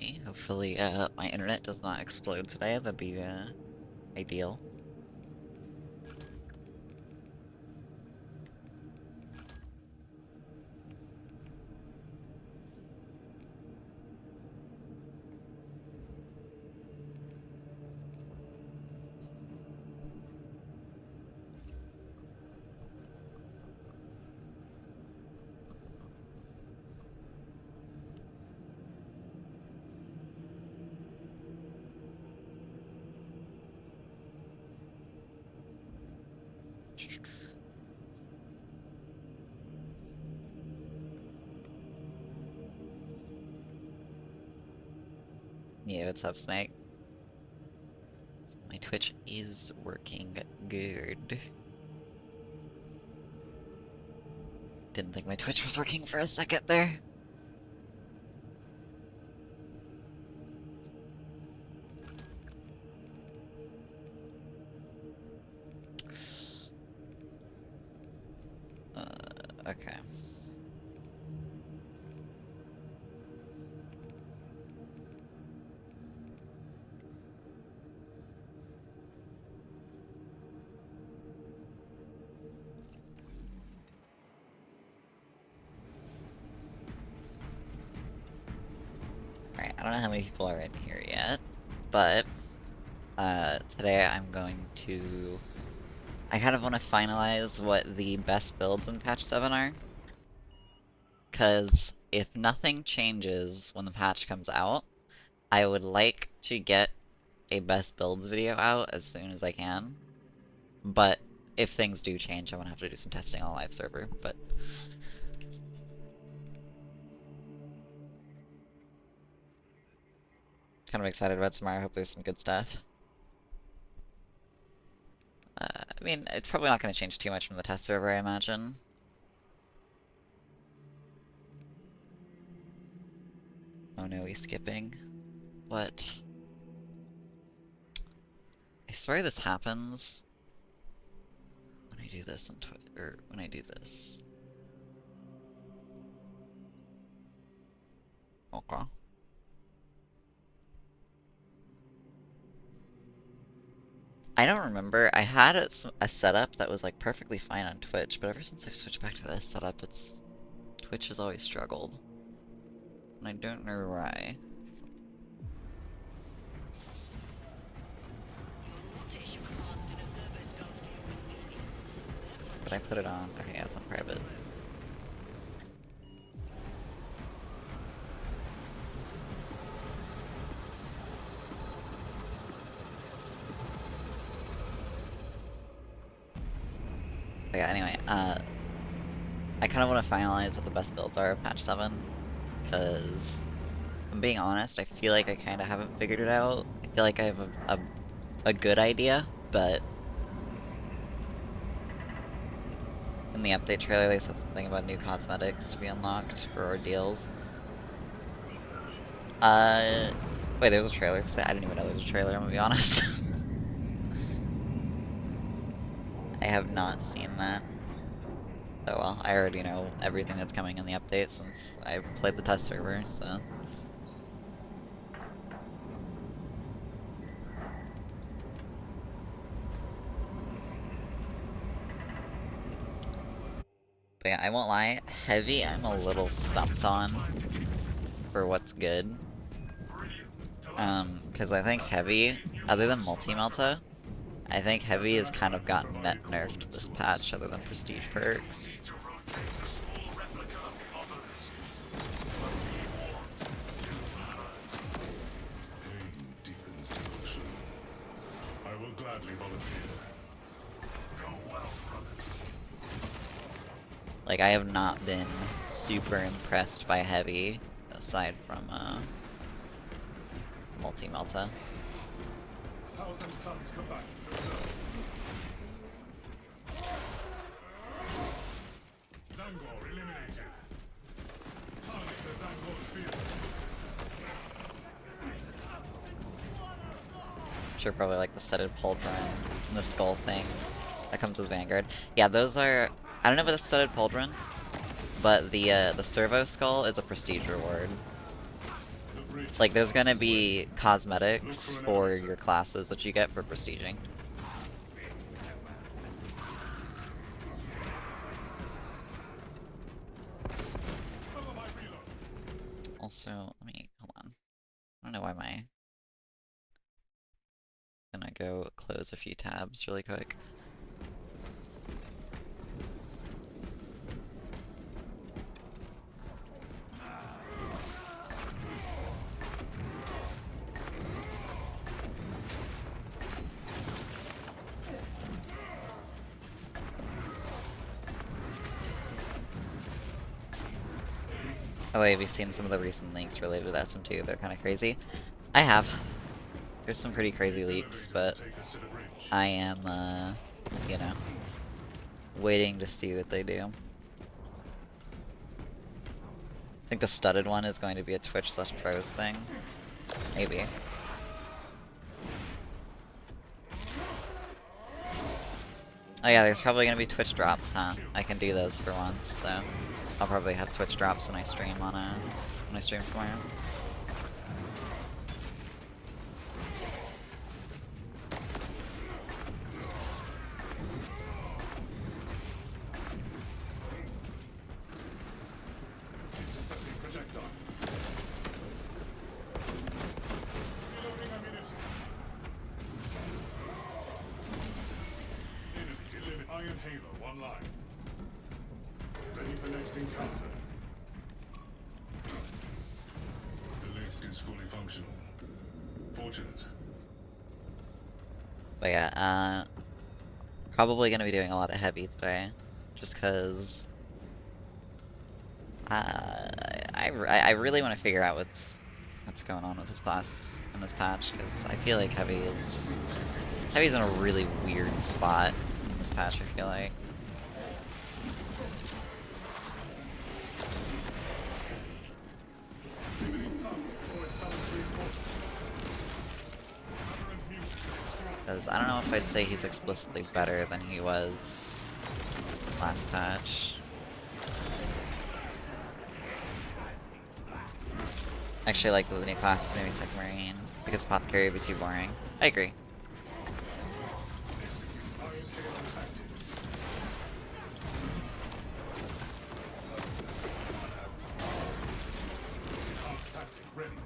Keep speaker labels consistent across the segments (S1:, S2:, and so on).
S1: GG. Hopefully, my internet does not explode today. That'd be, ideal. Yeah, what's up, Snake? My Twitch is working good. Didn't think my Twitch was working for a second there. Okay. Alright, I don't know how many people are in here yet, but today I'm going to... I kind of want to finalize what the best builds in patch 7 are. Because if nothing changes when the patch comes out, I would like to get a best builds video out as soon as I can. But if things do change, I want to have to do some testing on a live server, but... Kind of excited about tomorrow. I hope there's some good stuff. I mean, it's probably not going to change too much from the test server, I imagine. Oh no, he's skipping. What? I swear this happens when I do this on Twitter, or when I do this. Okay. I don't remember. I had a setup that was like perfectly fine on Twitch, but ever since I've switched back to this setup, Twitch has always struggled. And I don't know why. Did I put it on? Okay, yeah, it's on private. But yeah, anyway, I kind of want to finalize what the best builds are of patch 7, because, if I'm being honest, I feel like I kind of haven't figured it out. I feel like I have a good idea, but in the update trailer they said something about new cosmetics to be unlocked for ordeals. Wait, there's a trailer today? I didn't even know there was a trailer, I'm gonna be honest. I have not seen that. Oh well, I already know everything that's coming in the update since I've played the test server, so... But yeah, I won't lie, Heavy I'm a little stumped on for what's good. Because I think Heavy, other than Multi-Melta, I think Heavy has kind of gotten net nerfed this patch other than prestige perks. Like, I have not been super impressed by Heavy, aside from, Multi-Melta.
S2: Thousand suns come back. Zangor eliminated. Target the Zangor spear.
S1: Sure, probably like the studded pauldron and the skull thing that comes with Vanguard. Yeah, those are... I don't know about the studded pauldron, but the servo skull is a prestige reward. Like, there's gonna be cosmetics for your classes that you get for prestiging. Also, let me, hold on. I don't know why my, gonna go close a few tabs really quick. Oh, have you seen some of the recent leaks related to SM2? They're kind of crazy. I have. There's some pretty crazy leaks, but I am, you know, waiting to see what they do. I think the studded one is going to be a Twitch/pros thing. Maybe. Oh yeah, there's probably gonna be Twitch drops, huh? I can do those for once, so I'll probably have Twitch drops when I stream when I stream tomorrow.
S2: Iron Halo online. Ready for next encounter. The lift is fully functional. Fortunate.
S1: But yeah, probably gonna be doing a lot of heavy today, just cause I really want to figure out what's going on with this class in this patch, because I feel like heavy's in a really weird spot in this patch. I feel like. Because I don't know if I'd say he's explicitly better than he was last patch. Actually, I like the new classes, maybe Tech Marine, because Apothecary would be too boring. I agree.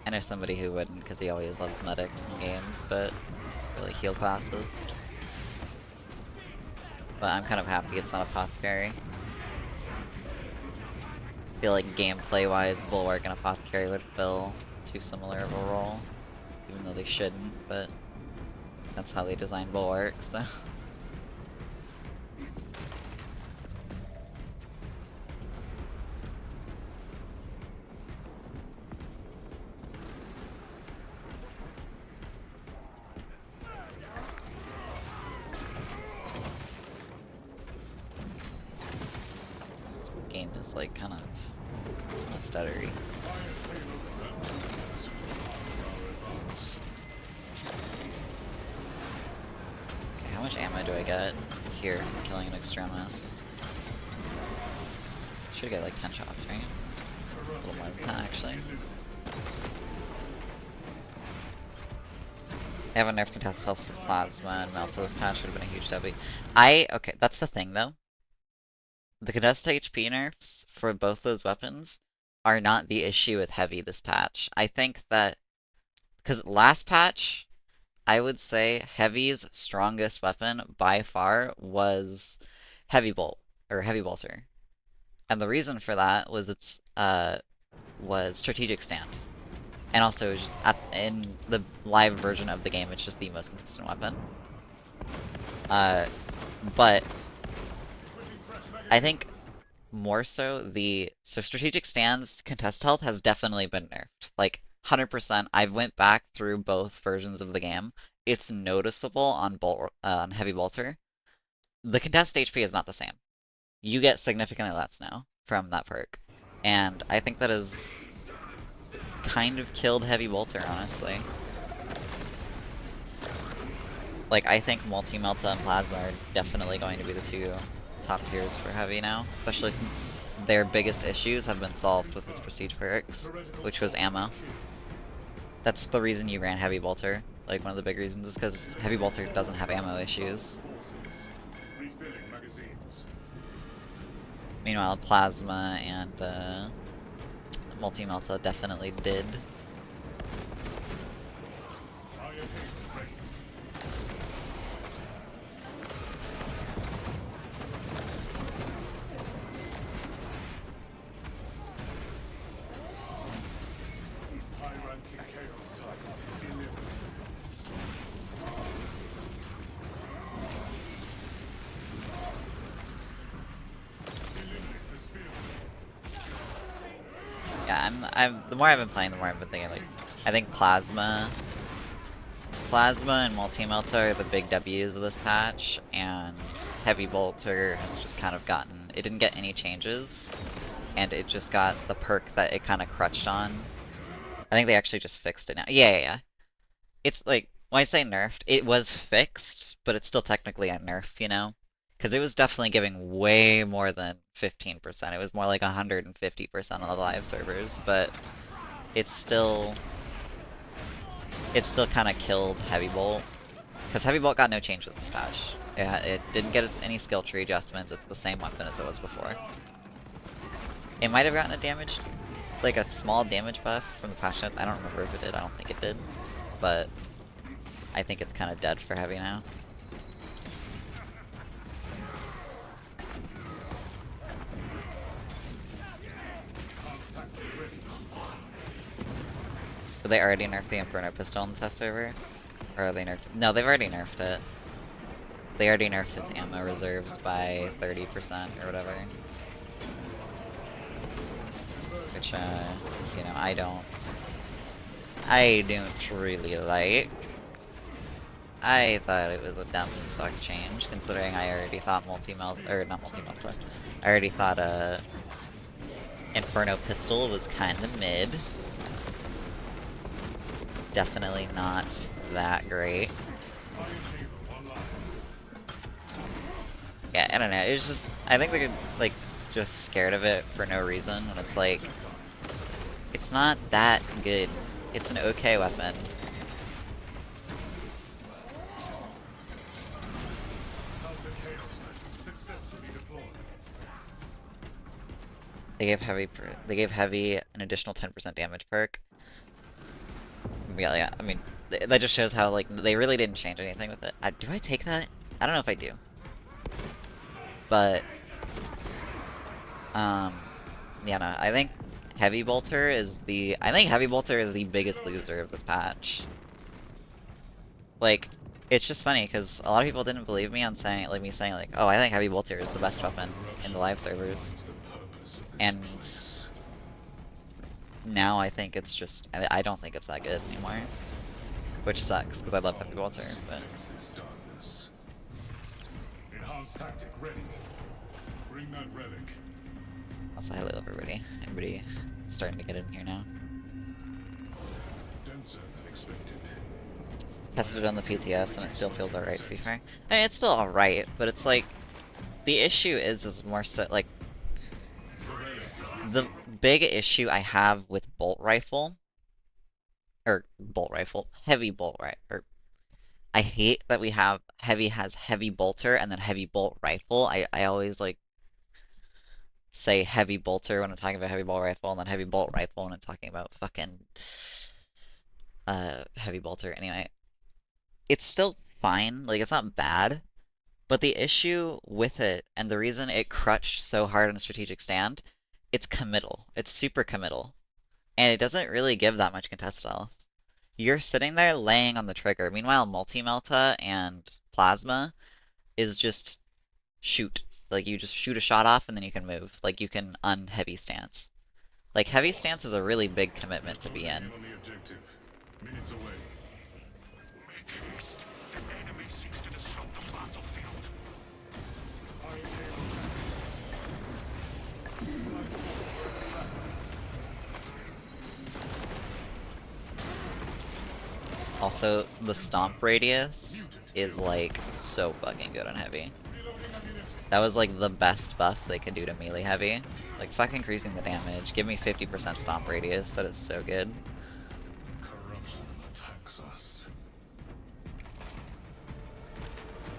S1: I know somebody who wouldn't, because he always loves medics in games, but really heal classes. But I'm kind of happy it's not Apothecary. I feel like gameplay-wise, Bulwark and Apothecary would fill too similar of a role, even though they shouldn't, but that's how they designed Bulwark, so. This game is like kind of stuttery. Okay, how much ammo do I get here from killing an extremis? Should get like 10 shots, right? A little more than 10 actually. They haven't nerfed contested health for plasma and melt, so this patch would have been a huge W. Okay, that's the thing though. The contested HP nerfs for both those weapons are not the issue with heavy this patch. I think that, because last patch, I would say heavy's strongest weapon by far was heavy bolt, or heavy bolter. And the reason for that was was strategic stance. And also, just in the live version of the game, it's just the most consistent weapon. But I think more so so strategic stance contest health has definitely been nerfed. Like 100%. I've went back through both versions of the game. It's noticeable on heavy bolter. The contest HP is not the same. You get significantly less now from that perk, and I think that is kind of killed heavy bolter, honestly. Like, I think multi-melta and plasma are definitely going to be the two top tiers for heavy now, especially since their biggest issues have been solved with its prestige perks, which was ammo. That's the reason you ran Heavy Bolter. Like, one of the big reasons is because Heavy Bolter doesn't have ammo issues.
S2: Refilling magazines.
S1: Meanwhile, Plasma and Multi-Melta definitely did.
S2: Iron Halo ready. High-ranking chaos type eliminated. Eliminate the spirit.
S1: Yeah, the more I've been playing, the more I've been thinking, like, I think Plasma and Multi-Melta are the big W's of this patch, and Heavy Bolter has just kind of gotten, it didn't get any changes, and it just got the perk that it kind of crutched on. I think they actually just fixed it now. Yeah. It's like, when I say nerfed, it was fixed, but it's still technically a nerf, you know? Because it was definitely giving way more than 15%. It was more like 150% on the live servers, but it's still kind of killed Heavy Bolt. Because Heavy Bolt got no changes this patch. It didn't get any skill tree adjustments. It's the same weapon as it was before. It might have gotten a damage, like a small damage buff from the patch notes. I don't remember if it did. I don't think it did. But I think it's kind of dead for Heavy now. Did they already nerf the Inferno pistol on the test server? Or are they nerfed? No, they've already nerfed it. They already nerfed its ammo reserves by 30% or whatever. Which, you know, I don't really like. I thought it was a dumb as fuck change, considering I already thought I already thought, Inferno pistol was kinda mid. It's definitely not that great. Yeah, I don't know, it was just, I think they're, like, just scared of it for no reason, when it's like, it's not that good. It's an okay weapon. They gave Heavy an additional 10% damage perk. Yeah, I mean, that just shows how, like, they really didn't change anything with it. Do I take that? I don't know if I do. But, yeah, no, I think Heavy Bolter is the biggest loser of this patch. Like, it's just funny, because a lot of people didn't believe me on saying, like, oh, I think Heavy Bolter is the best weapon in the live servers. And now I think it's just, I don't think it's that good anymore. Which sucks, because I love Heavy Bolter, but...
S2: Enhanced tactic ready. Bring that relic.
S1: Also, hello everybody. Everybody starting to get in here now.
S2: Denser than expected.
S1: Tested it on the PTS and it still feels alright, to be fair. I mean, it's still alright, but it's like, the issue is more so, like, the big issue I have with Heavy Bolt Rifle, I hate that we have Heavy has Heavy Bolter and then Heavy Bolt Rifle. I always, like, say Heavy Bolter when I'm talking about Heavy Bolt Rifle, and then Heavy Bolt Rifle when I'm talking about fucking, Heavy Bolter. Anyway, it's still fine, like, it's not bad, but the issue with it, and the reason it crutched so hard on a strategic stand, it's committal. It's super committal. And it doesn't really give that much contest health. You're sitting there laying on the trigger. Meanwhile, Multi-Melta and Plasma is just shoot. Like, you just shoot a shot off and then you can move. Like, you can un-heavy stance. Like, heavy stance is a really big commitment to be in.
S2: On the objective. Minutes away. Make haste. The enemy seeks to disrupt the battlefield. Iron
S1: Also, the stomp radius is, like, so fucking good on Heavy. That was, like, the best buff they could do to melee Heavy. Like, fucking increasing the damage. Give me 50% stomp radius. That is so good.
S2: corruption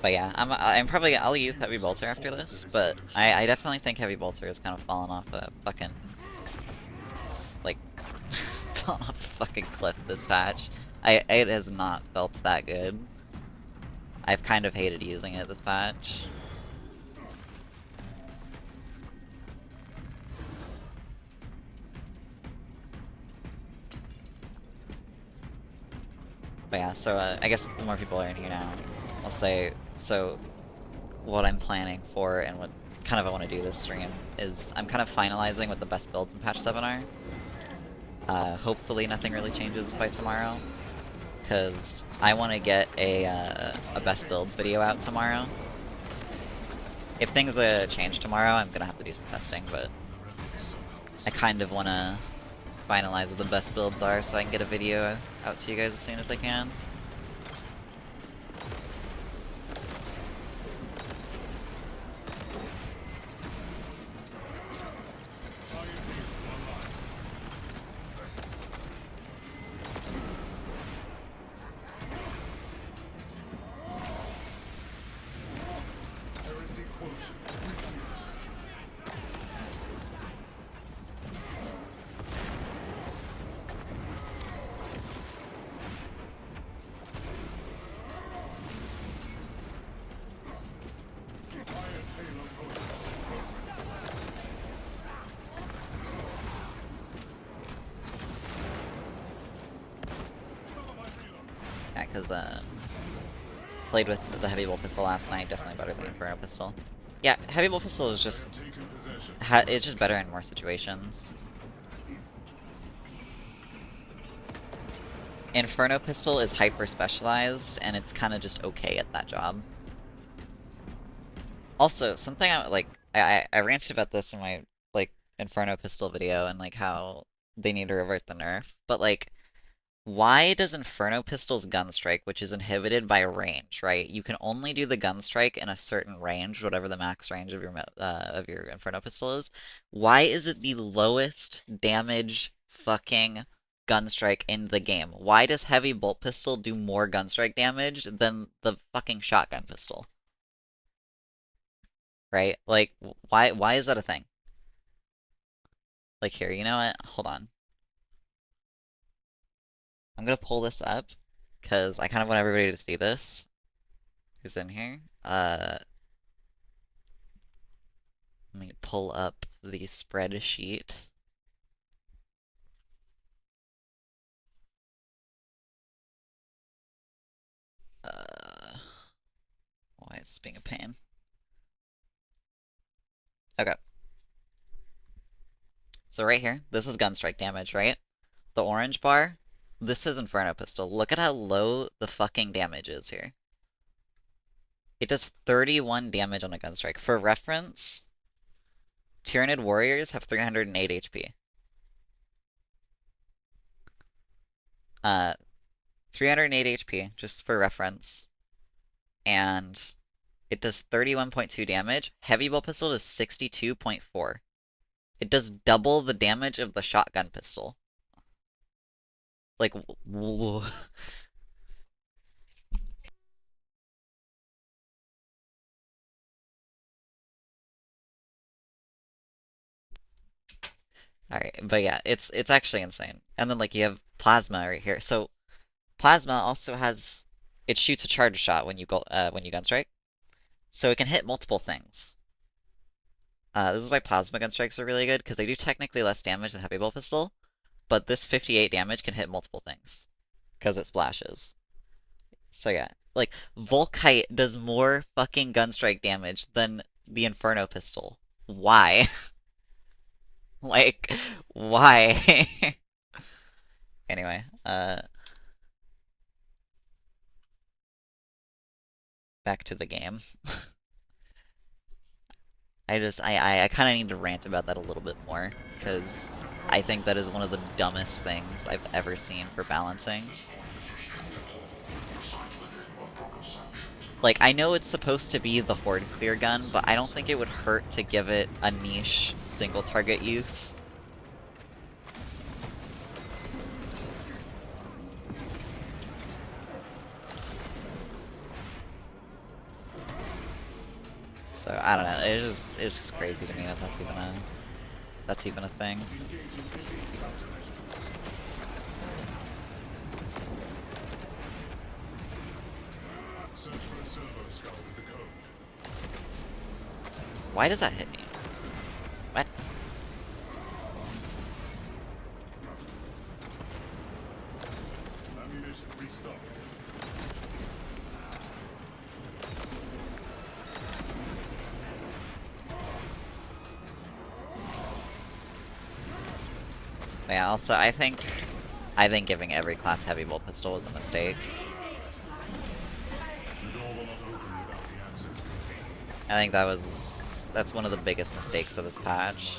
S1: But yeah, I'm probably I'll use heavy bolter after
S2: Fault
S1: this,
S2: in its
S1: but
S2: solution.
S1: I definitely think heavy bolter has kind of fallen off a fucking like fallen off a fucking cliff this patch. It has not felt that good. I've kind of hated using it this patch. But yeah, so I guess more people are in here now. I'll say so. What I'm planning for and what kind of I want to do this stream is I'm kind of finalizing what the best builds in patch 7 are. Hopefully nothing really changes by tomorrow, because I want to get a best builds video out tomorrow. If things change tomorrow, I'm gonna have to do some testing, but I kind of want to finalize what the best builds are so I can get a video out to you guys as soon as I can.
S2: Heresy quotient reduced. Higher payload protocol progress.
S1: Yeah, because played with the heavy bolt pistol last night, definitely better than the Inferno pistol. Yeah, heavy bolt pistol is
S2: They have
S1: just
S2: taken possession.
S1: it's just better in more situations. Inferno pistol is hyper specialized, and it's kind of just okay at that job. Also, something I ranted about this in my like Inferno pistol video and like how they need to revert the nerf, but like why does Inferno Pistol's gun strike, which is inhibited by range, right? You can only do the gun strike in a certain range, whatever the max range of your Inferno Pistol is. Why is it the lowest damage fucking gun strike in the game? Why does Heavy Bolt Pistol do more gun strike damage than the fucking shotgun pistol? Right? Like, why is that a thing? Like here, you know what? Hold on. I'm gonna pull this up because I kind of want everybody to see this who's in here. Let me pull up the spreadsheet. Uh, why is this being a pain? Okay, so right here, this is gun strike damage, right? The orange bar, this is Inferno Pistol. Look at how low the fucking damage is here. It does 31 damage on a gun strike. For reference, Tyranid Warriors have 308 HP. 308 HP, just for reference. And it does 31.2 damage. Heavy Bolt Pistol does 62.4. It does double the damage of the shotgun pistol. Like, alright, but yeah, it's actually insane. And then like you have plasma right here. So plasma also has it shoots a charge shot when you gun strike, so it can hit multiple things. This is why plasma gun strikes are really good because they do technically less damage than heavy bolt pistol, but this 58 damage can hit multiple things because it splashes. So yeah, like Volkite does more fucking gun strike damage than the Inferno pistol. Why? Like, why? Anyway, back to the game. I kind of need to rant about that a little bit more, because I think that is one of the dumbest things I've ever seen for balancing. Like, I know it's supposed to be the Horde clear gun, but I don't think it would hurt to give it a niche single target use. So I don't know. It's just crazy to me that that's even a thing.
S2: Search for a servo skull with the code.
S1: Why does that hit me? What?
S2: Ammunition restocked.
S1: Yeah. Also, I think giving every class heavy bolt pistol was a mistake.
S2: The door will not open without the access code.
S1: I think that's one of the biggest mistakes of this patch.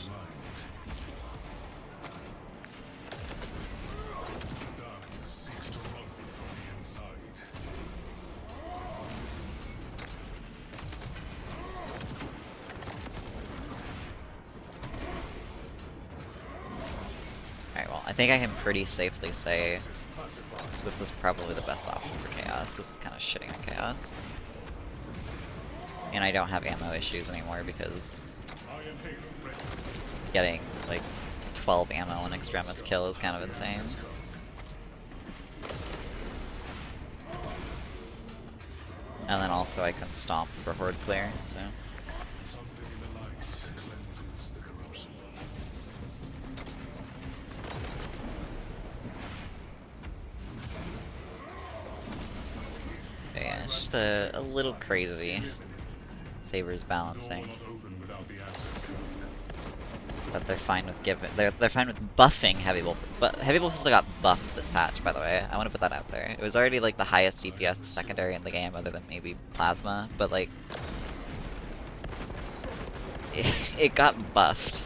S2: The darkness seeks to run me from the inside.
S1: Alright, well, I think I can pretty safely say this is probably the best option for Chaos. This is kind of shitting on Chaos. And I don't have ammo issues anymore because getting like 12 ammo on Extremis kill is kind of insane. And then also I can stomp for horde clear, so.
S2: Something in the light cleanses the corruption.
S1: But yeah, it's just a little crazy. Saber's balancing.
S2: The door will not open without the access code.
S1: That they're fine with giving, they're fine with buffing Heavy Bolt, but Heavy Bolt still got buffed this patch, by the way. I want to put that out there. It was already like the highest DPS secondary in the game, other than maybe Plasma, but like it got buffed.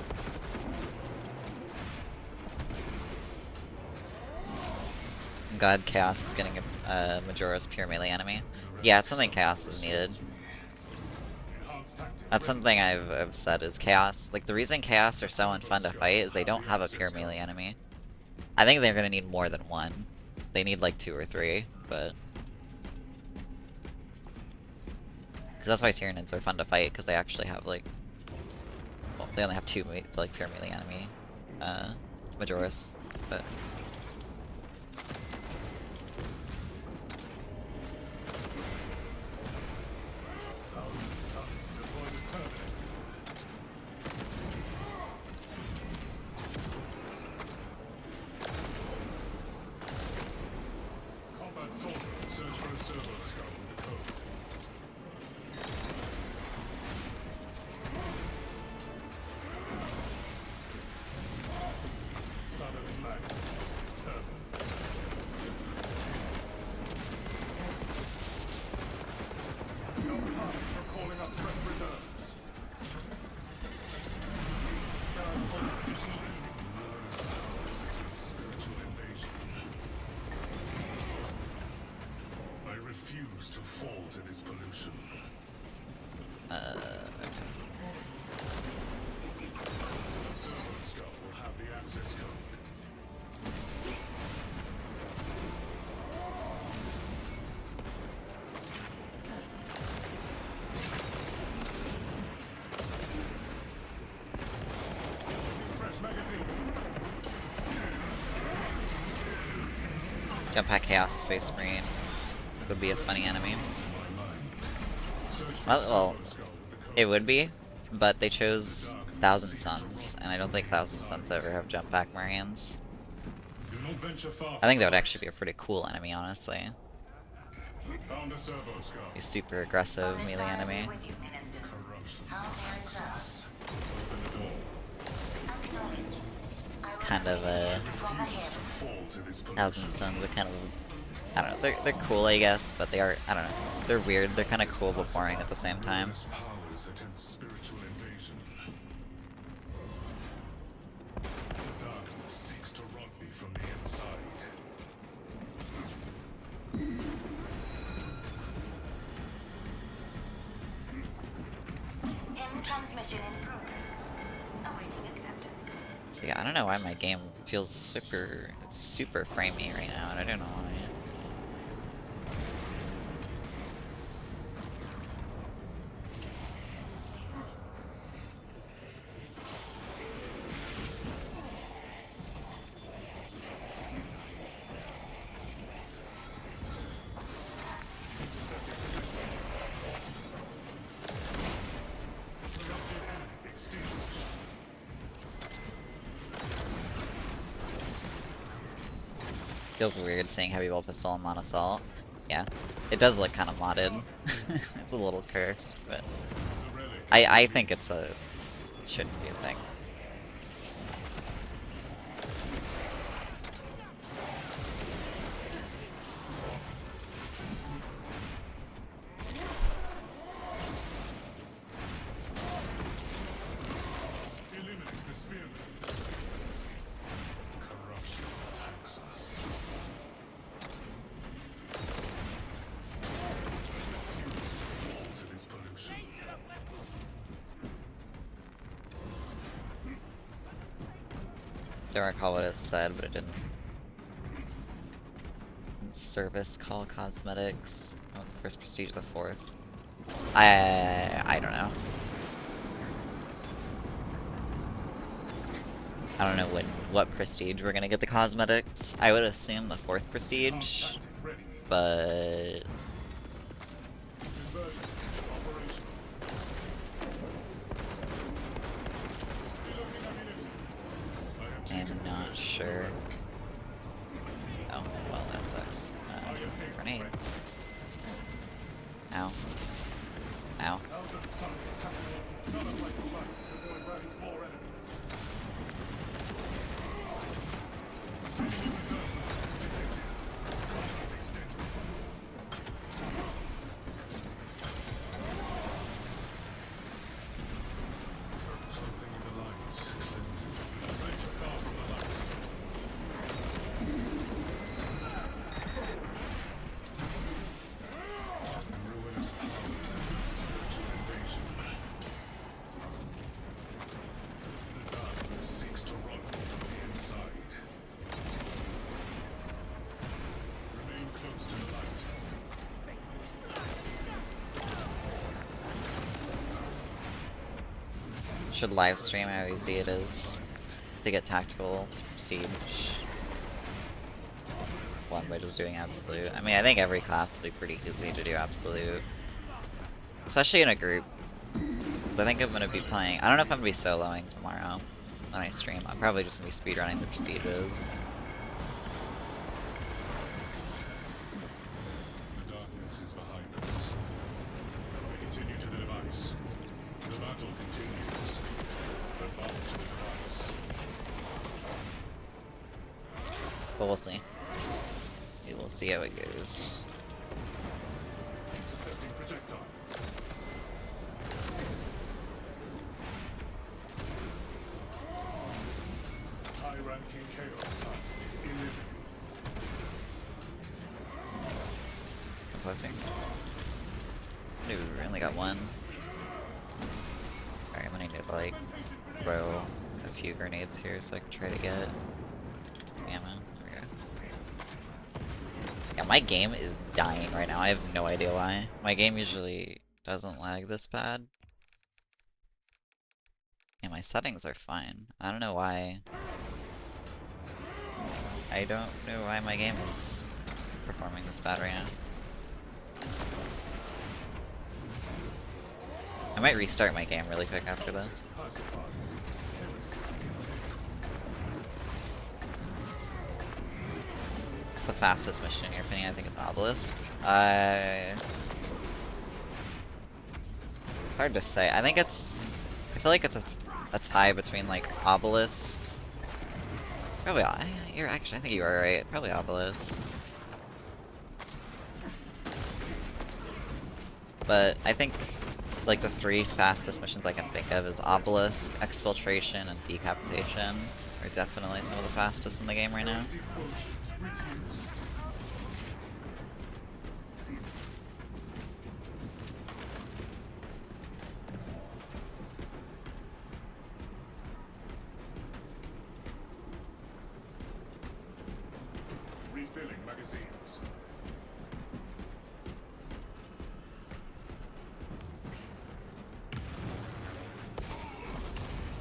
S1: I'm glad Chaos is getting a Majora's pure melee enemy. Yeah, it's something Chaos is needed. That's something I've said is Chaos. Like, the reason Chaos are so unfun to fight is they don't have a pure melee enemy. I think they're gonna need more than one. They need like 2 or 3, but... Because that's why Tyranids are fun to fight, because they actually have like... Well, they only have 2 like pure melee enemy. Majora's, but...
S2: Combat soldier, search for a servo skull with the code. Sudden lag. Turn. Stop time for calling up fresh reserves. Spiritual invasion. I refuse to fall to this pollution. The servo skull will have the access code. Fresh magazine.
S1: Jump Pack Chaos Face Marine would be a funny enemy. Well, it would be, but they chose Thousand Suns, and I don't think Thousand Suns ever have Jump Pack Marines.
S2: Do not venture far.
S1: I think that would actually be a pretty cool enemy, honestly.
S2: Found a servo skull.
S1: Be super aggressive melee enemy.
S2: Corruption.
S1: It's kind of a
S2: Refuse to fall to this pollution.
S1: Thousand Suns are kind of, I don't know, they're cool I guess, but they are, I don't know, they're weird. They're kind of cool but boring at the same time.
S2: Luminous powers attempt spiritual invasion. The darkness seeks to rot me from the inside.
S3: Transmission in progress. Awaiting acceptance.
S1: So yeah, I don't know why my game feels it's super framey right now, and I don't know why. Feels weird seeing heavy bolt pistol and non-assault. Yeah, it does look kind of modded. It's a little cursed, but
S2: The relic is
S1: I
S2: complete.
S1: think it shouldn't be a thing.
S2: Eliminate the spearman. Corruption attacks us. I refuse to fall to this pollution.
S1: Don't recall what it said, but it didn't. Service call cosmetics. Oh, the first prestige, the fourth. I don't know. I don't know what prestige we're gonna get the cosmetics. I would assume the fourth prestige,
S2: Tactic ready.
S1: but
S2: Conversion operational. Reloading ammunition. I have taken
S1: I'm not
S2: possession of the
S1: sure.
S2: relic.
S1: Oh, well, that sucks.
S2: I am here.
S1: Grenade. Ow. Ow.
S2: Thousand suns tactical. None of my blood before it rallies more enemies. Enemy reserve detected. Contact extended. Something in the lines. Cleansing. Right far from the light. Ruinous powers of its spiritual invasion. The darkness seeks to rot me from the inside. Remain close to the light.
S1: Should live stream how easy it is to get tactical to prestige. One by just doing absolute. I mean, I think every class will be pretty easy to do absolute. Especially in a group. Because I think I'm going to be playing. I don't know if I'm going to be soloing tomorrow when I stream. I'm probably just going to be speedrunning the prestiges.
S2: The darkness is behind us. We continue to the device. The battle continues. Advance to the device.
S1: But we'll see. We will see how it goes.
S2: Intercepting projectiles. High-ranking chaos type. Eliminated.
S1: Closing. Dude, we only got one. Alright, I'm gonna need to like throw a few grenades here so I can try to get ammo. There we go. Yeah, my game is dying right now. I have no idea why. My game usually doesn't lag this bad. Yeah, my settings are fine. I don't know why. I don't know why my game is performing this bad right now. I might restart my game really quick after this.
S2: Pacified. Heresy.
S1: It's the fastest mission in your opinion. I think it's Obelisk. It's hard to say. I think it's. I feel like it's a tie between like Obelisk. Probably. You're actually. I think you are right. Probably Obelisk. But I think like the three fastest missions I can think of is Obelisk, Exfiltration, and Decapitation are definitely some of the fastest in the game right now.
S2: Heresy quotient reduced. Refilling magazines.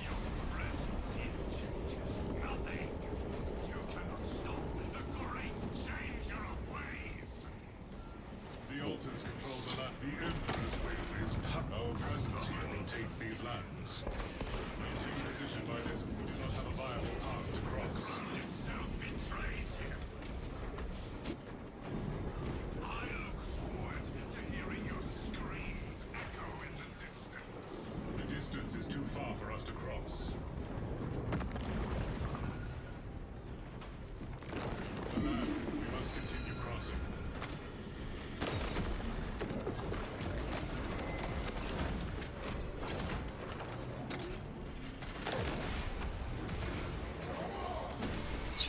S2: Your presence here changes nothing. You cannot stop the great changer of ways. The altars control the land. The Emperor's will is our presence here rotates these lands. Maintaining position by this, we do not have a viable path to cross. Itself betrays him.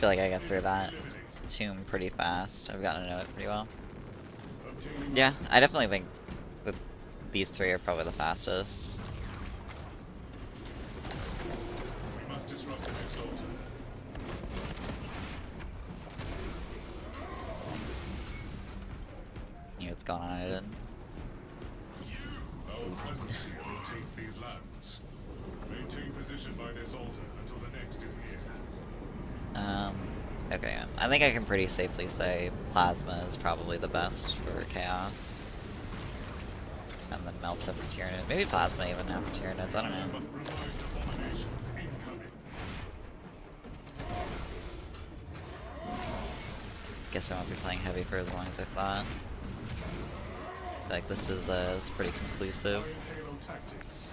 S1: feel like I got through that tomb pretty fast. I've gotten to know it pretty well. Yeah, I definitely think that these three are probably the fastest.
S2: We must disrupt the next altar.
S1: You know what's going on, I didn't.
S2: Our presence here rotates these lands. Maintain position by this altar until the next is near.
S1: Okay, yeah. I think I can pretty safely say Plasma is probably the best for Chaos. And then Melta for Tyranid. Maybe Plasma even now for Tyranids, I don't know.
S2: Revived abominations incoming.
S1: Guess I won't be playing heavy for as long as I thought. I feel like this is pretty conclusive.
S2: Iron Halo tactics.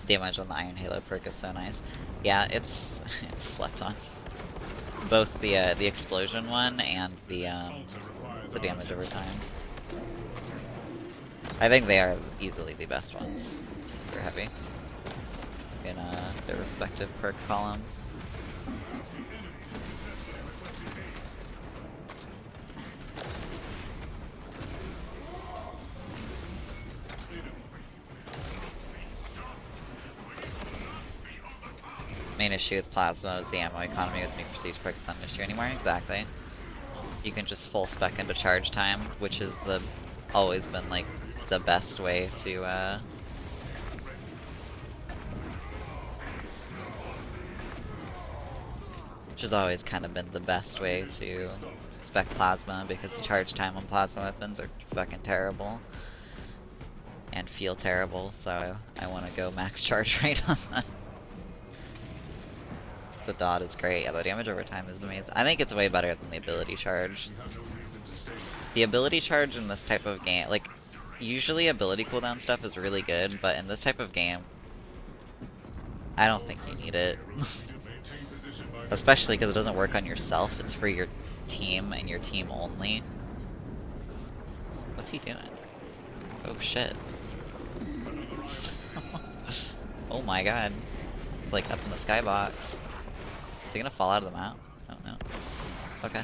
S1: Damage on the Iron Halo perk is so nice. Yeah, it's it's slept on. Both the explosion one and the damage over time. I think they are easily the best ones for heavy in their respective perk columns. Main issue with Plasma is the ammo economy with new prestige perk is not an issue anymore. Exactly. You can just full spec into charge time, which is always been like the best way to which has always kind of been the best way to spec Plasma, because the charge time on Plasma weapons are fucking terrible and feel terrible, so I want to go max charge rate on them. The dot is great. Yeah, the damage over time is amazing. I think it's way better than the ability charge. The ability charge in this type of game, like, usually ability cooldown stuff is really good, but in this type of game, I don't think you need it. Especially because it doesn't work on yourself, it's for your team and your team only. What's he doing? Oh shit. Oh my god. It's like up in the skybox. Is he gonna fall out of the map? I don't know. Okay.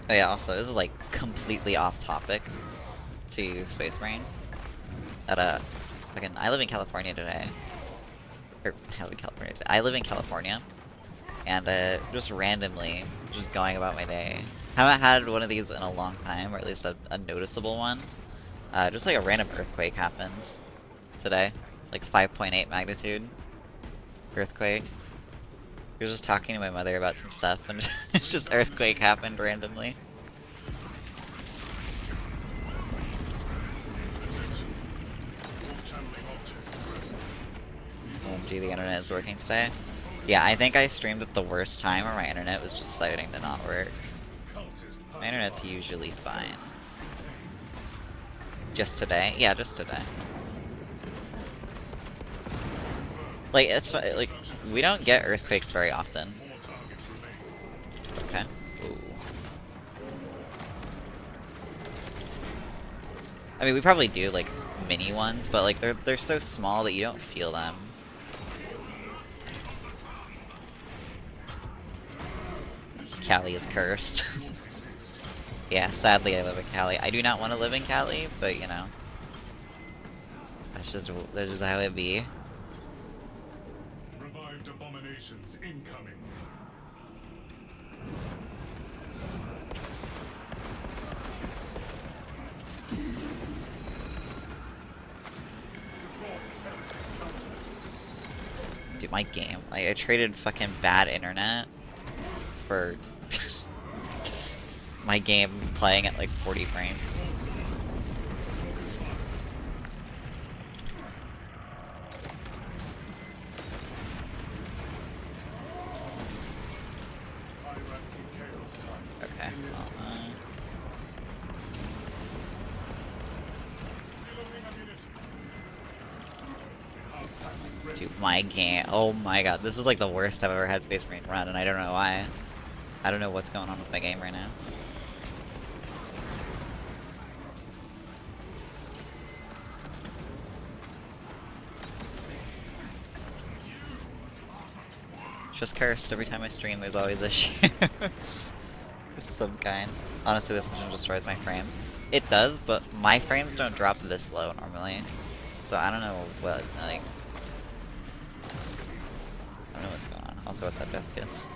S1: Oh yeah, also, this is like completely off topic to Space Marine. I live in California today. Or, I live in California today. I live in California. And just randomly, just going about my day. Haven't had one of these in a long time, or at least a noticeable one. Just like a random earthquake happened today. Like 5.8 magnitude earthquake. We were just talking to my mother about some stuff, and just earthquake happened randomly. OMG, the internet is working today. Yeah, I think I streamed at the worst time, or my internet was just deciding to not work. My internet's usually fine. Just today? Yeah, just today. Like, it's like, we don't get earthquakes very often. Okay. Ooh. I mean, we probably do, like, mini ones, but, like, they're so small that you don't feel them. Cali is cursed. Yeah, sadly I live in Cali. I do not want to live in Cali, but, you know. That's just how it be.
S2: Revived abominations incoming.
S1: Dude, my game. Like, I traded fucking bad internet for my game playing at like 40 frames. Dude, my game. Oh my god, this is like the worst I've ever had Space Marine run, and I don't know why. I don't know what's going on with my game right now. It's just cursed. Every time I stream, there's always issues. Of some kind. Honestly, this mission destroys my frames. It does, but my frames don't drop this low normally. So I don't know what, like... I don't know what's going on. Also, what's up, Kids?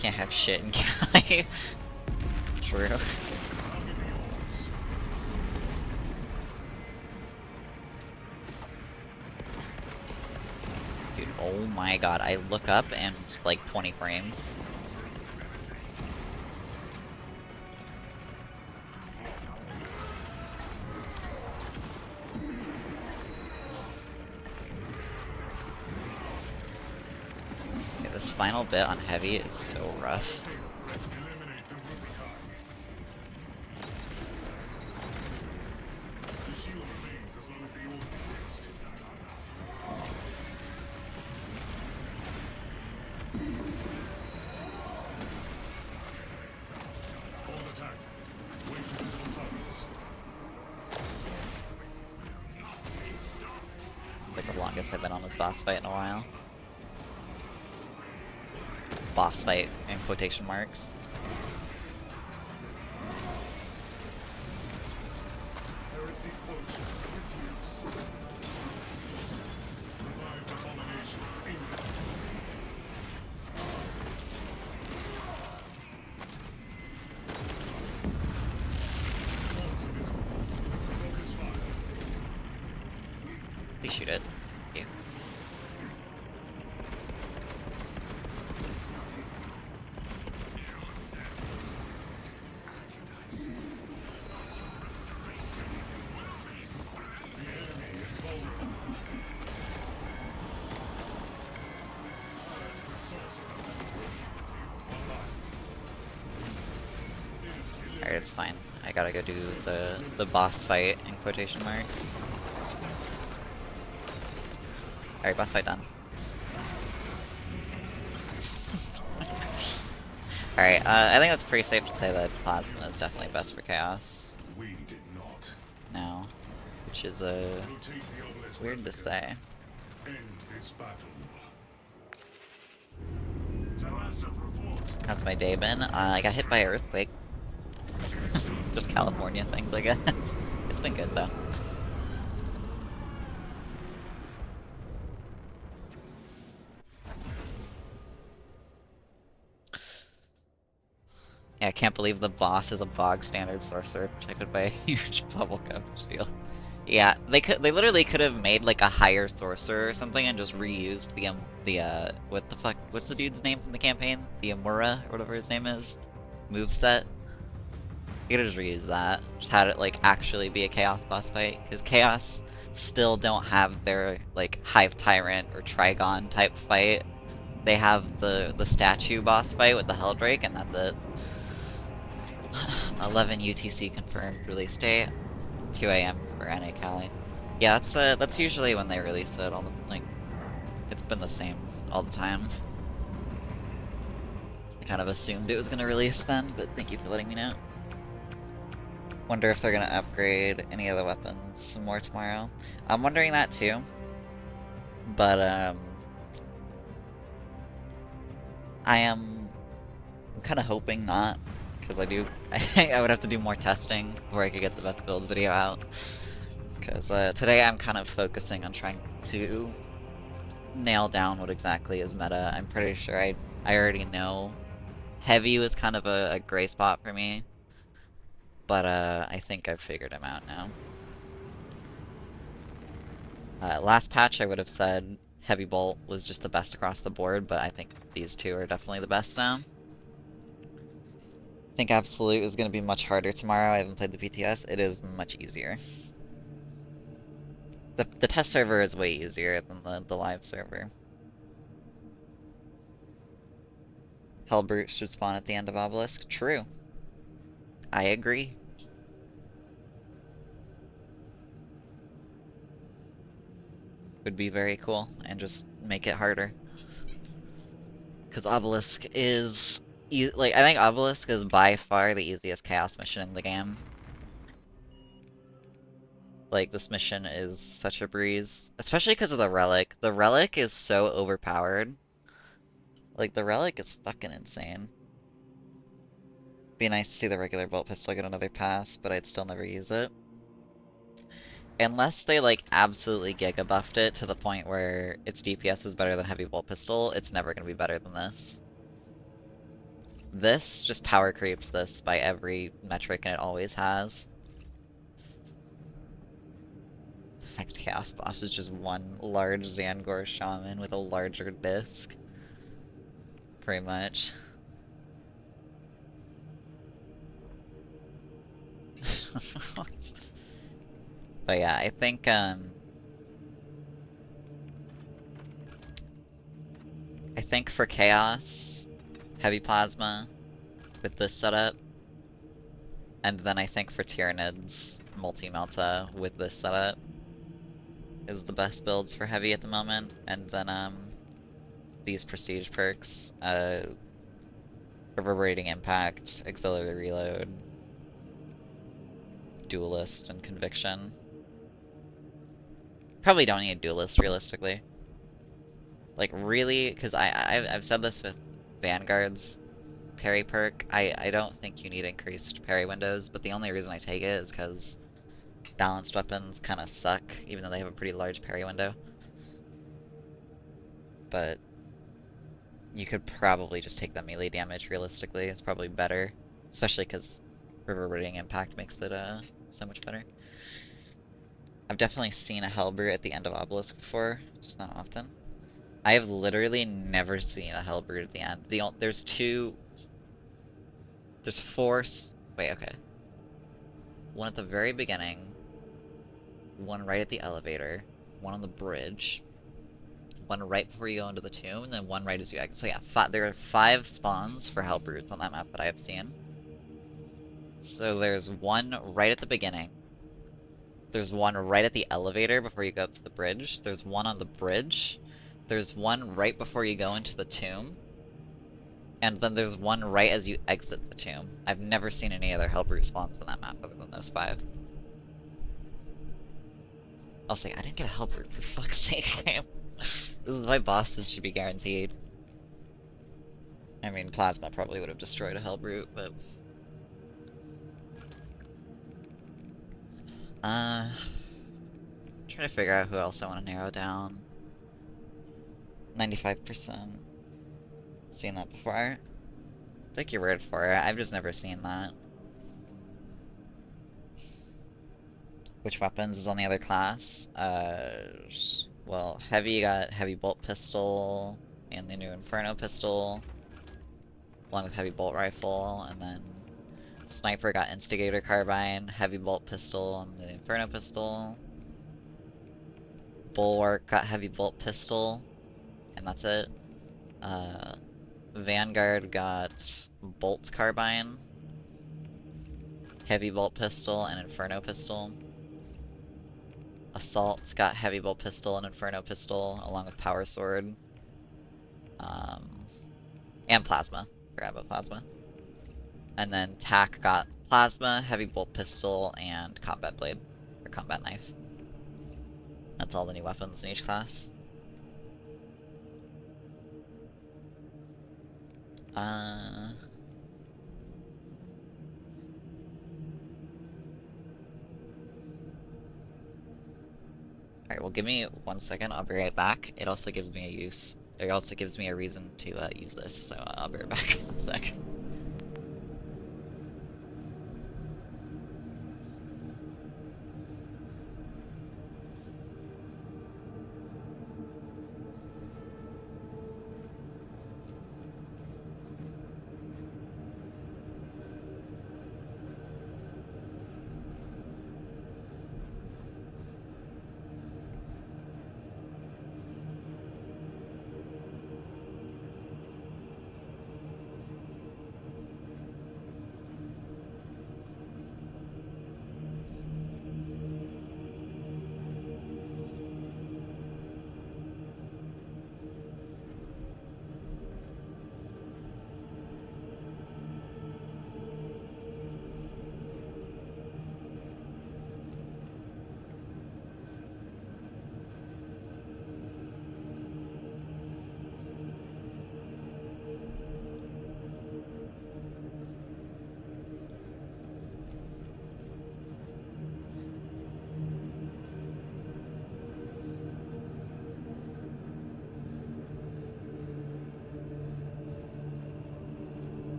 S1: Can't have shit in Cali. True. Dude, oh my god, I look up and like 20 frames. Okay, this final bit on heavy is so rough. Like the longest I've been on this boss fight in a while. Boss fight in quotation marks. Please shoot it. Thank you. Alright, it's fine. I gotta go do the boss fight in quotation marks. Alright, boss fight done. Alright, I think that's pretty safe to say that Plasma is definitely best for Chaos.
S2: We did not.
S1: Now, which is weird to say.
S2: End this battle. Tarasa, report.
S1: How's my day been? I got hit by an earthquake. Just California things, I guess. It's been good though. Yeah, I can't believe the boss is a bog standard sorcerer protected by a huge bubblegum shield. Yeah, they literally could have made like a higher sorcerer or something and just reused what the fuck, what's the dude's name from the campaign? The Amura or whatever his name is, moveset. You could have just reused that. Just had it like actually be a Chaos boss fight, because Chaos still don't have their like Hive Tyrant or Trigon type fight. They have the statue boss fight with the Helldrake, and that's it. 11 UTC confirmed release date. 2 AM for NA Cali. Yeah, that's usually when they release it. All the, like, it's been the same all the time. I kind of assumed it was gonna release then, but thank you for letting me know. Wonder if they're gonna upgrade any of the weapons some more tomorrow. I'm wondering that too. But I'm kind of hoping not, because I would have to do more testing before I could get the best builds video out. Because today I'm kind of focusing on trying to nail down what exactly is meta. I'm pretty sure I already know heavy was kind of a gray spot for me, but I think I've figured him out now. Last patch I would have said heavy bolt was just the best across the board, but I think these two are definitely the best now. I think Absolute is going to be much harder tomorrow. I haven't played the PTS. It is much easier. The test server is way easier than the live server. Hellbrute should spawn at the end of Obelisk. True. I agree. Would be very cool and just make it harder. Because Obelisk is like I think Obelisk is by far the easiest chaos mission in the game. Like this mission is such a breeze, especially because of the relic. The relic is so overpowered. Like the relic is fucking insane. Be nice to see the regular bolt pistol get another pass, but I'd still never use it. Unless they like absolutely giga buffed it to the point where its DPS is better than heavy bolt pistol, it's never gonna be better than this. This just power creeps this by every metric, and it always has. The next chaos boss is just one large Zangor shaman with a larger disc. Pretty much. But yeah, I think for chaos, heavy plasma with this setup, and then I think for Tyranids, multi-melta with this setup is the best builds for heavy at the moment, and then these prestige perks, reverberating impact, auxiliary reload, duelist, and conviction. Probably don't need duelist realistically. Like really, because I've said this with Vanguard's parry perk. I don't think you need increased parry windows, but the only reason I take it is because balanced weapons kind of suck, even though they have a pretty large parry window. But you could probably just take the melee damage realistically. It's probably better, especially because reverberating impact makes it so much better. I've definitely seen a Hellbrute at the end of Obelisk before, just not often. I have literally never seen a Hellbrute at the end. There's four. Wait, okay. One at the very beginning, one right at the elevator, one on the bridge, one right before you go into the tomb, and then one right as you exit. So yeah, there are 5 spawns for Hellbrutes on that map that I have seen. So there's one right at the beginning. There's one right at the elevator before you go up to the bridge. There's one on the bridge. There's one right before you go into the tomb. And then there's one right as you exit the tomb. I've never seen any other Hellbrute spawns on that map other than those 5. I'll say, I didn't get a Hellbrute, for fuck's sake, game. This is why bosses should be guaranteed. I mean, Plasma probably would have destroyed a Hellbrute, but... Trying to figure out who else I want to narrow down. 95%. Seen that before. Take your word for it, I've just never seen that. Which weapons is on the other class? Well, Heavy got Heavy Bolt Pistol and the new Inferno Pistol, along with Heavy Bolt Rifle, and then Sniper got Instigator Carbine, Heavy Bolt Pistol, and the Inferno Pistol. Bulwark got Heavy Bolt Pistol, and that's it. Vanguard got Bolt Carbine, Heavy Bolt Pistol, and Inferno Pistol. Assault's got Heavy Bolt Pistol and Inferno Pistol, along with Power Sword. And Plasma. Forgot about Plasma. And then Tac got Plasma, Heavy Bolt Pistol, and Combat Blade. Or Combat Knife. That's all the new weapons in each class. Alright, well give me 1 second, I'll be right back. It also gives me a reason to use this, so I'll be right back in a sec.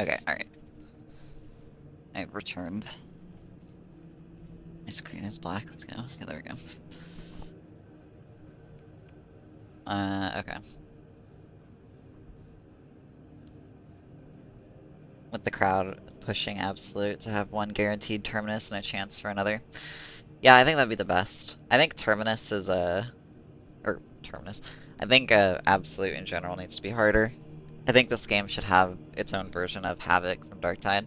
S1: Okay, alright. I've returned. My screen is black. Let's go. Okay, there we go. Okay. With the crowd pushing Absolute to have one guaranteed Terminus and a chance for another. Yeah, I think that'd be the best. I think Terminus is a... or Terminus. I think Absolute in general needs to be harder. I think this game should have its own version of Havoc from Darktide.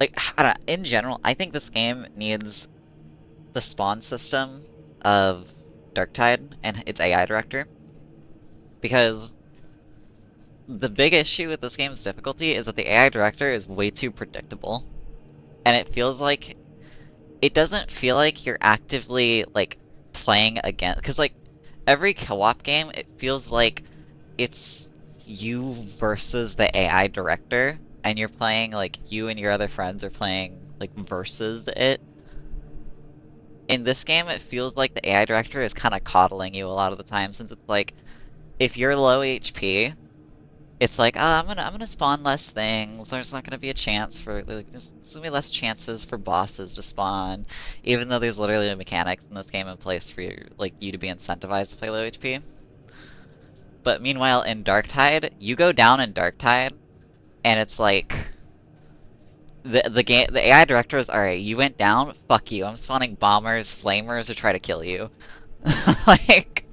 S1: Like, I don't know, in general, I think this game needs the spawn system of Darktide and its AI director. Because the big issue with this game's difficulty is that the AI director is way too predictable. And it feels like it doesn't feel like you're actively like playing against, because like every co-op game, it feels like it's you versus the AI director, and you're playing like you and your other friends are playing like versus it. In this game, it feels like the AI director is kind of coddling you a lot of the time, since it's like if you're low HP, it's like, oh, I'm gonna spawn less things. There's not gonna be a chance for like there's gonna be less chances for bosses to spawn, even though there's literally mechanics in this game in place for you, like you to be incentivized to play low HP. But meanwhile, in Darktide, you go down in Darktide, and it's like the AI director is alright. You went down, fuck you. I'm spawning bombers, flamers to try to kill you. Like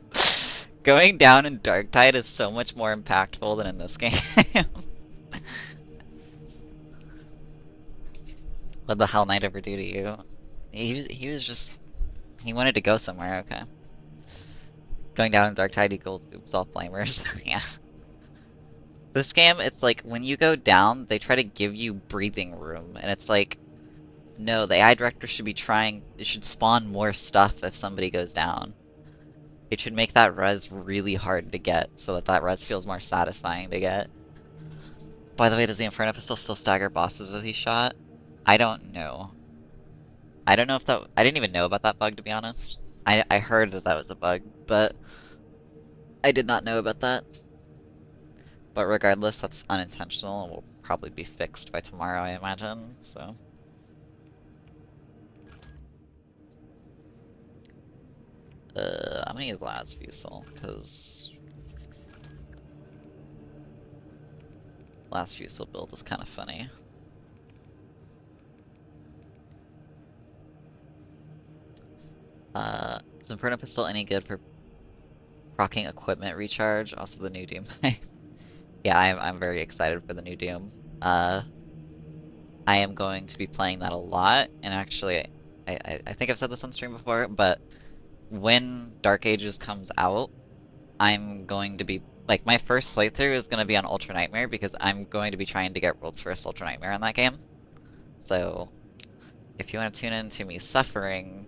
S1: going down in Darktide is so much more impactful than in this game. What the hell Knight ever do to you? He was just he wanted to go somewhere. Okay, going down in Darktide equals oops all flamers. Yeah. This game, it's like when you go down, they try to give you breathing room, and it's like, no, the AI director should be trying. It should spawn more stuff if somebody goes down. It should make that res really hard to get, so that that res feels more satisfying to get. By the way, does the Inferno Pistol still stagger bosses with each shot? I don't know. I don't know if that. I didn't even know about that bug, to be honest. I heard that that was a bug, but I did not know about that. But regardless, that's unintentional and will probably be fixed by tomorrow, I imagine. So. I'm gonna use Last Fusel, because Last Fusel build is kind of funny. Is Inferno Pistol any good for proccing equipment recharge? Also the new Doom. Yeah, I'm very excited for the new Doom. I am going to be playing that a lot, and actually, I think I've said this on stream before, but when Dark Ages comes out, I'm going to be like my first playthrough is going to be on Ultra Nightmare because I'm going to be trying to get World's First Ultra Nightmare on that game. So if you want to tune in to me suffering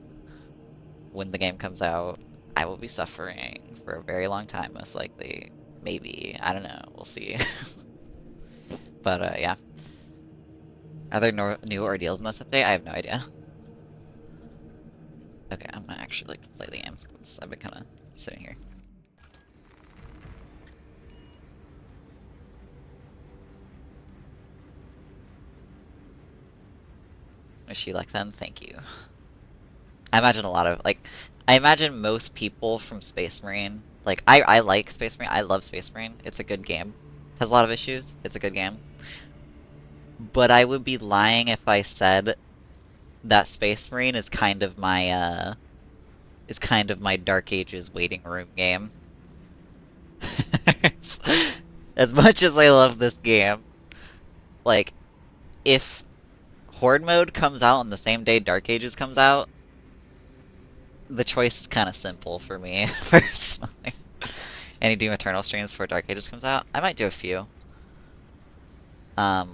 S1: when the game comes out, I will be suffering for a very long time, most likely. Maybe. I don't know. We'll see. But yeah. Are there no new ordeals in this update? I have no idea. Okay, I'm gonna actually like play the game. I've been kind of sitting here. Wish you luck then. Thank you. I imagine a lot of like, I imagine most people from Space Marine. Like, I like Space Marine. I love Space Marine. It's a good game. Has a lot of issues. It's a good game. But I would be lying if I said that Space Marine is kind of my Dark Ages waiting room game. As much as I love this game, like if Horde mode comes out on the same day Dark Ages comes out, the choice is kind of simple for me personally. Any Doom Eternal streams before Dark Ages comes out? I might do a few. I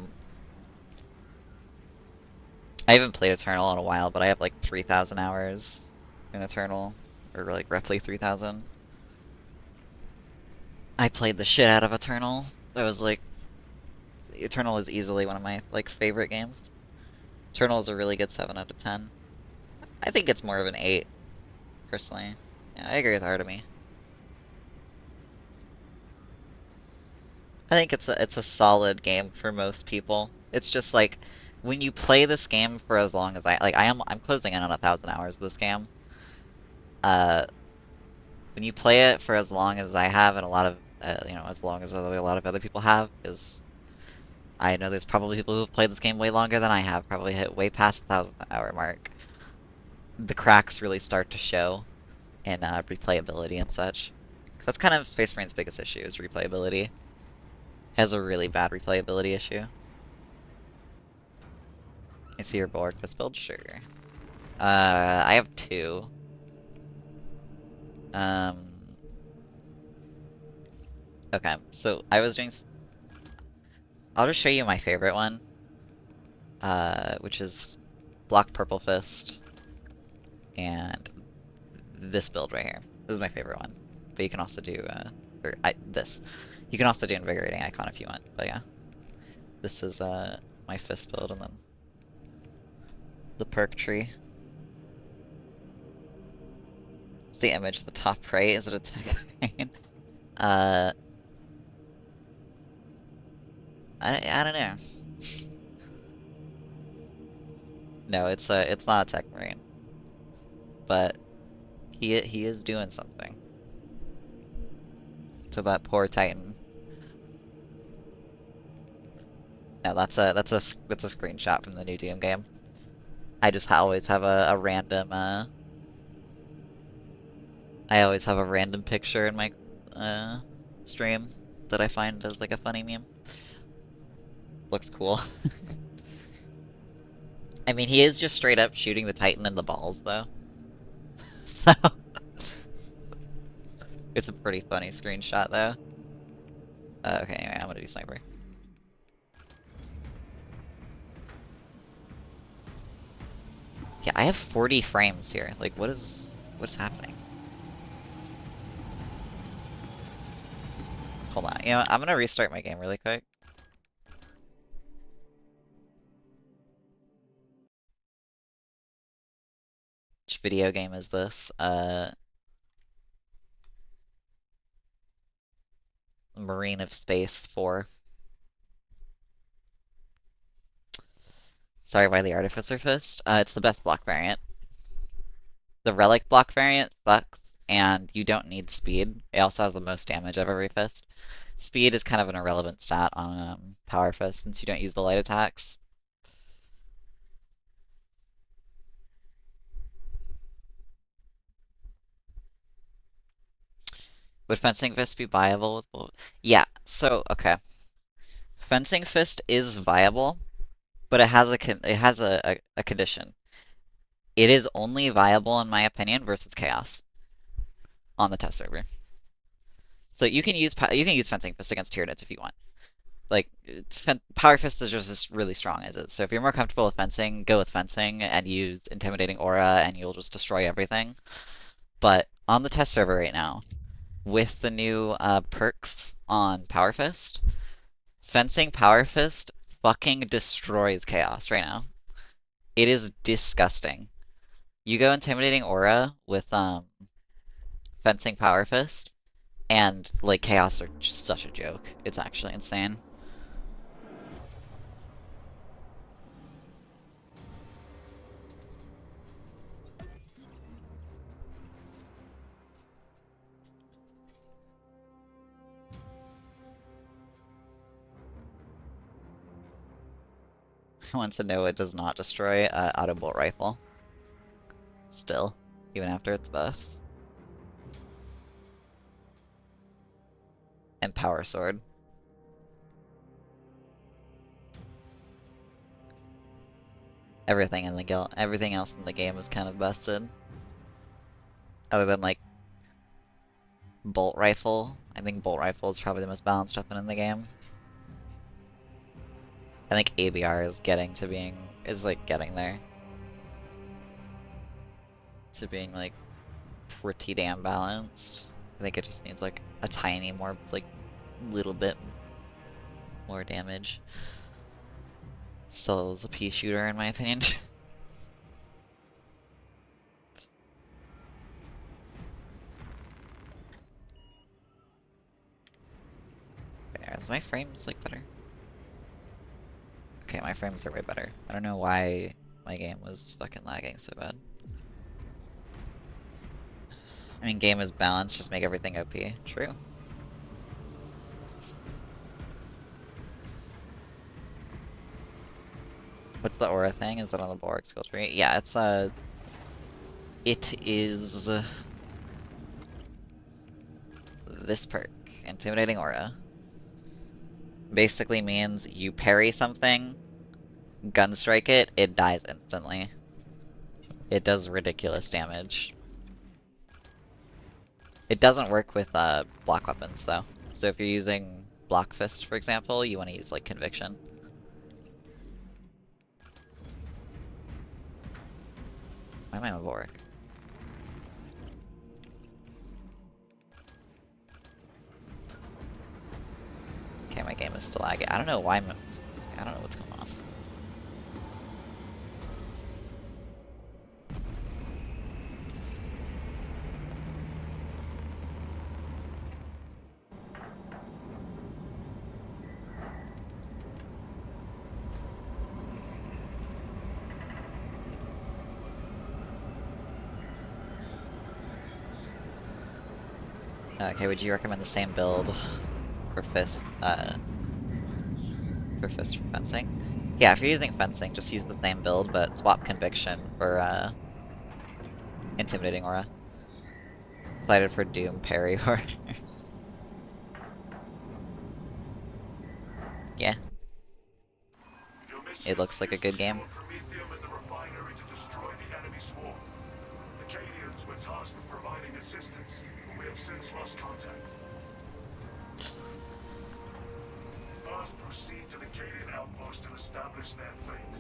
S1: haven't played Eternal in a while, but I have like 3,000 hours in Eternal, or like roughly 3,000. I played the shit out of Eternal. That was like, Eternal is easily one of my like favorite games. Eternal is a really good 7 out of 10. I think it's more of an 8, personally. Yeah, I agree with Artemy. I think it's a solid game for most people. It's just like when you play this game for as long as I'm closing in on 1,000 hours of this game. Uh, when you play it for as long as I have, and a lot of as long as a lot of other people have, because I know there's probably people who have played this game way longer than I have, probably hit way past the 1,000 hour mark. The cracks really start to show in replayability and such. 'Cause that's kind of Space Marine's biggest issue is replayability. It has a really bad replayability issue. You see your Bulwark this build? Sure. I have two. Um, okay, so I was doing. I'll just show you my favorite one, which is Block Purple Fist and this build right here. This is my favorite one. But you can also do this. You can also do Invigorating Icon if you want. But yeah, this is my fist build, and then the perk tree. It's the image at the top right. Is it a tech vein? Uh, I don't know. No, it's not a tech marine, but he is doing something to that poor Titan. No, that's a screenshot from the new Doom game. I just always have a random I always have a random picture in my uh stream that I find as like a funny meme. Looks cool. I mean, he is just straight up shooting the Titan in the balls though. So it's a pretty funny screenshot though. Okay, anyway, I'm gonna do sniper. Yeah, I have 40 frames here. Like, what is happening? Hold on. You know, I'm gonna restart my game really quick. Which video game is this? Marine of Space 4. Sorry, why the Artificer Fist? It's the best block variant. The Relic block variant sucks, and you don't need speed. It also has the most damage of every fist. Speed is kind of an irrelevant stat on Power Fist since you don't use the light attacks. Would Fencing Fist be viable with Yeah, so, okay. Fencing Fist is viable, but it has a condition. It is only viable, in my opinion, versus Chaos on the test server. So you can use Fencing Fist against Tyranids if you want. Like Power Fist is just really strong as it. So if you're more comfortable with fencing, go with fencing and use Intimidating Aura, and you'll just destroy everything. But on the test server right now, with the new perks on Power Fist, fencing Power Fist fucking destroys Chaos right now. It is disgusting. You go Intimidating Aura with fencing Power Fist, and like Chaos are just such a joke. It's actually insane. Wants to know it does not destroy auto bolt rifle. Still, even after its buffs. And power sword. Everything else in the game is kind of busted. Other than like bolt rifle. I think bolt rifle is probably the most balanced weapon in the game. I think ABR is like getting there. To being like pretty damn balanced. I think it just needs like a tiny more like little bit more damage. Still is a pea shooter in my opinion. Is my frames like better? Okay, my frames are way better. I don't know why my game was fucking lagging so bad. I mean, game is balanced, just make everything OP. True. What's the aura thing? Is that on the Bulwark skill tree? Yeah, it's it is this perk, Intimidating Aura. Basically means you parry something, gunstrike it, it dies instantly. It does ridiculous damage. It doesn't work with block weapons though. So if you're using Block Fist, for example, you want to use like Conviction. Why am I on Bulwark? Okay, my game is still lagging. I don't know why I don't know what's going on. Okay, would you recommend the same build for fist for fencing? Yeah, if you're using fencing, just use the same build, but swap conviction for intimidating aura. Cited for doom parry or yeah,
S2: Your mission
S1: it
S2: is
S1: looks
S2: to
S1: like a
S2: use the
S1: good game.
S2: stored Promethium in the refinery to destroy the enemy swarm. Acadians were tasked with providing assistance, but we have since lost contact. First, proceed to the Acadian outpost and establish their fate.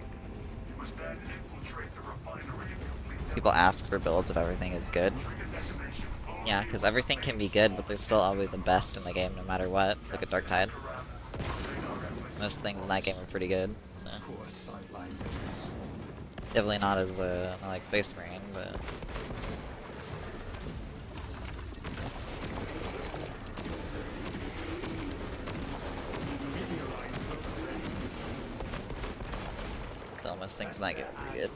S2: You must then infiltrate the refinery and complete
S1: People ask
S2: demolition.
S1: for builds if everything is good.
S2: Trigger detonation only
S1: Yeah, because
S2: when
S1: everything can be
S2: remains
S1: good, but
S2: small
S1: there's still always the
S2: detectable
S1: best in the game no matter what. Look at Dark Tide.
S2: Around. Coordinate our efforts
S1: Most
S2: in
S1: things in that game are pretty good, so.
S2: poor sightlines in this swamp.
S1: Definitely not as not like Space Marine, but still most things in that game are pretty good.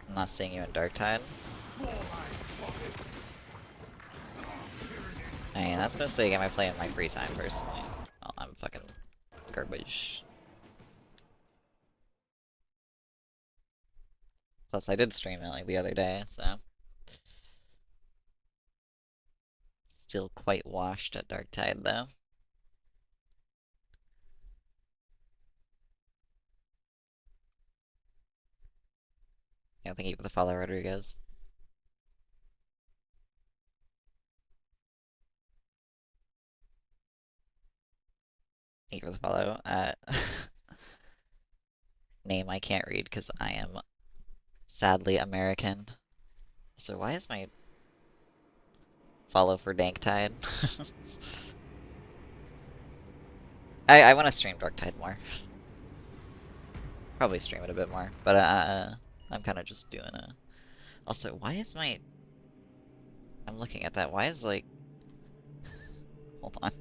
S1: I'm not seeing you in Dark Tide. I mean, that's mostly a game I play in my free time, personally. Oh, I'm fucking garbage. Plus, I did stream it like the other day, so. Still quite washed at Dark Tide, though. Yeah, thank you for the follow, Rodriguez. Thank you for the follow. Name I can't read because I am sadly American. So why is my follow for Dank Tide? I want to stream Dark Tide more. Probably stream it a bit more, but I'm kind of just doing a. Also, why is my? I'm looking at that. Why is like? Hold on.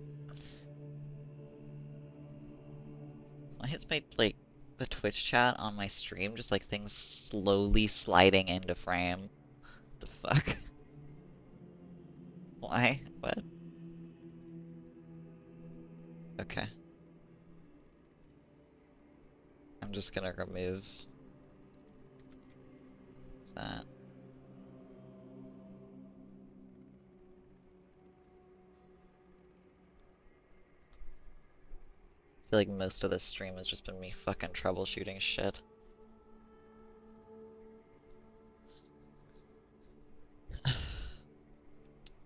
S1: Why is my like the Twitch chat on my stream just like things slowly sliding into frame? The fuck? Why? What? Okay. I'm just gonna remove that. I feel like most of this stream has just been me fucking troubleshooting shit.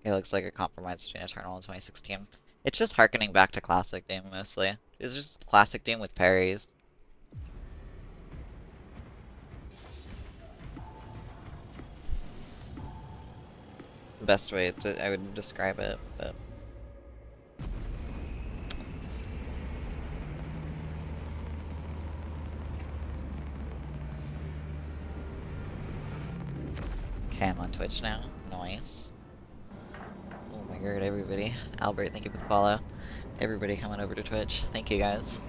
S1: It looks like a compromise between Eternal and 2016. It's just harkening back to classic Doom mostly. It's just classic Doom with parries. The best way I would describe it, but okay, I'm on Twitch now. Nice. Oh my Triggered, everybody. Albert, thank you for the follow. Everybody coming over to Twitch. Thank you guys.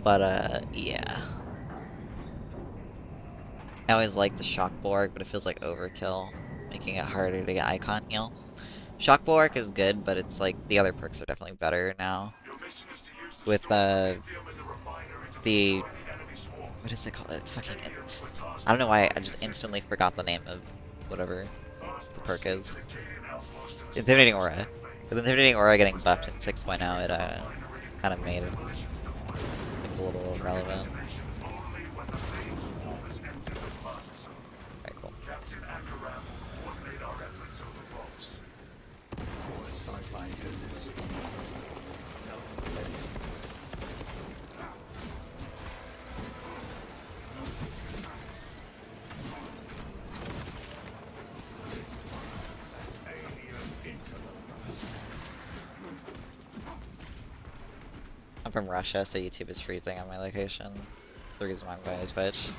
S1: But, yeah. I always like the Shock Bulwark, but it feels like overkill, making it harder to get Icon Heal. Shock Bulwark is good, but it's like, the other perks are definitely better now.
S2: Your mission is to use the
S1: With,
S2: stored lithium in the refiner to
S1: the...
S2: destroy the enemy swarm.
S1: What is it called? Fucking...
S2: Take it to a task
S1: I don't know why, I
S2: controlling
S1: just
S2: the
S1: instantly
S2: system.
S1: forgot the name of whatever
S2: First,
S1: the perk
S2: proceed
S1: is.
S2: to the Cadian outpost to
S1: Intimidating
S2: establish
S1: Aura.
S2: their fate.
S1: With Intimidating Aura getting
S2: Once
S1: buffed
S2: there,
S1: in 6.0,
S2: locate
S1: it,
S2: the refinery and
S1: kind of
S2: commence
S1: made
S2: demolitions deployment.
S1: things a little
S2: Trigger
S1: irrelevant.
S2: detonation only when the main swarm has entered the plaza zone.
S1: Alright, cool.
S2: Captain Akaram will coordinate our efforts over Ross.
S1: I'm from Russia, so YouTube is freezing on my location. The reason why I'm going to Twitch.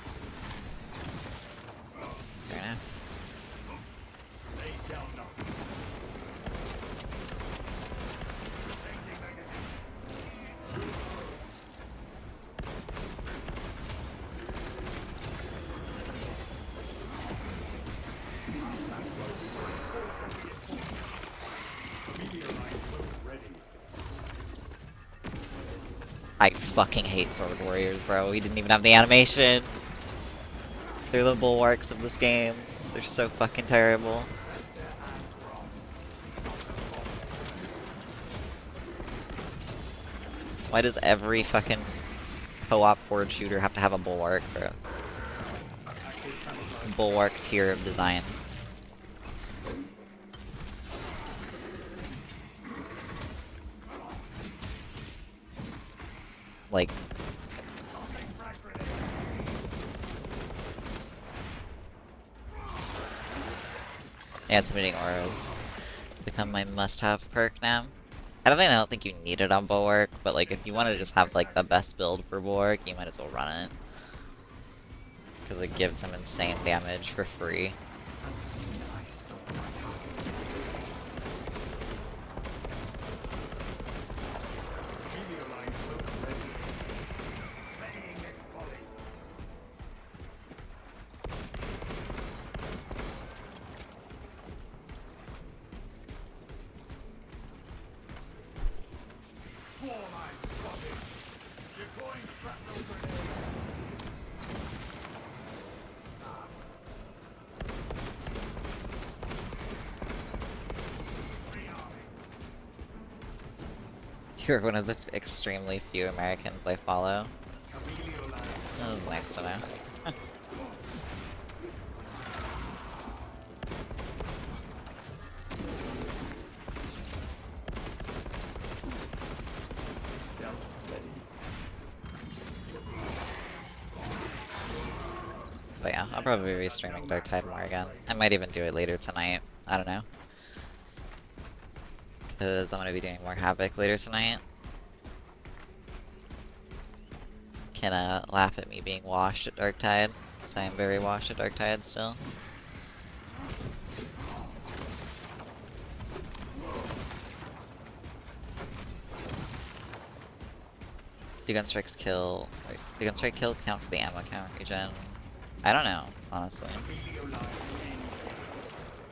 S1: Fair enough. I fucking hate Sword Warriors, bro. We didn't even have the animation. They're the bulwarks of this game. They're so fucking terrible. Why does every fucking co-op horde shooter have to have a bulwark, bro? Bulwark tier of design. Like, yeah, Intimidating Auras become my must-have perk now. I don't think you need it on Bulwark, but like if you want to just have like the best build for Bulwark, you might as well run it. Because it gives him insane damage for free. You're one of the extremely few Americans I follow. That was nice to know. But yeah, I'll probably be streaming Dark Tide more again. I might even do it later tonight. I don't know. Because I'm gonna be doing more Havoc later tonight. Can laugh at me being washed at Dark Tide, because I am very washed at Dark Tide still. Do gun strikes kill? Wait, do gun strike kills count for the ammo count regen? I don't know, honestly.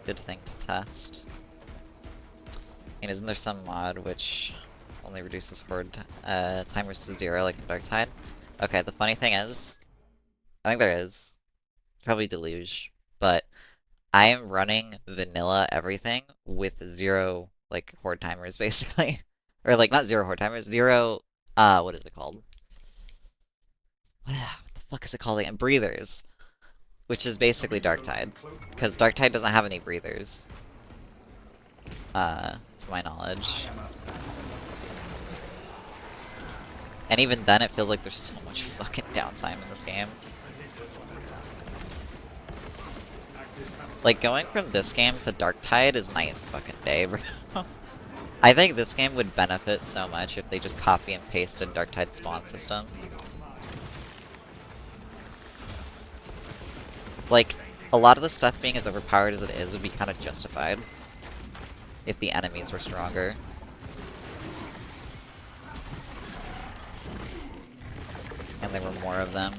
S1: Good thing to test. I mean, isn't there some mod which only reduces horde timers to 0 like in Dark Tide? Okay, the funny thing is, I think there is. Probably Deluge, but I am running vanilla everything with 0 like horde timers basically. Or like not 0 horde timers, 0 what is it called? What the fuck is it called again? Breathers. Which is basically Dark Tide. Because Dark Tide doesn't have any breathers. To my knowledge. And even then, it feels like there's so much fucking downtime in this game. Like, going from this game to Dark Tide is night and fucking day, bro. I think this game would benefit so much if they just copy and pasted Darktide spawn system. Like, a lot of the stuff being as overpowered as it is would be kind of justified if the enemies were stronger. And there were more of them.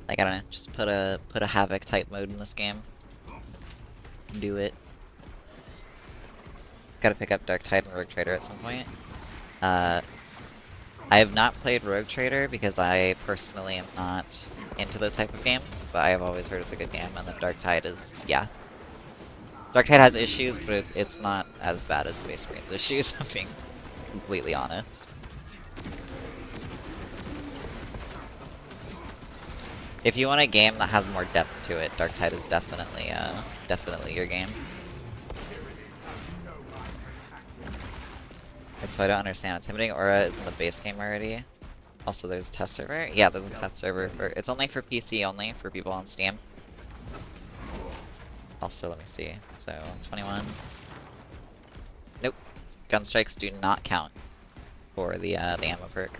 S1: Like, I don't know, just put a Havoc type mode in this game. Do it. Gotta pick up Darktide and Rogue Trader at some point. I have not played Rogue Trader because I personally am not into those type of games, but I have always heard it's a good game, and then Darktide is, yeah. Darktide has issues, but it's not as bad as Space Marine's issues, I'm being completely honest. If you want a game that has more depth to it, Darktide is definitely your game. And so I don't understand. Intimidating Aura is in the base game already. Also, there's a test server. Yeah, there's a test server for. It's only for PC only for people on Steam. Also, let me see. So 21. Nope. Gun strikes do not count for the ammo perk.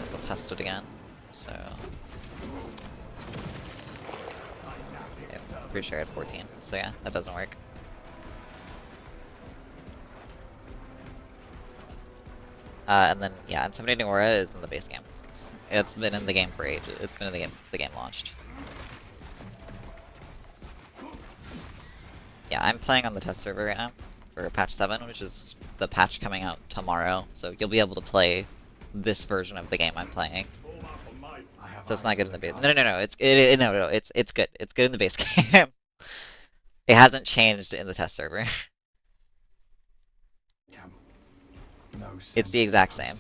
S1: So I'll test it again. So. Yeah, pretty sure I had 14. So yeah, that doesn't work. And then, yeah, Intimidating Aura is in the base game. It's been in the game for ages. It's been in the game since the game launched. Yeah, I'm playing on the test server right now for patch 7, which is the patch coming out tomorrow. So you'll be able to play this version of the game I'm playing. So it's not good in the base. No, it's good. It's good in the base game. It hasn't changed in the test server. It's the exact same.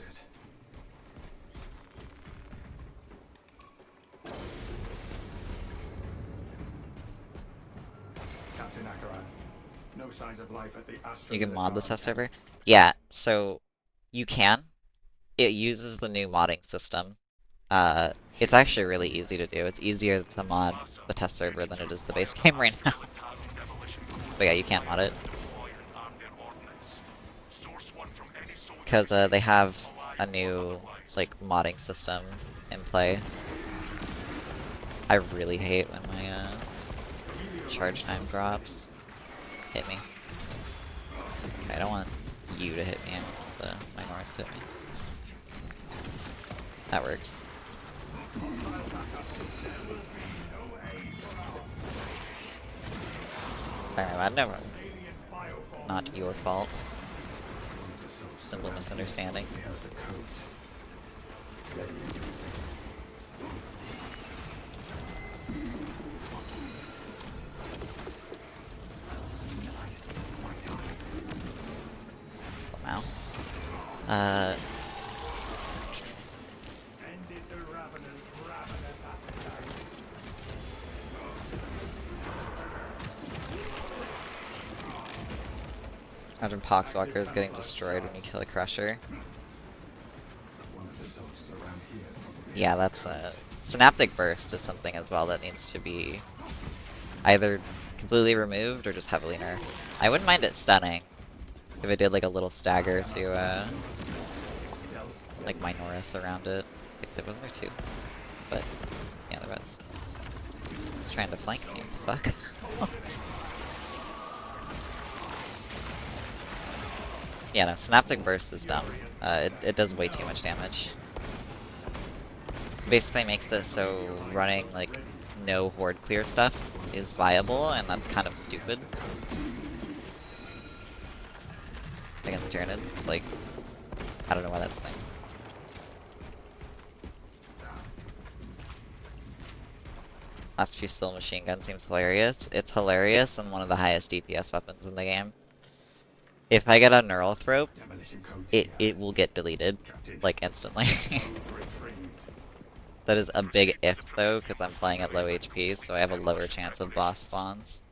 S2: No signs of life at the
S1: You can mod the test server? Yeah, so you can. It uses the new modding system. It's actually really easy to do. It's easier to mod the test server than it is the base game right now. But yeah, you can mod it. Because they have a new, like, modding system in play. I really hate when my charge time drops. Hit me. Okay, I don't want you to hit me, I want the minorities to hit me. That works. Sorry, my bad. No, not your fault. Simple misunderstanding. Wow. Imagine Poxwalker is getting destroyed when you kill a Crusher. Yeah, that's Synaptic Burst is something as well that needs to be either completely removed or just heavily nerfed. I wouldn't mind it stunning if it did like a little stagger to like Minoris around it. Like, there wasn't there two, but yeah, there was. It's trying to flank me. Fuck. Yeah, no, Synaptic Burst is dumb. It does way too much damage. Basically makes it so running, like, no horde clear stuff is viable, and that's kind of stupid. Against Tyranids, it's like, I don't know why that's a thing. Last Fusil machine gun seems hilarious. It's hilarious and one of the highest DPS weapons in the game. if I get a neural thrope,
S2: Demolition codes
S1: it
S2: here.
S1: it will get deleted,
S2: Captain.
S1: like instantly.
S2: Codes retrieved.
S1: That is a big
S2: Proceed to
S1: if
S2: the
S1: though,
S2: provisional
S1: because I'm playing at low HP, so I have a lower
S2: demolition
S1: chance of boss
S2: preparations.
S1: spawns.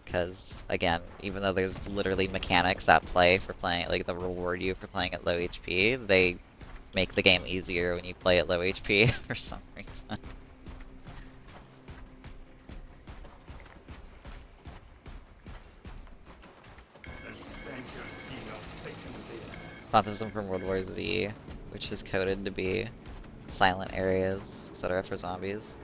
S1: Because again, even though there's literally mechanics at play for playing, like that reward you for playing at low HP, they make the game easier when you play at low HP for some reason.
S2: The stench of Xenos thickens the air.
S1: Fantasm from World War Z, which is coded to be silent areas, etc. for zombies.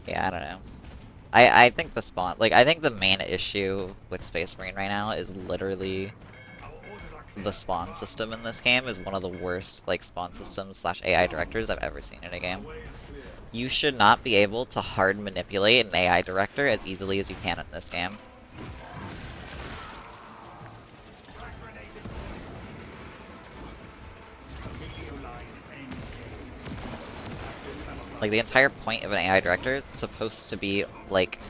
S1: Yeah, I don't know. I think the spawn, like, I think the main issue with Space Marine right now is literally
S2: Our orders are clear.
S1: the spawn system in this game is one of the worst, like, spawn systems slash AI directors I've ever seen in a game.
S2: The way is clear.
S1: You should not be able to hard manipulate an AI director as easily as you can in this game.
S2: Frag grenade deployed. Video line engaged. Active camouflage.
S1: Like, the entire point of an AI director is supposed to be, like,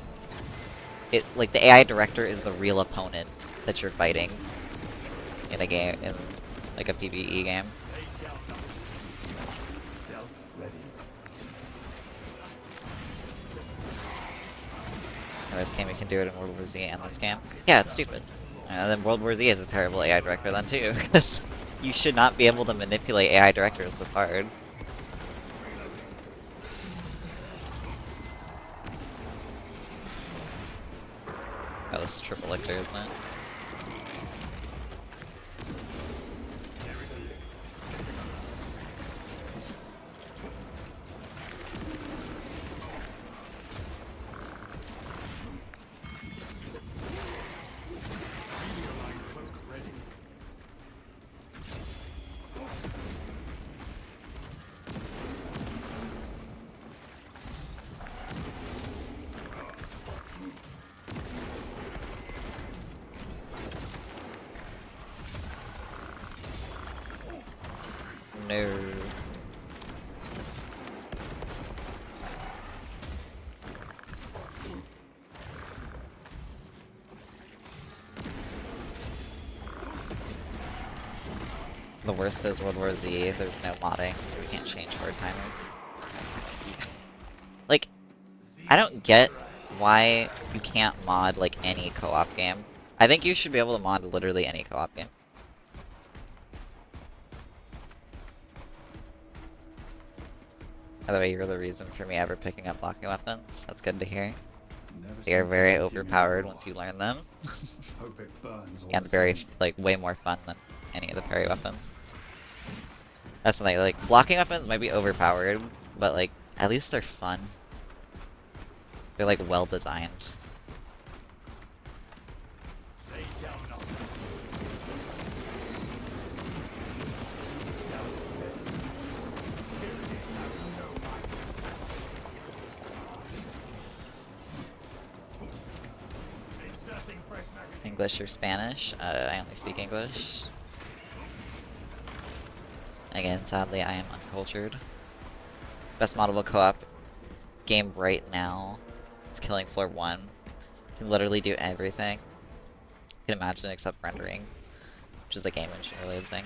S1: like, the AI director is the real opponent that you're fighting in a game, in, like, a PvE game.
S2: They shall not. Stealth ready.
S1: In this game, you can do it in World War Z and this game. Yeah, it's stupid. And then World War Z is a terrible AI director then too, because you should not be able to manipulate AI directors this hard. Oh, this is triple lictor, isn't it?
S2: There is a lift. Video line cloak ready.
S1: No. The worst is World War Z, there's no modding, so we can't change hard timers. Like, I don't get why you can't mod, like, any co-op game. I think you should be able to mod literally any co-op game. By the way, you're the reason for me ever picking up blocking weapons. That's good to hear.
S2: Never
S1: They are
S2: seen
S1: very
S2: human
S1: overpowered
S2: blood.
S1: once you learn them.
S2: Hope it burns all
S1: And
S2: the
S1: very,
S2: same.
S1: like, way more fun than any of the parry weapons. That's the thing, like, blocking weapons might be overpowered, but, like, at least they're fun. They're, like, well designed.
S2: They shall not. Stealth ready. Tyranny have no mind. Inserting fresh magazine.
S1: English or Spanish? I only speak English. Again, sadly, I am uncultured. Best moddable co-op game right now is Killing Floor 1. Can literally do everything. You can imagine except rendering, which is a game engine related thing.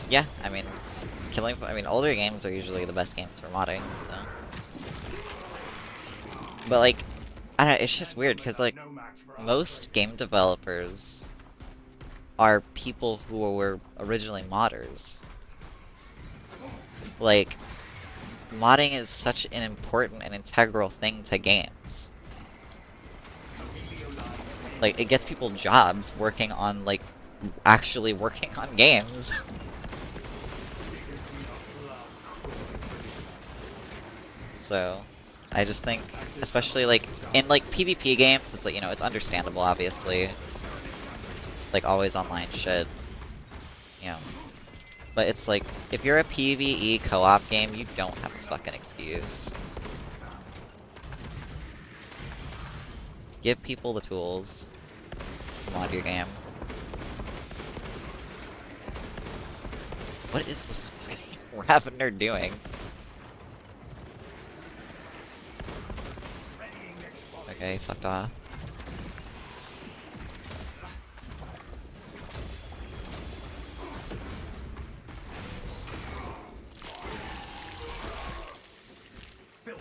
S1: Yeah, I mean, older games are usually the best games for modding, so. But like, I don't know, it's just weird, because like,
S2: No match for our
S1: most game developers are people who were originally modders. Like, modding is such an important and integral thing to games. Like, it gets people jobs working on, like, actually working on games. So, I just think, especially, like, in, like, PvP games, it's like, you know, it's understandable, obviously. Like, always online shit. You know. But it's like, if you're a PvE co-op game, you don't have a fucking excuse. Give people the tools to mod your game. What is this fucking Ravener doing? Okay, fucked off.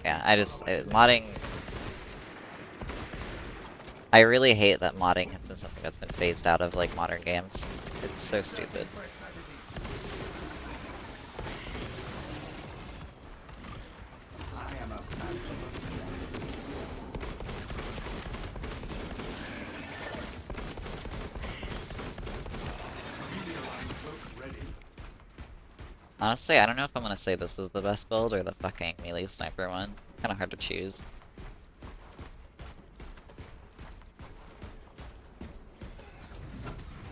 S1: Yeah, modding. I really hate that modding has been something that's been phased out of like modern games. It's so stupid. Honestly, I don't know if I'm gonna say this is the best build or the fucking melee sniper one. Kinda hard to choose.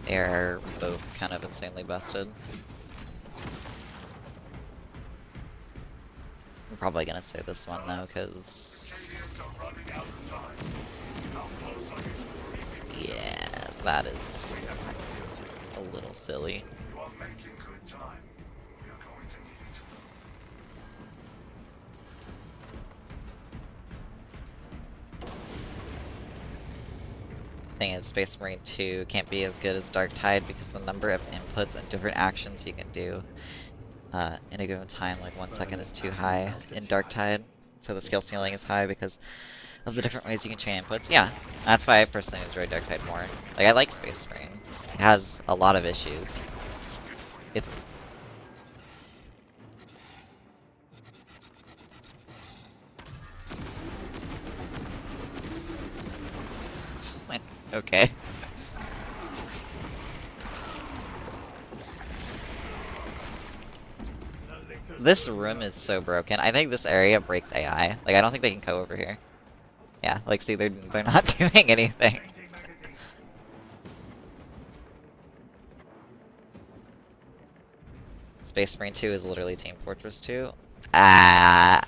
S1: They're both kind of insanely busted. I'm probably gonna say this one though, cause yeah, that is a little silly.
S2: You are making good time. We are going to need it.
S1: Thing is, Space Marine 2 can't be as good as Dark Tide because the number of inputs and different actions you can do in a given time, like 1 second, is too high in Dark Tide. So the skill ceiling is high because of the different ways you can chain inputs. Yeah, that's why I personally enjoy Dark Tide more. Like, I like Space Marine. It has a lot of issues. It's okay. This room is so broken. I think this area breaks AI. Like, I don't think they can go over here. Yeah, like, see, they're not doing anything. Space Marine 2 is literally Team Fortress 2. Ah,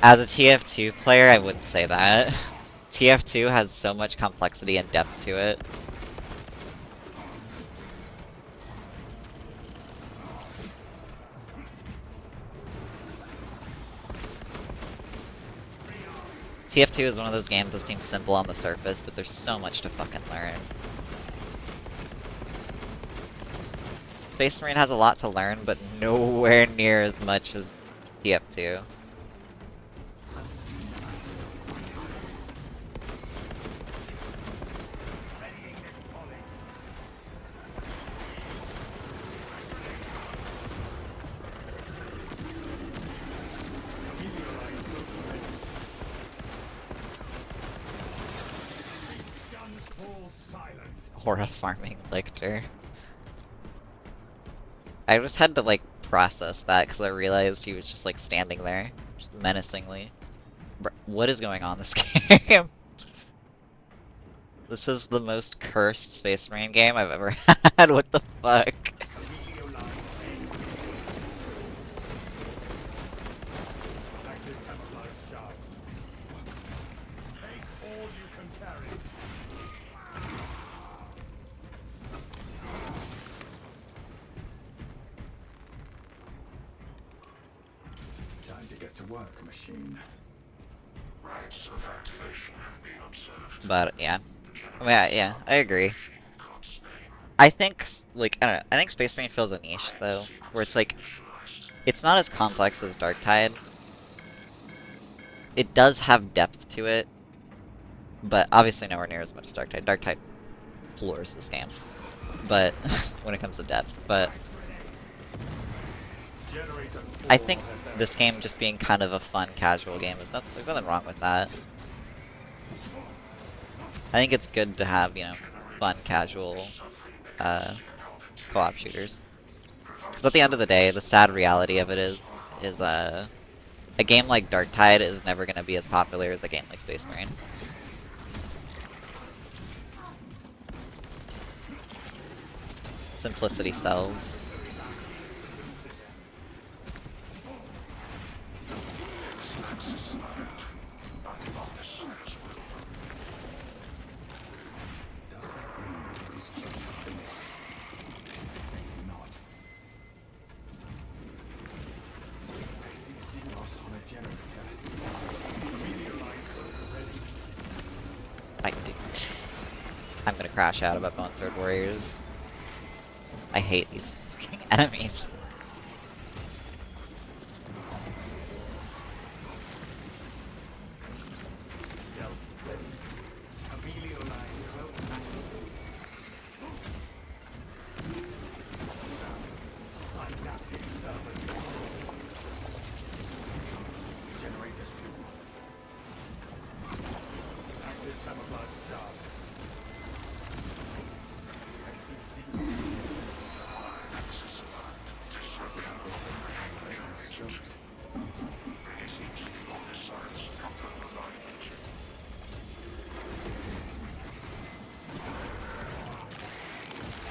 S1: as a TF2 player, I wouldn't say that. TF2 has so much complexity and depth to it. TF2 is one of those games that seems simple on the surface, but there's so much to fucking learn. Space Marine has a lot to learn, but nowhere near as much as TF2. Hora farming Lictor. I just had to like process that because I realized he was just like standing there, just menacingly. What is going on this game? This is the most cursed Space Marine game I've ever had. What the fuck?
S2: Time to get to work, machine. Rites of activation have been observed.
S1: But yeah, yeah, I agree. I think like I don't know. I think Space Marine fills a niche though, where it's like it's not as complex as Dark Tide. It does have depth to it, but obviously nowhere near as much as Dark Tide. Dark Tide floors this game, but when it comes to depth, but I think this game just being kind of a fun, casual game is there's nothing wrong with that. I think it's good to have, you know, fun, casual co-op shooters. Because at the end of the day, the sad reality of it is a game like Dark Tide is never going to be as popular as a game like Space Marine. Simplicity sells. I'm gonna crash out about Bone Sword Warriors. I hate these fucking enemies.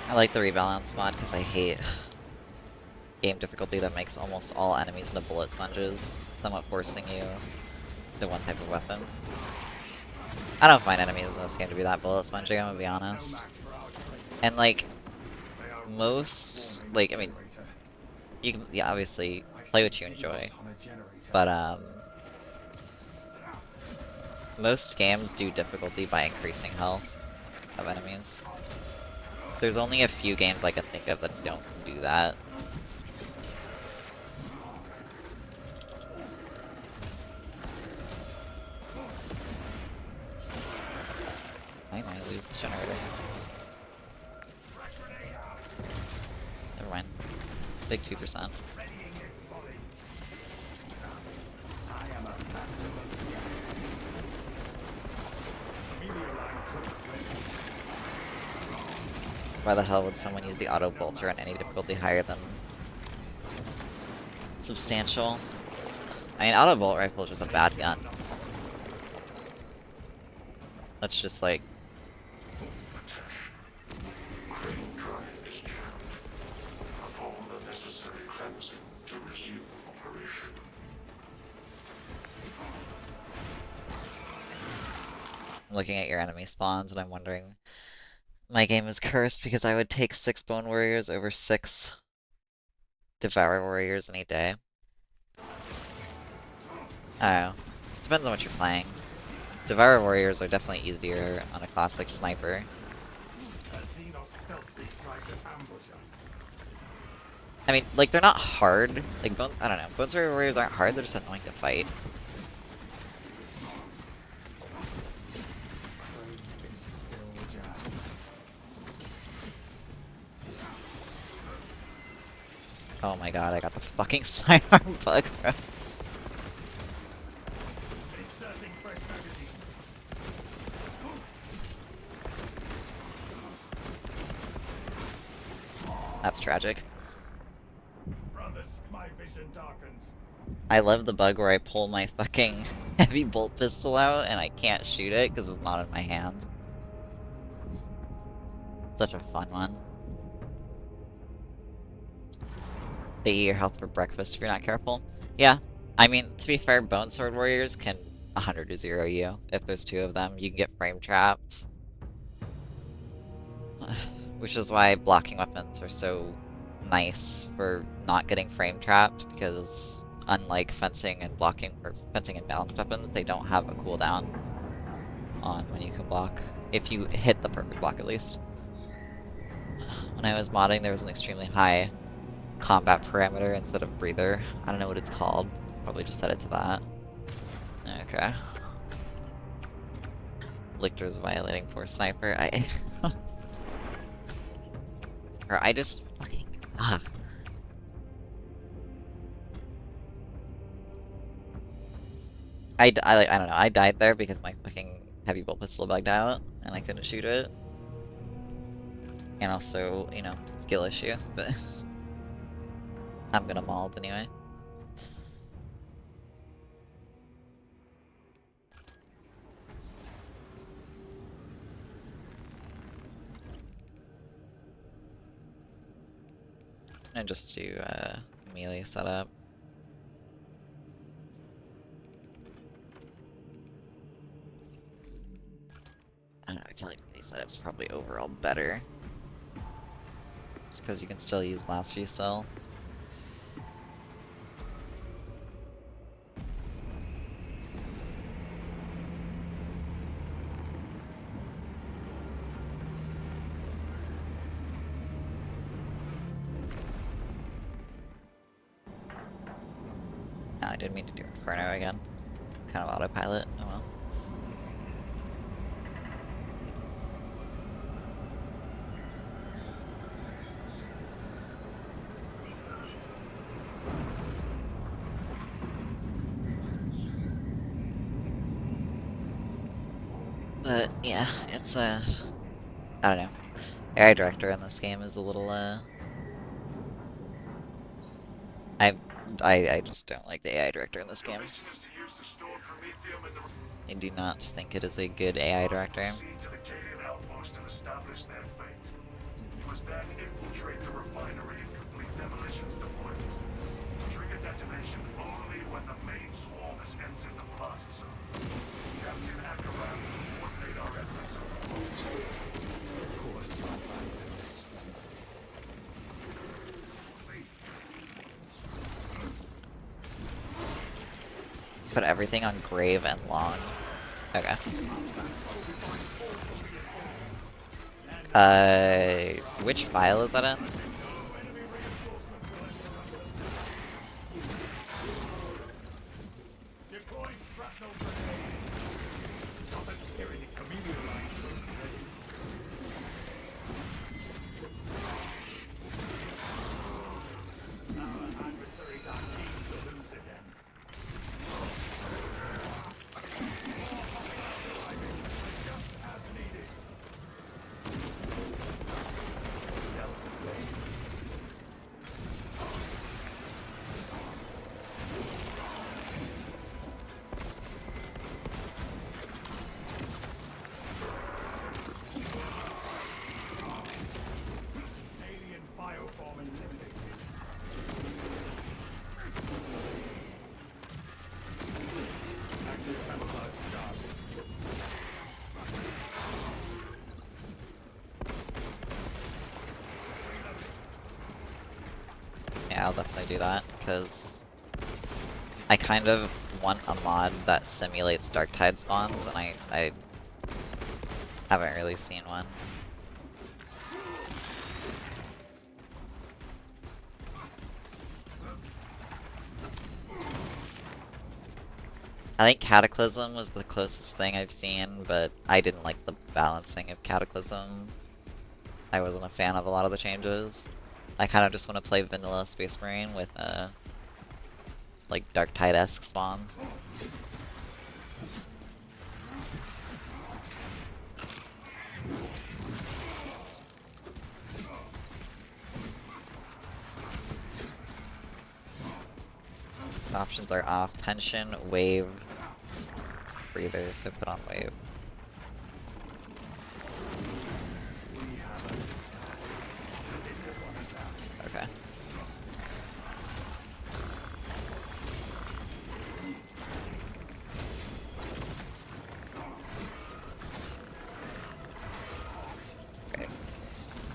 S1: I like the rebalance mod because I hate game difficulty that makes almost all enemies into bullet sponges, somewhat forcing you to one type of weapon. I don't find enemies in this game to be that bullet spongy, I'm gonna be honest. And like, most, like, I mean, you can, yeah, obviously, play what you enjoy, but most games do difficulty by increasing health of enemies. There's only a few games I can think of that don't do that. I might lose the generator. Never mind. Big 2%. So why the hell would someone use the auto bolter on any difficulty higher than substantial? I mean, auto bolt rifle is just a bad gun. That's just like looking at your enemy spawns and I'm wondering, my game is cursed because I would take 6 Bone Warriors over 6 Devour Warriors any day. I don't know. Depends on what you're playing. Devour Warriors are definitely easier on a classic sniper. I mean, like, they're not hard. Like, I don't know. Bone Sword Warriors aren't hard, they're just annoying to fight. Oh my god, I got the fucking sidearm bug, bro. That's tragic.
S2: Brothers, my vision darkens.
S1: I love the bug where I pull my fucking heavy bolt pistol out and I can't shoot it because it's not in my hands. Such a fun one. They eat your health for breakfast if you're not careful. Yeah, I mean, to be fair, Bone Sword Warriors can 100 to 0 you. If there's 2 of them, you can get frame trapped. Which is why blocking weapons are so nice for not getting frame trapped, because unlike fencing and blocking, or fencing and balanced weapons, they don't have a cooldown on when you can block. If you hit the perfect block at least. When I was modding, there was an extremely high combat parameter instead of breather. I don't know what it's called. Probably just set it to that. Okay. Lictor's violating for sniper. Or I just fucking ugh. I don't know. I died there because my fucking heavy bolt pistol bugged out and I couldn't shoot it. And also, you know, skill issue, but I'm gonna maul it anyway. And just do melee setup. I don't know, I feel like melee setup's probably overall better. Just because you can still use last few still. didn't mean to do Inferno again. Kind of autopilot. Oh well. But yeah, it's I don't know. AI director in this game is a little I I just don't like the AI director in this
S2: Your
S1: game.
S2: mission is to use the stored Promethium in the
S1: I do not think it is a good AI director.
S2: proceed to the Cadian outpost and establish their fate. You must then infiltrate the refinery and complete demolitions deployment. Trigger detonation only when the main swarm has entered the plaza zone. Captain Akaram will coordinate our efforts on the post. Of course, sometimes in this swamp.
S1: Put everything on grave and long. Okay. Which file is that in?
S2: Deploying shrapnel grenade. Doesn't carry the community line. Our adversaries are keen to lose again. Just as needed. Stealth blade. Alien bioform eliminated. Active camouflage charge.
S1: Yeah, I'll definitely do that, because I kind of want a mod that simulates dark tide spawns, and I haven't really seen one. I think Cataclysm was the closest thing I've seen, but I didn't like the balancing of Cataclysm. I wasn't a fan of a lot of the changes. I kind of just want to play vanilla Space Marine with like Dark Tide-esque spawns. So options are off: tension, wave, breather. So put on wave. Okay. Great.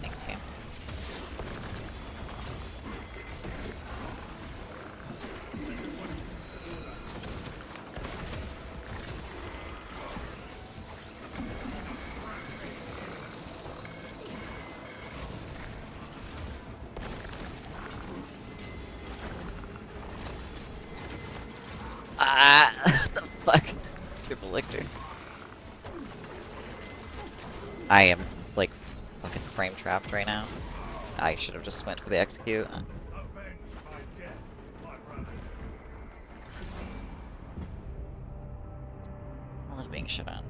S1: Thanks, game. Ah, what the fuck? Triple lictor. I am like fucking frame trapped right now. I should have just went for the execute.
S2: Avenged by death, my brothers.
S1: I love being shit on.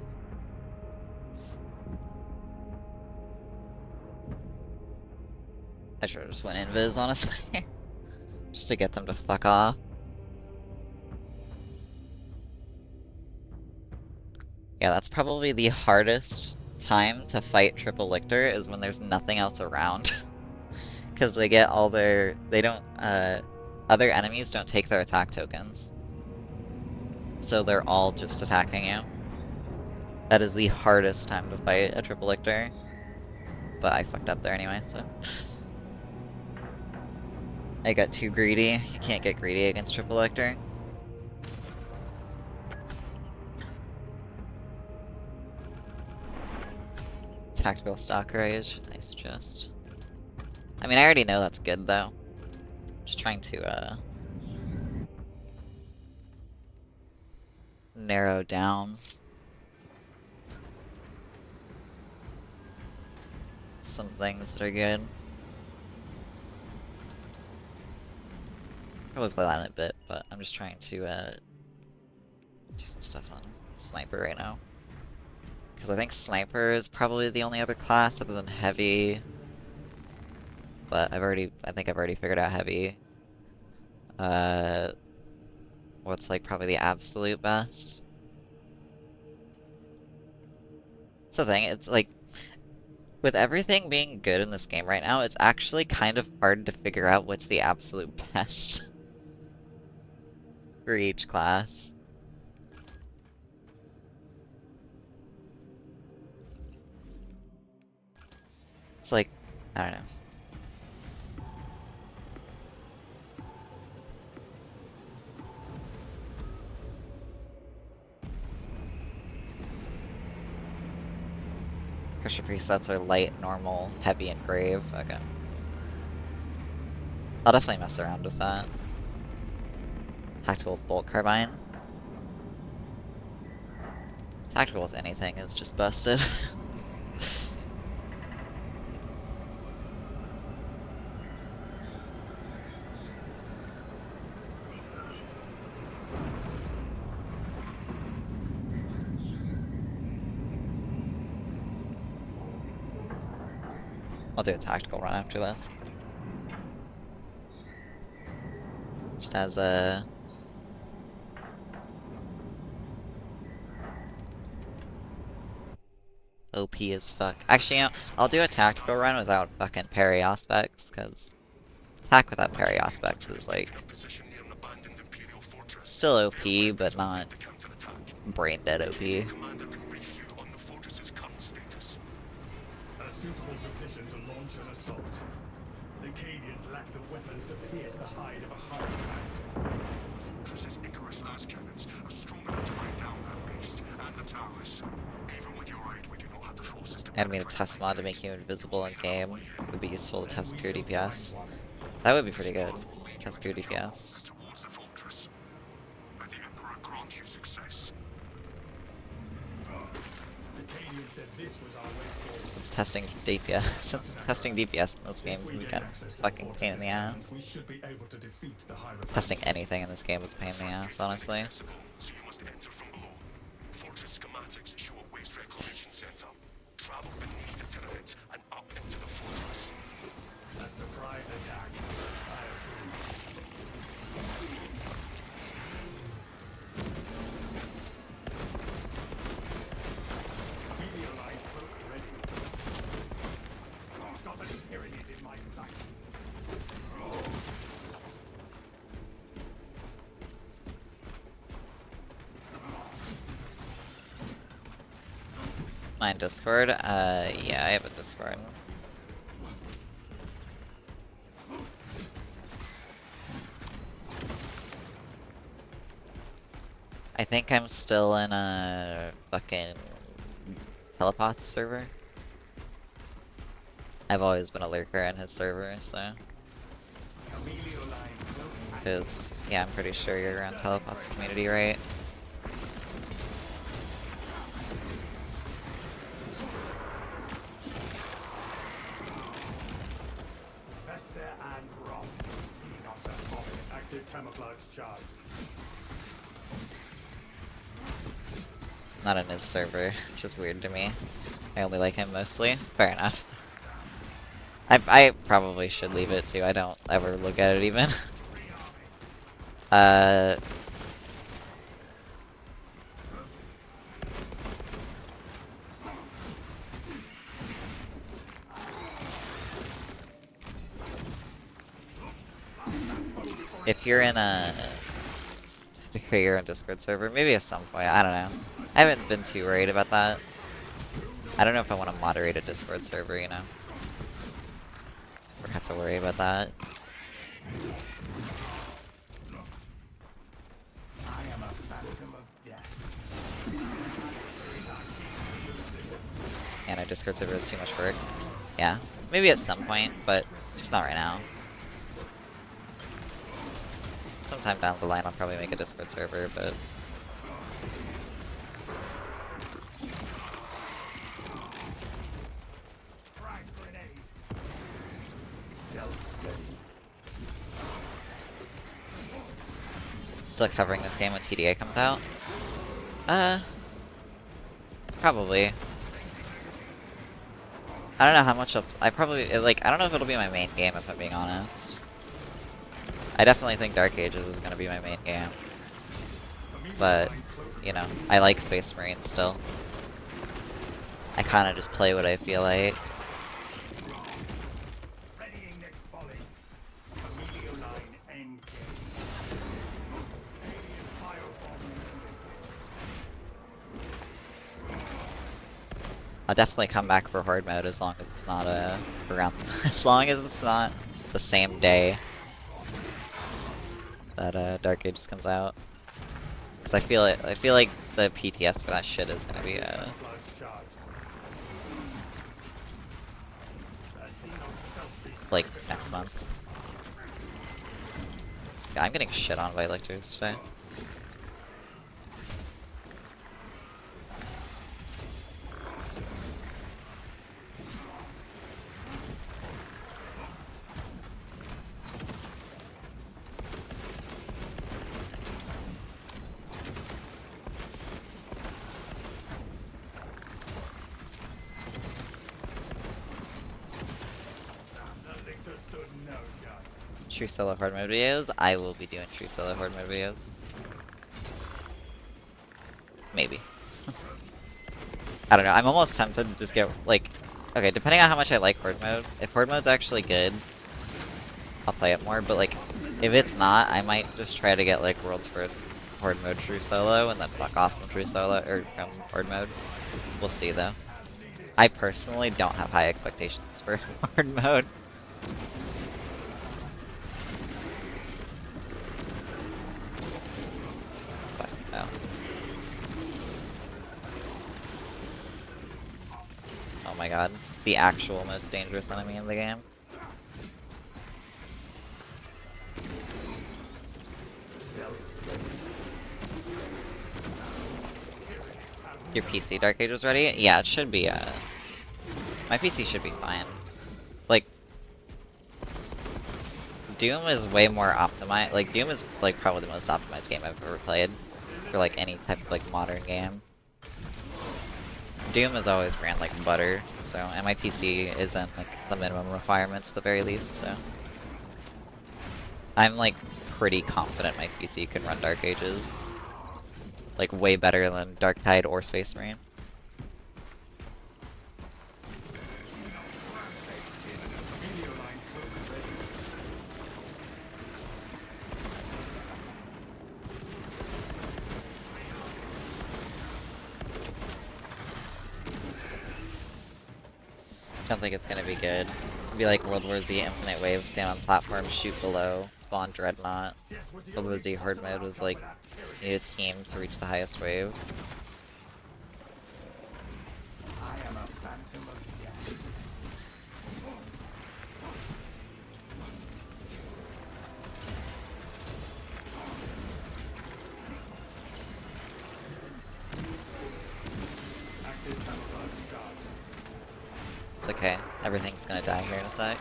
S1: I should have just went invis, honestly. Just to get them to fuck off. Yeah, that's probably the hardest time to fight Triple Lictor, is when there's nothing else around. Because they get all their... they don't... other enemies don't take their attack tokens. So they're all just attacking you. That is the hardest time to fight a Triple Lictor. But I fucked up there anyway, so... I got too greedy. You can't get greedy against Triple Lictor. Tactical Stalker Rage, nice adjust. I mean, I already know that's good though. Just trying to, narrow down some things that are good. Probably play that in a bit, but I'm just trying to do some stuff on sniper right now. Because I think sniper is probably the only other class other than heavy. But I think I've already figured out heavy. What's like probably the absolute best. That's the thing, it's like, with everything being good in this game right now, it's actually kind of hard to figure out what's the absolute best for each class. It's like, I don't know. Pressure presets are light, normal, heavy, and grave. Okay. I'll definitely mess around with that. Tactical with bolt carbine. Tactical with anything is just busted. I'll do a tactical run after this. Just as a... OP as fuck. Actually, you know, I'll do a tactical run without fucking parry aspects, because attack without parry aspects is like... still OP, but not brain dead OP.
S2: A suitable position to launch an assault. The Cadians lack the weapons to pierce the hide of a hierophant. The fortress's Icarus las cannons are strong enough to bring down that beast and the towers. Even with your aid, we do not have the forces to
S1: Enemy test mod to make you invisible in game would be useful to test pure DPS. That would be pretty good. Test pure DPS.
S2: towards the fortress. May the Emperor grant you success. The Cadians said this was our way forward.
S1: Since testing DPS in this game can be kind of fucking pain in the ass.
S2: We should be able to defeat the hierophant.
S1: Testing anything in this game is a pain in the ass, honestly.
S2: So you must enter from below. Fortress schematics show a waste reclamation center. Travel beneath the tenement and up into the fortress. A surprise attack. Fire Meteorite perk ready. Got an Tyranid in my sights.
S1: Mine Discord? Yeah, I have a Discord. I think I'm still in a fucking telepath server. I've always been a lurker in his server, so. Cause, yeah, I'm pretty sure you're around telepath's community, right?
S2: Fester and rot. Xenos atomic active camouflage charged.
S1: Not in his server, which is weird to me. I only like him mostly. Fair enough. I probably should leave it too. I don't ever look at it even. If you're in a to create your own Discord server, maybe at some point, I don't know. I haven't been too worried about that. I don't know if I want to moderate a Discord server, you know. Or have to worry about that.
S2: I am a phantom of death.
S1: And our Discord server is too much work. Yeah, maybe at some point, but just not right now. Sometime down the line I'll probably make a Discord server, but Still covering this game when TDA comes out? Probably. I don't know how much I probably, like, I don't know if it'll be my main game if I'm being honest. I definitely think Dark Ages is gonna be my main game. But, you know, I like Space Marines still. I kinda just play what I feel like.
S2: Readying next volley. Amelia line engage. Alien firebomb
S1: I'll definitely come back for Horde mode as long as it's not around, as long as it's not the same day that Dark Ages comes out. Cause I feel like the PTS for that shit is gonna be
S2: flash charged.
S1: like next month. Yeah, I'm getting shit on by lictors today.
S2: The lictor stood no chance.
S1: True solo horde mode videos. I will be doing true solo horde mode videos. Maybe. I don't know. I'm almost tempted to just get like, okay, depending on how much I like horde mode. If horde mode's actually good, I'll play it more. But like, if it's not, I might just try to get like world's first horde mode true solo and then fuck off from true solo or from horde mode. We'll see though. I personally don't have high expectations for horde mode. But no. Oh my god. The actual most dangerous enemy in the game. Your PC Dark Ages ready? Yeah, it should be, my PC should be fine. Like, Doom is way more optimized, like, Doom is, like, probably the most optimized game I've ever played. For, like, any type of, like, modern game. Doom has always ran like butter, so, and my PC isn't, like, the minimum requirements at the very least, so. I'm, like, pretty confident my PC can run Dark Ages. Like, way better than Dark Tide or Space Marine. I don't think it's gonna be good. It'll be like World War Z Infinite Wave, stand on platform, shoot below, spawn Dreadnought. World War Z Horde mode was like, you need a team to reach the highest wave.
S2: I am a phantom of death. Active camouflage charge.
S1: It's okay, everything's gonna die here in a sec.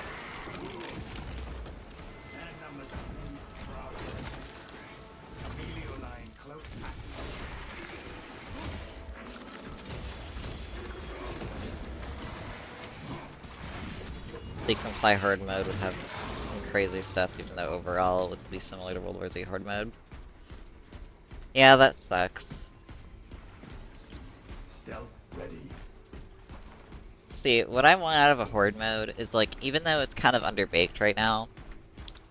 S2: And numbers up. Amelia line cloak active.
S1: Leaks and Fly Horde mode would have some crazy stuff, even though overall it would be similar to World War Z Horde mode. Yeah, that sucks.
S2: Stealth ready.
S1: See, what I want out of a Horde mode is like, even though it's kind of underbaked right now,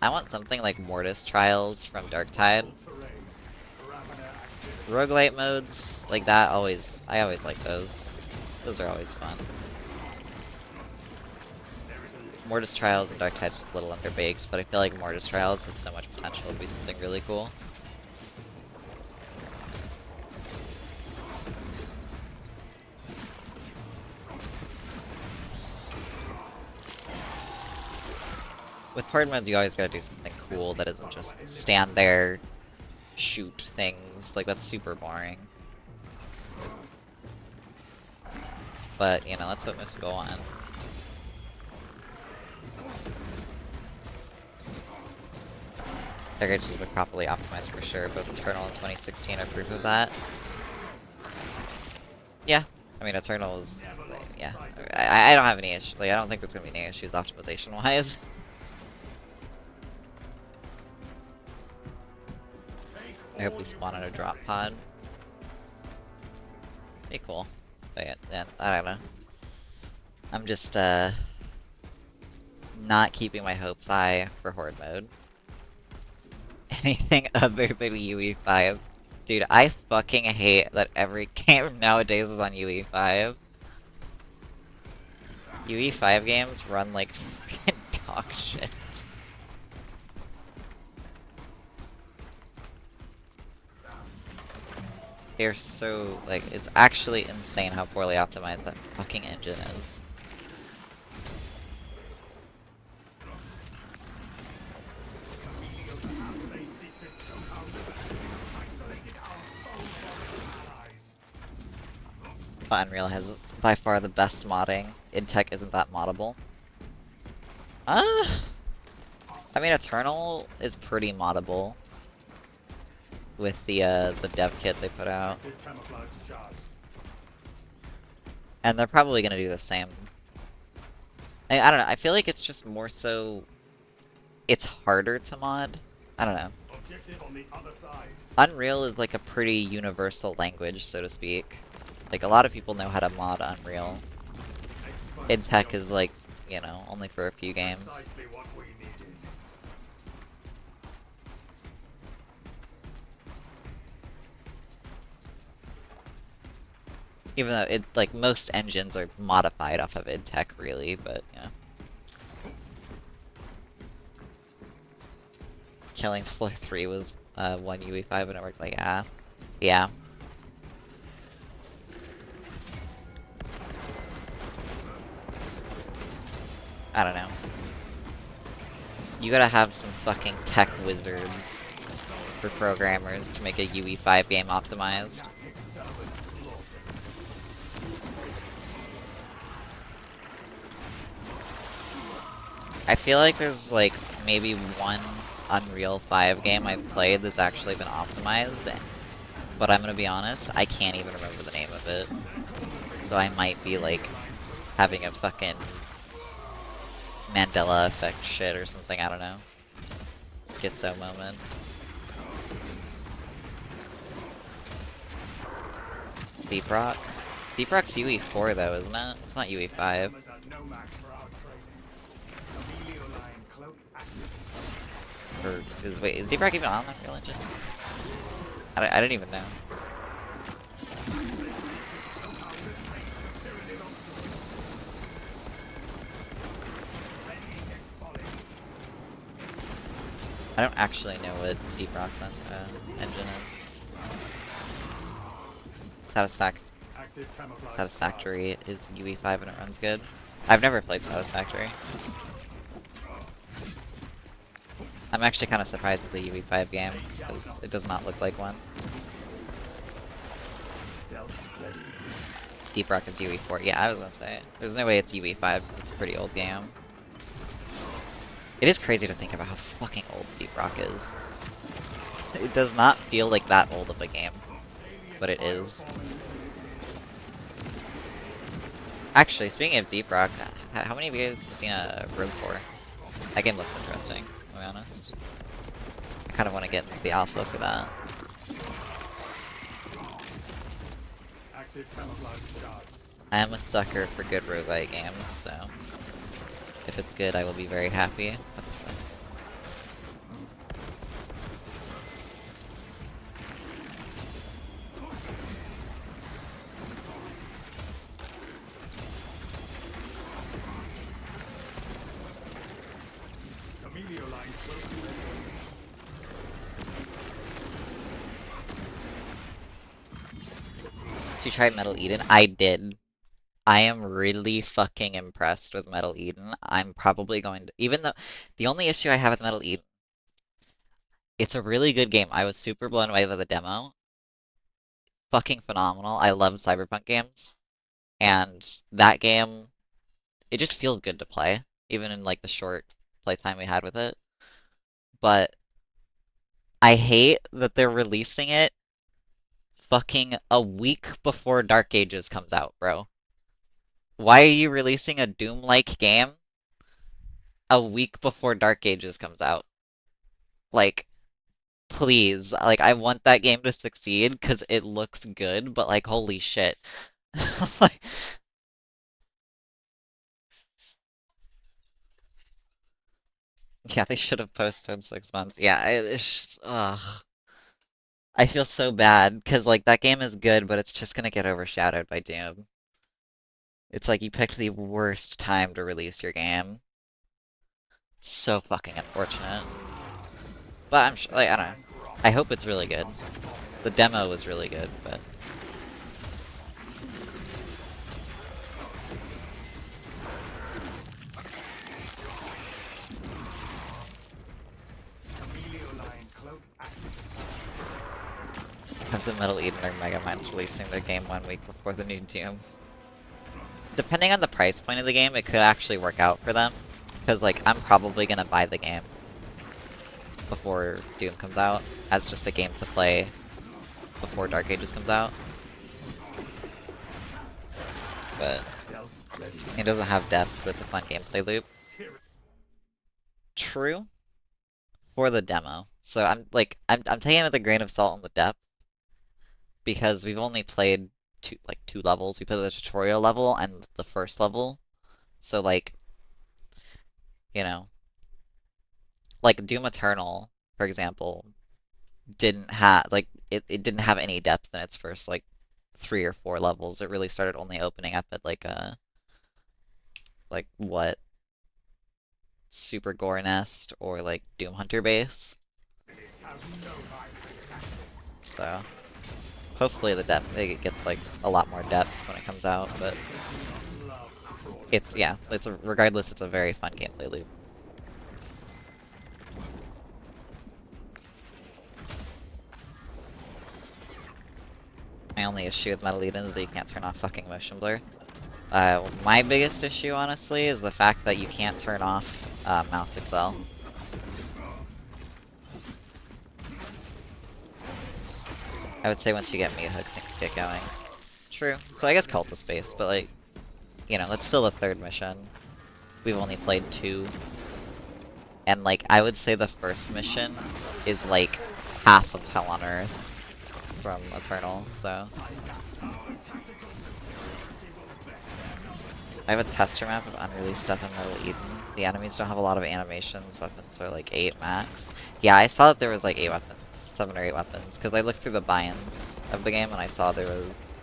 S1: I want something like Mortis Trials from Dark Tide.
S2: Terrain. Ravana active.
S1: Roguelite modes, like that, I always like those. Those are always fun.
S2: There is a lift.
S1: Mortis Trials and Dark Tide's just a little underbaked, but I feel like Mortis Trials has so much potential to be something really cool. With horde modes, you always gotta do something cool that isn't just stand there, shoot things. Like, that's super boring. But, you know, that's what most people want. Packages were properly optimized for sure. Both Eternal and 2016 are proof of that. Yeah, I mean Eternal is, yeah. I don't have any issue. Like I don't think there's gonna be any issues optimization wise. I hope we spawn in a drop pod. Be cool. But yeah, I don't know. I'm just not keeping my hopes high for Horde mode. Anything other than UE5. Dude, I fucking hate that every game nowadays is on UE5. UE5 games run like fucking dog shit. They're so, like, it's actually insane how poorly optimized that fucking engine is. But Unreal has by far the best modding. InTech isn't that moddable. Uh, I mean Eternal is pretty moddable with the dev kit they put out. And they're probably gonna do the same. I don't know, I feel like it's just more so it's harder to mod. I don't know. Unreal is like a pretty universal language, so to speak. Like a lot of people know how to mod Unreal. InTech is like, you know, only for a few games. Even though it like most engines are modified off of InTech really, but yeah. Killing Floor 3 was one UE5 and it worked like ass. Yeah. I don't know. You gotta have some fucking tech wizards for programmers to make a UE5 game optimized. I feel like there's like maybe one Unreal 5 game I've played that's actually been optimized, but I'm gonna be honest, I can't even remember the name of it. So I might be like having a fucking Mandela effect shit or something, I don't know. Schizo moment. Deep Rock? Deep Rock's UE4 though, isn't it? It's not UE5. Or wait, is Deep Rock even on Unreal Engine? I didn't even know. I don't actually know what Deep Rock's engine is. Satisfactory is UE5 and it runs good. I've never played Satisfactory. I'm actually kind of surprised it's a UE5 game, because it does not look like one. Deep Rock is UE4. Yeah, I was gonna say. There's no way it's UE5, it's a pretty old game. It is crazy to think about how fucking old Deep Rock is. It does not feel like that old of a game, but it is. Actually, speaking of Deep Rock, how many of you guys have seen a Rogue 4? That game looks interesting, to be honest. I kind of want to get into the alpha for that. I am a sucker for good roguelite games, so if it's good, I will be very happy. What the fuck? Did you try Metal Eden? I did. I am really fucking impressed with Metal Eden. I'm probably going to, even though the only issue I have with Metal Eden, it's a really good game. I was super blown away by the demo. Fucking phenomenal. I love cyberpunk games. And that game, it just feels good to play, even in like the short playtime we had with it. But I hate that they're releasing it fucking a week before Dark Ages comes out, bro. Why are you releasing a Doom-like game a week before Dark Ages comes out? Like, please. Like, I want that game to succeed because it looks good, but like, holy shit. Like, yeah, they should have postponed 6 months. Yeah, it's just, ugh. I feel so bad because like that game is good, but it's just gonna get overshadowed by Doom. It's like you picked the worst time to release your game. It's so fucking unfortunate. But I'm sure, like, I don't know. I hope it's really good. The demo was really good, but Crimson Metal Eden or Megamind's releasing their game 1 week before the new Doom. Depending on the price point of the game, it could actually work out for them. Because, like, I'm probably gonna buy the game before Doom comes out, as just a game to play before Dark Ages comes out. But it doesn't have depth, but it's a fun gameplay loop. True for the demo. So I'm taking it with a grain of salt on the depth because we've only played two levels. We played the tutorial level and the first level. So like, you know, like Doom Eternal, for example, didn't have it didn't have any depth in its first like 3 or 4 levels. It really started only opening up at like what Super Gore Nest or like Doom Hunter base. So hopefully the depth it gets like a lot more depth when it comes out, but regardless it's a very fun gameplay loop. My only issue with Metal Eden is that you can't turn off fucking motion blur. My biggest issue, honestly, is the fact that you can't turn off mouse accel. I would say once you get Mia Hook, things get going. True. So I guess Cultist Base, but like, you know, that's still the third mission. We've only played 2. And like, I would say the first mission is like half of Hell on Earth from Eternal, so. I have a tester map of unreleased stuff in Metal Eden. The enemies don't have a lot of animations, weapons are like 8 max. Yeah, I saw that there was like 8 weapons, 7 or 8 weapons, because I looked through the buy-ins of the game and I saw there was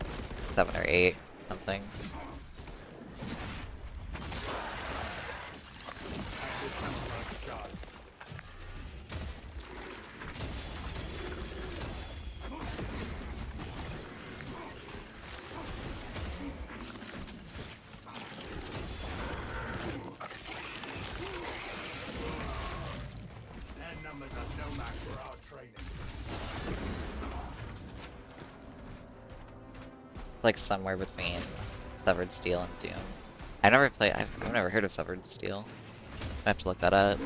S1: 7 or 8, something. Like somewhere between Severed Steel and Doom. I've never heard of Severed Steel. I have to look that up.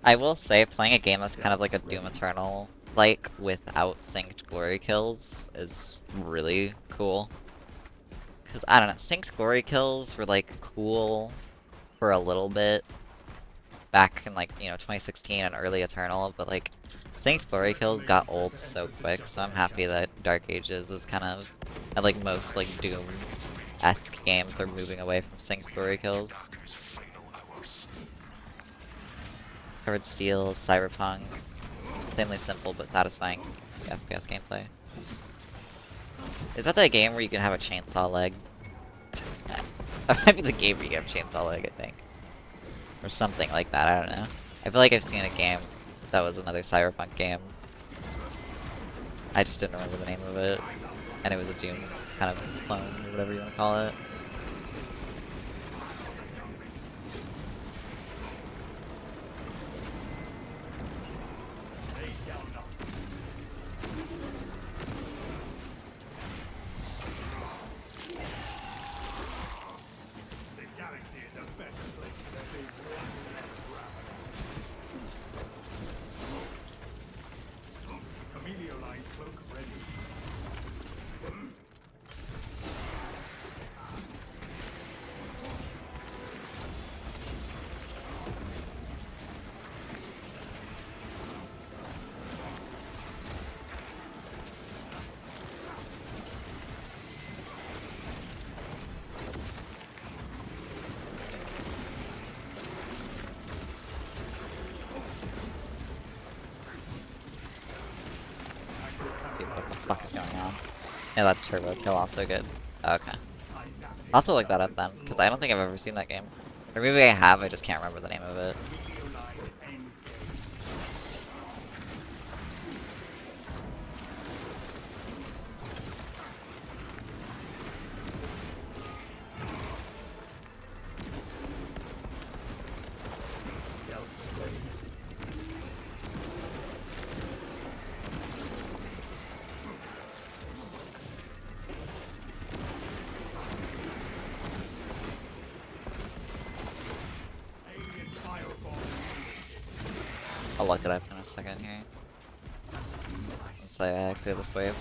S1: I will say, playing a game that's kind of like a Doom Eternal, like, without synced glory kills is really cool. Because, I don't know, synced glory kills were, like, cool for a little bit back in, like, you know, 2016 and early Eternal, but, like, synced glory kills got old so quick, so I'm happy that Dark Ages is kind of, and, like, most, like, Doom-esque games are moving away from synced glory kills. Covered Steel, Cyberpunk, insanely simple but satisfying FPS gameplay. Is that the game where you can have a chainsaw leg? That might be the game where you have chainsaw leg, I think. Or something like that, I don't know. I feel like I've seen a game that was another Cyberpunk game. I just didn't remember the name of it. And it was a Doom kind of clone, or whatever you want to call it. Dude, what the fuck is going on? Yeah, that's turbo kill, also good. Okay. I'll have to look that up then, because I don't think I've ever seen that game. Or maybe I have, I just can't remember the name of it. I'll look it up in a second here. Once I clear this wave.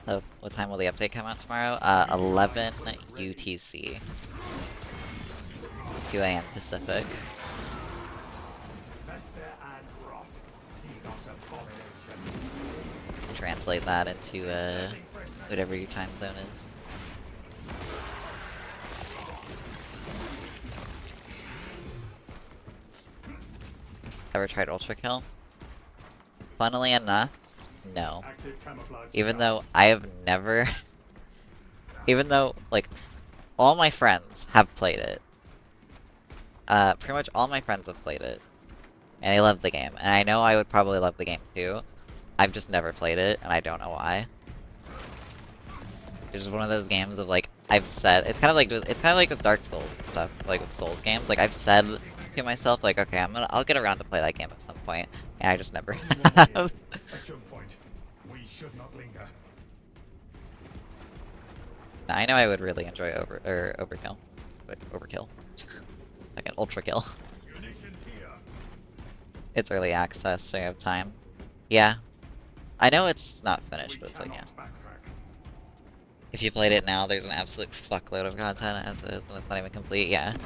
S1: Oh, what time will the update come out tomorrow? 11 UTC. 2 AM Pacific. Translate that into whatever your time zone is. Ever tried Ultra Kill? Funnily enough, no. Even though I have never even though like all my friends have played it. Pretty much all my friends have played it. And they love the game. And I know I would probably love the game too. I've just never played it, and I don't know why. It's just one of those games of like, I've said, it's kind of like with Dark Souls and stuff, like with Souls games. Like I've said to myself, like, okay, I'll get around to play that game at some point, and I just never have.
S2: At your point, we should not linger.
S1: Now, I know I would really enjoy Overkill, like Overkill, like an Ultra Kill.
S2: Munitions here.
S1: It's early access, so you have time. Yeah. I know it's not finished, but it's like, yeah. If you played it now, there's an absolute fuckload of content as is, and it's not even complete, yeah.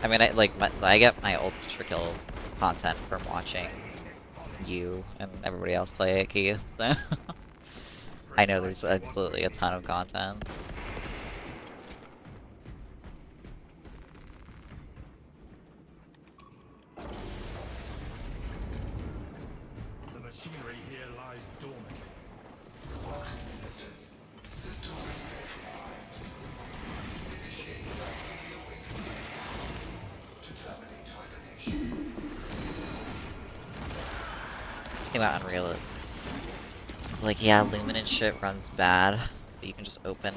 S1: I mean, I get my Ultra Kill content from watching you and everybody else play it, Keith, so. I know there's absolutely a ton of content.
S2: The machinery here lies dormant.
S1: Think about Unreal. Like, yeah, Luminance shit runs bad, but you can just open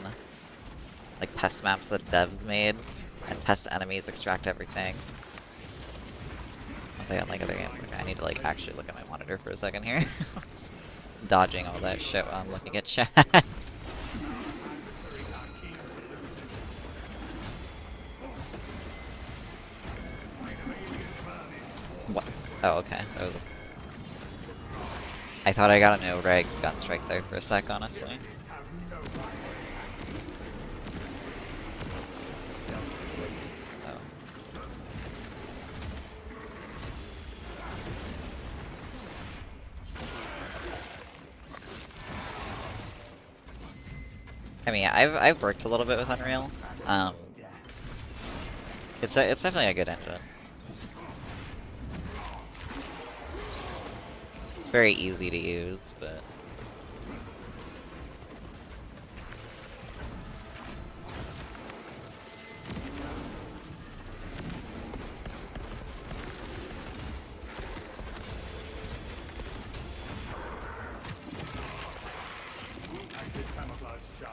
S1: like test maps that devs made and test enemies, extract everything. Play on like other games. Okay, I need to like actually look at my monitor for a second here. Dodging all that shit while I'm looking at chat. What? Oh, okay. That was I thought I got a no-reg gun strike there for a sec, honestly. Oh. I mean, yeah, I've worked a little bit with Unreal. It's definitely a good engine. It's very easy to use, but
S2: Active camouflage charge.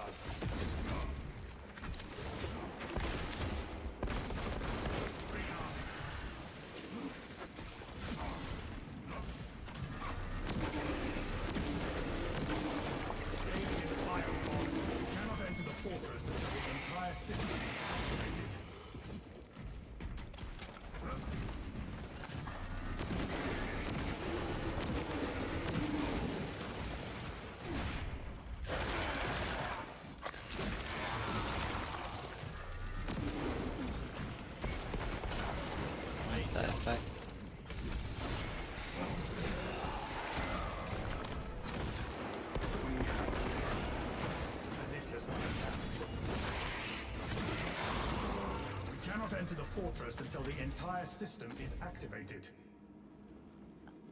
S2: enter the fortress until the entire system is activated.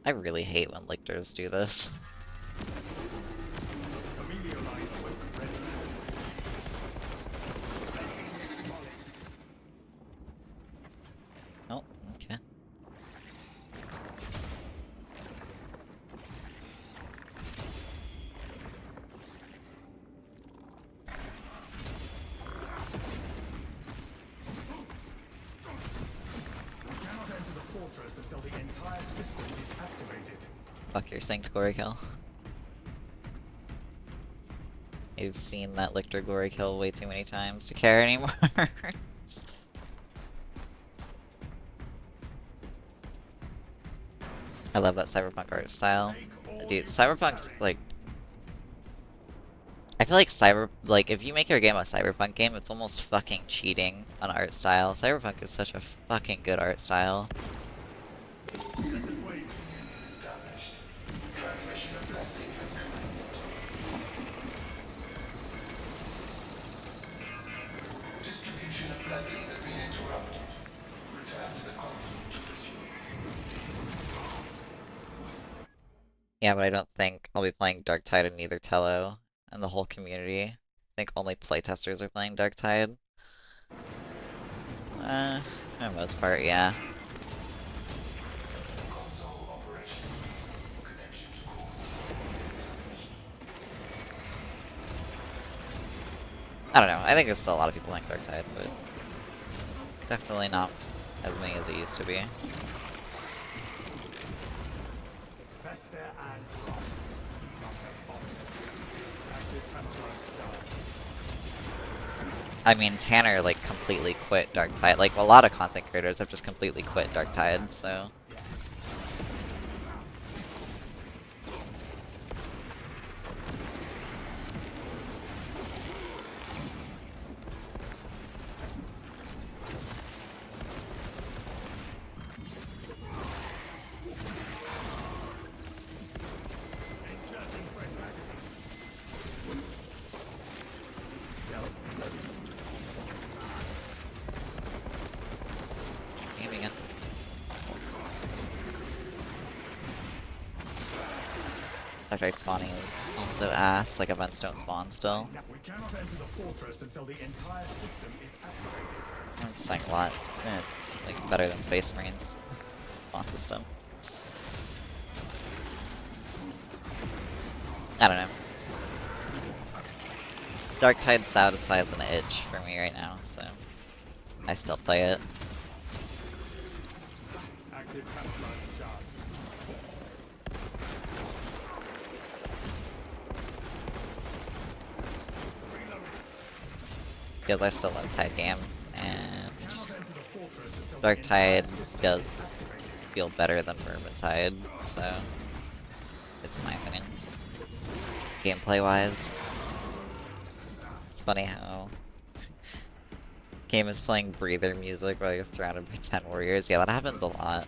S1: I really hate when lictors do this.
S2: Amelia line equipment ready.
S1: Oh, okay.
S2: We cannot enter the fortress until the entire system is activated.
S1: Fuck your synced glory kill. I've seen that lictor glory kill way too many times to care anymore. I love that cyberpunk art style. Dude, cyberpunk's like, I feel like if you make your game a cyberpunk game, it's almost fucking cheating on art style. Cyberpunk is such a fucking good art style.
S2: Distribution of blessing has been interrupted. Return to the console to resume.
S1: Yeah, but I don't think I'll be playing Darktide and neither Tello and the whole community. I think only playtesters are playing Darktide. For the most part, yeah.
S2: Console operation. Connection to core.
S1: I don't know. I think there's still a lot of people playing Darktide, but definitely not as many as it used to be.
S2: Fester and Frost. See not a bomb. Active temporal charge.
S1: I mean, Tanner like completely quit Darktide. Like a lot of content creators have just completely quit Darktide, so.
S2: Inserting fresh magazine. Stealth.
S1: Aiming it. Darktide spawning is also ass. Like events don't spawn still.
S2: We cannot enter the fortress until the entire system is activated.
S1: It's like a lot. It's like better than Space Marines spawn system. I don't know. Darktide satisfies an itch for me right now, so I still play it.
S2: Active camouflage charge.
S1: Because I still love Tide games, and
S2: Cannot enter the fortress until the
S1: Darktide
S2: entire system is
S1: does
S2: activated.
S1: feel better than Vermintide, so it's my opinion. Gameplay wise, it's funny how game is playing breather music while you're surrounded by 10 warriors. Yeah, that happens a lot.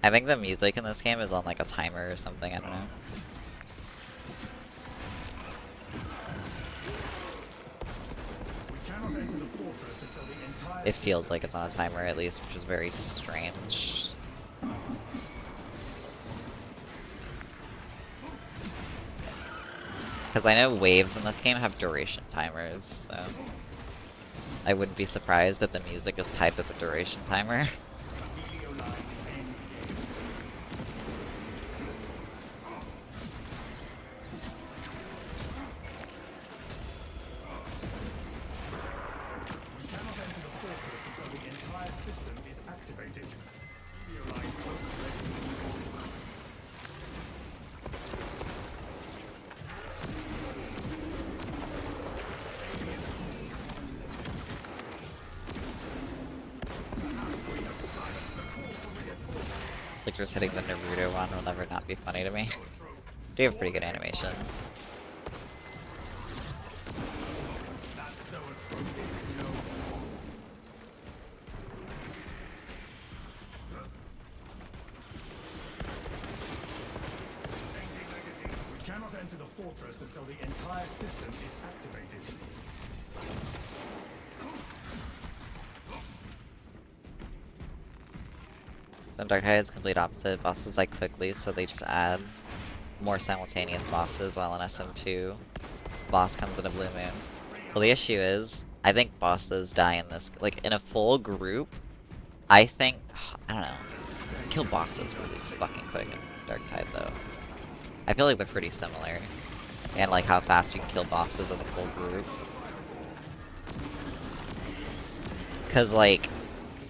S1: I think the music in this game is on like a timer or something, I don't know.
S2: We cannot enter the fortress until the entire
S1: It feels
S2: system
S1: like it's on a timer at least, which is very strange. Because I know waves in this game have duration timers, so I wouldn't be surprised if the music is tied to the duration timer.
S2: Helio line end game. We cannot enter the fortress until the entire system is activated. Helio line ready.
S1: Like just hitting the Naruto one will never not be funny to me. They have pretty good animations.
S2: That's so appropriate. No. Changing magazine. We cannot enter the fortress until the entire system is activated.
S1: So in Dark Tide it's complete opposite. Bosses die quickly, so they just add more simultaneous bosses, while in SM2, boss comes in a blue moon. Well, the issue is, I think bosses die in this, like, in a full group, I think, I don't know, kill bosses really fucking quick in Dark Tide, though. I feel like they're pretty similar, and like how fast you can kill bosses as a full group. Cause like,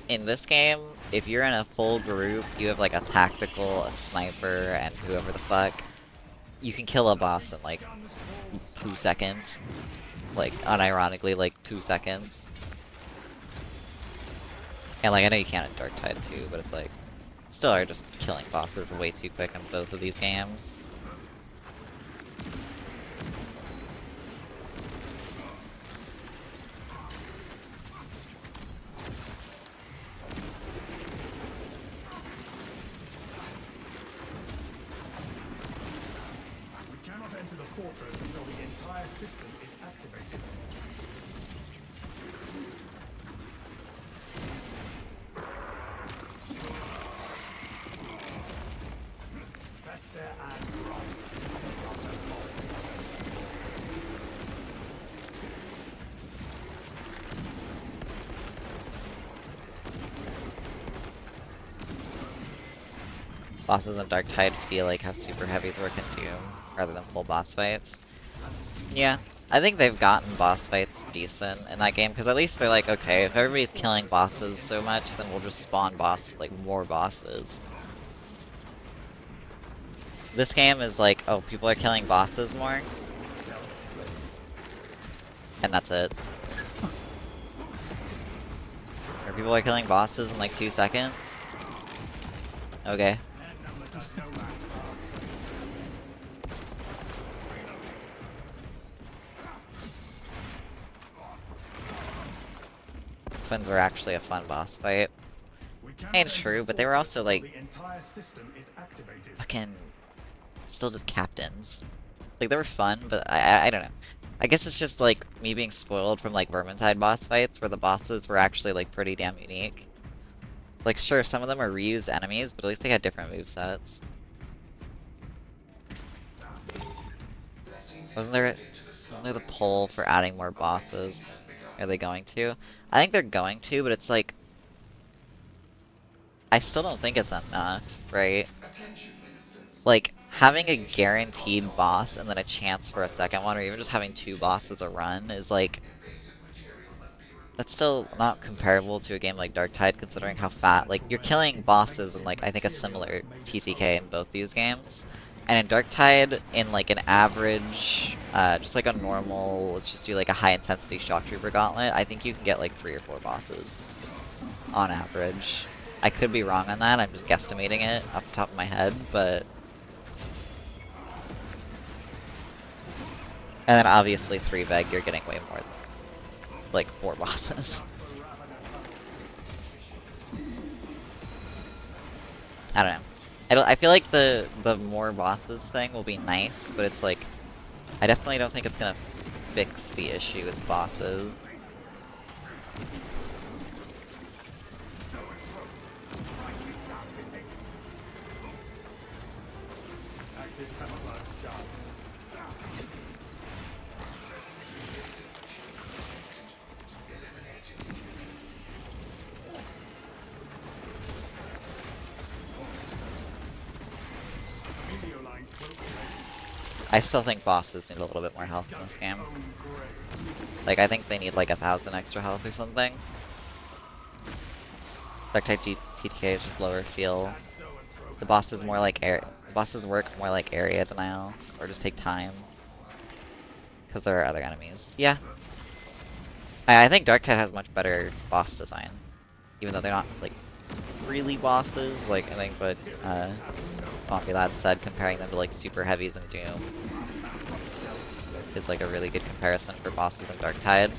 S1: in this game, if you're in a full group, you have like a tactical, a sniper, and whoever the fuck, you can kill a boss in like 2 seconds. Like, unironically, like 2 seconds. And like, I know you can in Dark Tide too, but it's like, still are just killing bosses way too quick in both of these games.
S2: We cannot enter the fortress until the entire system is activated. Fester and rot.
S1: Bosses in Dark Tide feel like how super heavies work in Doom, rather than full boss fights. Yeah, I think they've gotten boss fights decent in that game, because at least they're like, okay, if everybody's killing bosses so much, then we'll just spawn more bosses. This game is like, oh, people are killing bosses more, and that's it. Or people are killing bosses in like 2 seconds. Okay. Twins were actually a fun boss fight. Ain't true, but they were also like fucking still just captains. Like they were fun, but I don't know. I guess it's just like me being spoiled from like Vermintide boss fights where the bosses were actually like pretty damn unique. Like sure, some of them are reused enemies, but at least they had different movesets. Wasn't there the poll for adding more bosses? Are they going to? I think they're going to, but it's like I still don't think it's enough, right? Like having a guaranteed boss and then a chance for a second one, or even just having 2 bosses a run is like that's still not comparable to a game like Dark Tide, considering how fat like you're killing bosses in like I think a similar TTK in both these games. And in Dark Tide, in like an average, just like a normal, let's just do like a high intensity shock trooper gauntlet, I think you can get like 3 or 4 bosses on average. I could be wrong on that, I'm just guesstimating it off the top of my head, but and then obviously 3 Veg, you're getting way more than like 4 bosses. I don't know. I feel like the more bosses thing will be nice, but it's like I definitely don't think it's gonna fix the issue with bosses. I still think bosses need a little bit more health in this game. Like, I think they need like 1,000 extra health or something. Dark type TTK is just lower feel. The bosses more like the bosses work more like area denial, or just take time. Because there are other enemies. Yeah. I think Dark Tide has much better boss design. Even though they're not like really bosses, like I think what Swampy Lad said, comparing them to like super heavies in Doom is like a really good comparison for bosses in Dark Tide.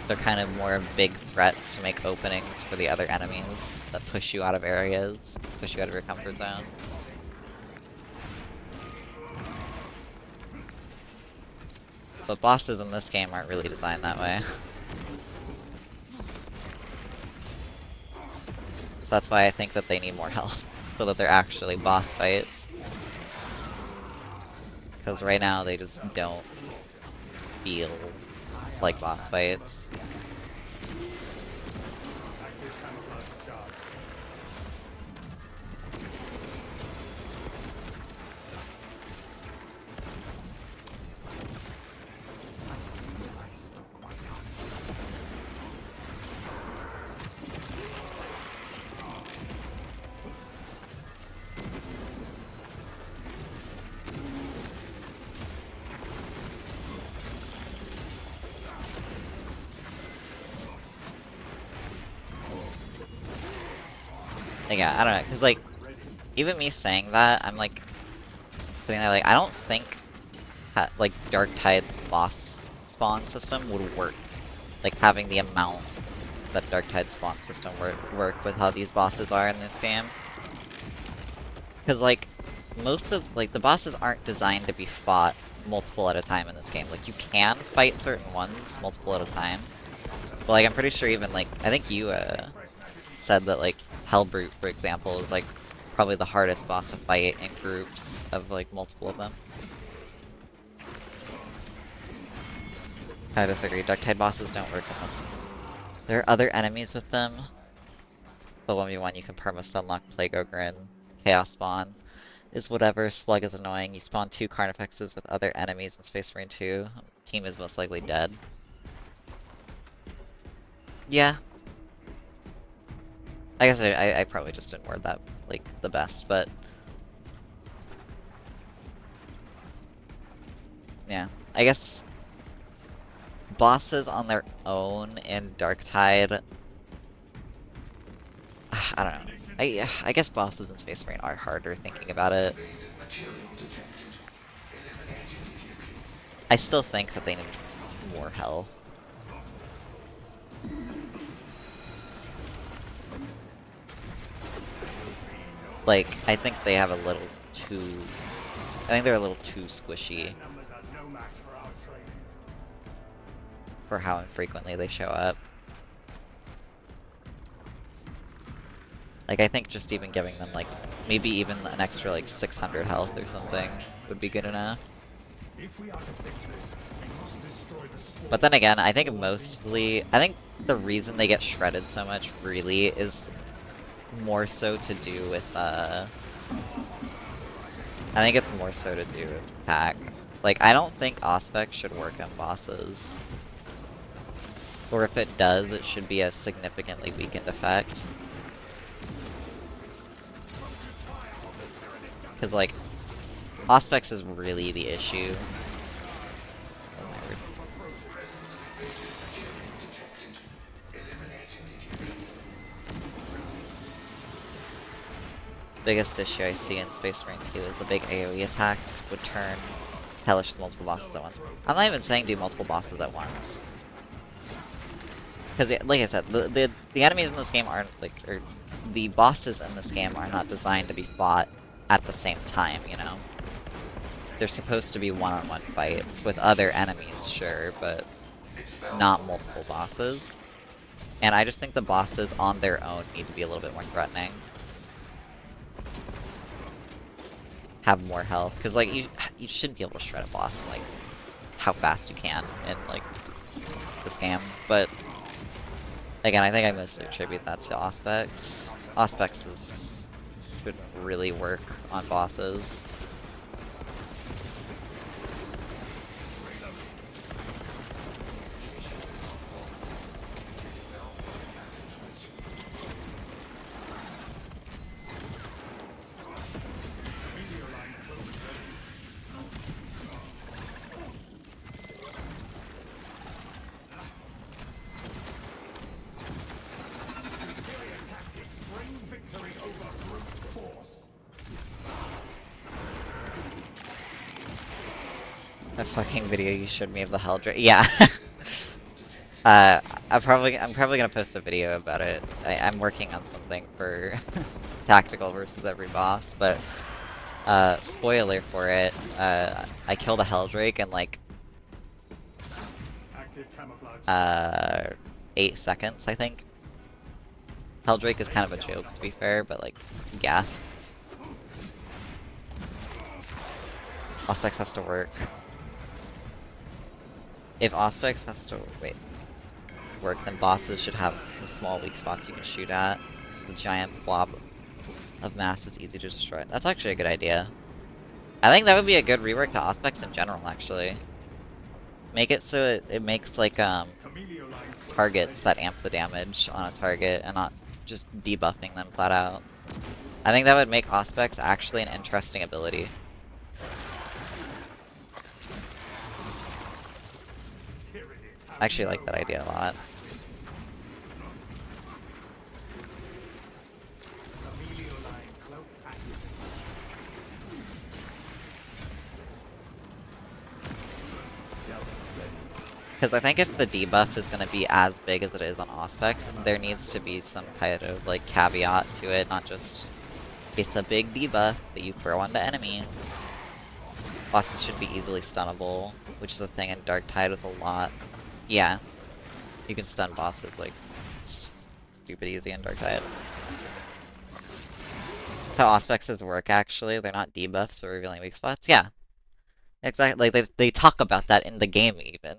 S1: They're kind of more big threats to make openings for the other enemies that push you out of areas, push you out of your comfort zone. But bosses in this game aren't really designed that way. So that's why I think that they need more health, so that they're actually boss fights. Because right now they just don't feel like boss fights.
S2: Active camouflage charge.
S1: Like, yeah, I don't know, because like, even me saying that, I'm like, sitting there like, I don't think like Dark Tide's boss spawn system would work. Like having the amount that Dark Tide spawn system work with how these bosses are in this game. Because like, most of, like, the bosses aren't designed to be fought multiple at a time in this game. Like, you can fight certain ones multiple at a time. But like, I'm pretty sure even like, I think you said that like, Hellbrute, for example, is like probably the hardest boss to fight in groups of like multiple of them. I disagree. Dark Tide bosses don't work unless there are other enemies with them. The 1v1 you can perma-stun lock Plague Ogre and Chaos Spawn is whatever. Slug is annoying. You spawn 2 Carnifexes with other enemies in Space Marine 2. Team is most likely dead. Yeah. I guess I probably just didn't word that like the best, but yeah. I guess bosses on their own in Dark Tide, I don't know. I guess bosses in Space Marine are harder thinking about it. I still think that they need more health. Like, I think they have a little too... I think they're a little too squishy
S2: Numbers are no match for our training.
S1: for how infrequently they show up. Like, I think just even giving them, like, maybe even an extra, like, 600 health or something would be good enough.
S2: If we are to fix this, we must destroy the spawn.
S1: But then again, I think mostly... I think the reason they get shredded so much, really, is more so to do with, I think it's more so to do with pack. Like, I don't think Auspex should work on bosses. Or if it does, it should be a significantly weakened effect. Because, like, Auspex is really the issue. Oh my word. Biggest issue I see in Space Marine 2 is the big AoE attacks would turn hellish to multiple bosses at once. I'm not even saying do multiple bosses at once. Because, like I said, the enemies in this game aren't, like, or the bosses in this game are not designed to be fought at the same time, you know? They're supposed to be one-on-one fights with other enemies, sure, but not multiple bosses. And I just think the bosses on their own need to be a little bit more threatening. Have more health, because like you shouldn't be able to shred a boss like how fast you can in like this game. But again, I think I mostly attribute that to Auspex. Auspex should really work on bosses. That fucking video you showed me of the Hell Drake. Yeah. I'm probably gonna post a video about it. I'm working on something for tactical versus every boss, but spoiler for it. I killed a Hell Drake in like
S2: Active camouflage.
S1: 8 seconds, I think. Helldrake is kind of a joke, to be fair, but like, yeah. Auspex has to work. If Auspex has to work, then bosses should have some small weak spots you can shoot at. Because the giant blob of mass is easy to destroy. That's actually a good idea. I think that would be a good rework to Auspex in general, actually. Make it so it makes like targets that amp the damage on a target and not just debuffing them flat out. I think that would make Auspex actually an interesting ability. I actually like that idea a lot. Because I think if the debuff is going to be as big as it is on Auspex, there needs to be some kind of like caveat to it, not just it's a big debuff that you throw onto enemies. Bosses should be easily stunnable, which is a thing in Darktide with a lot. Yeah, you can stun bosses like stupid easy in Darktide. That's how Auspexes work actually, they're not debuffs for revealing weak spots. Yeah, exactly, like they talk about that in the game even.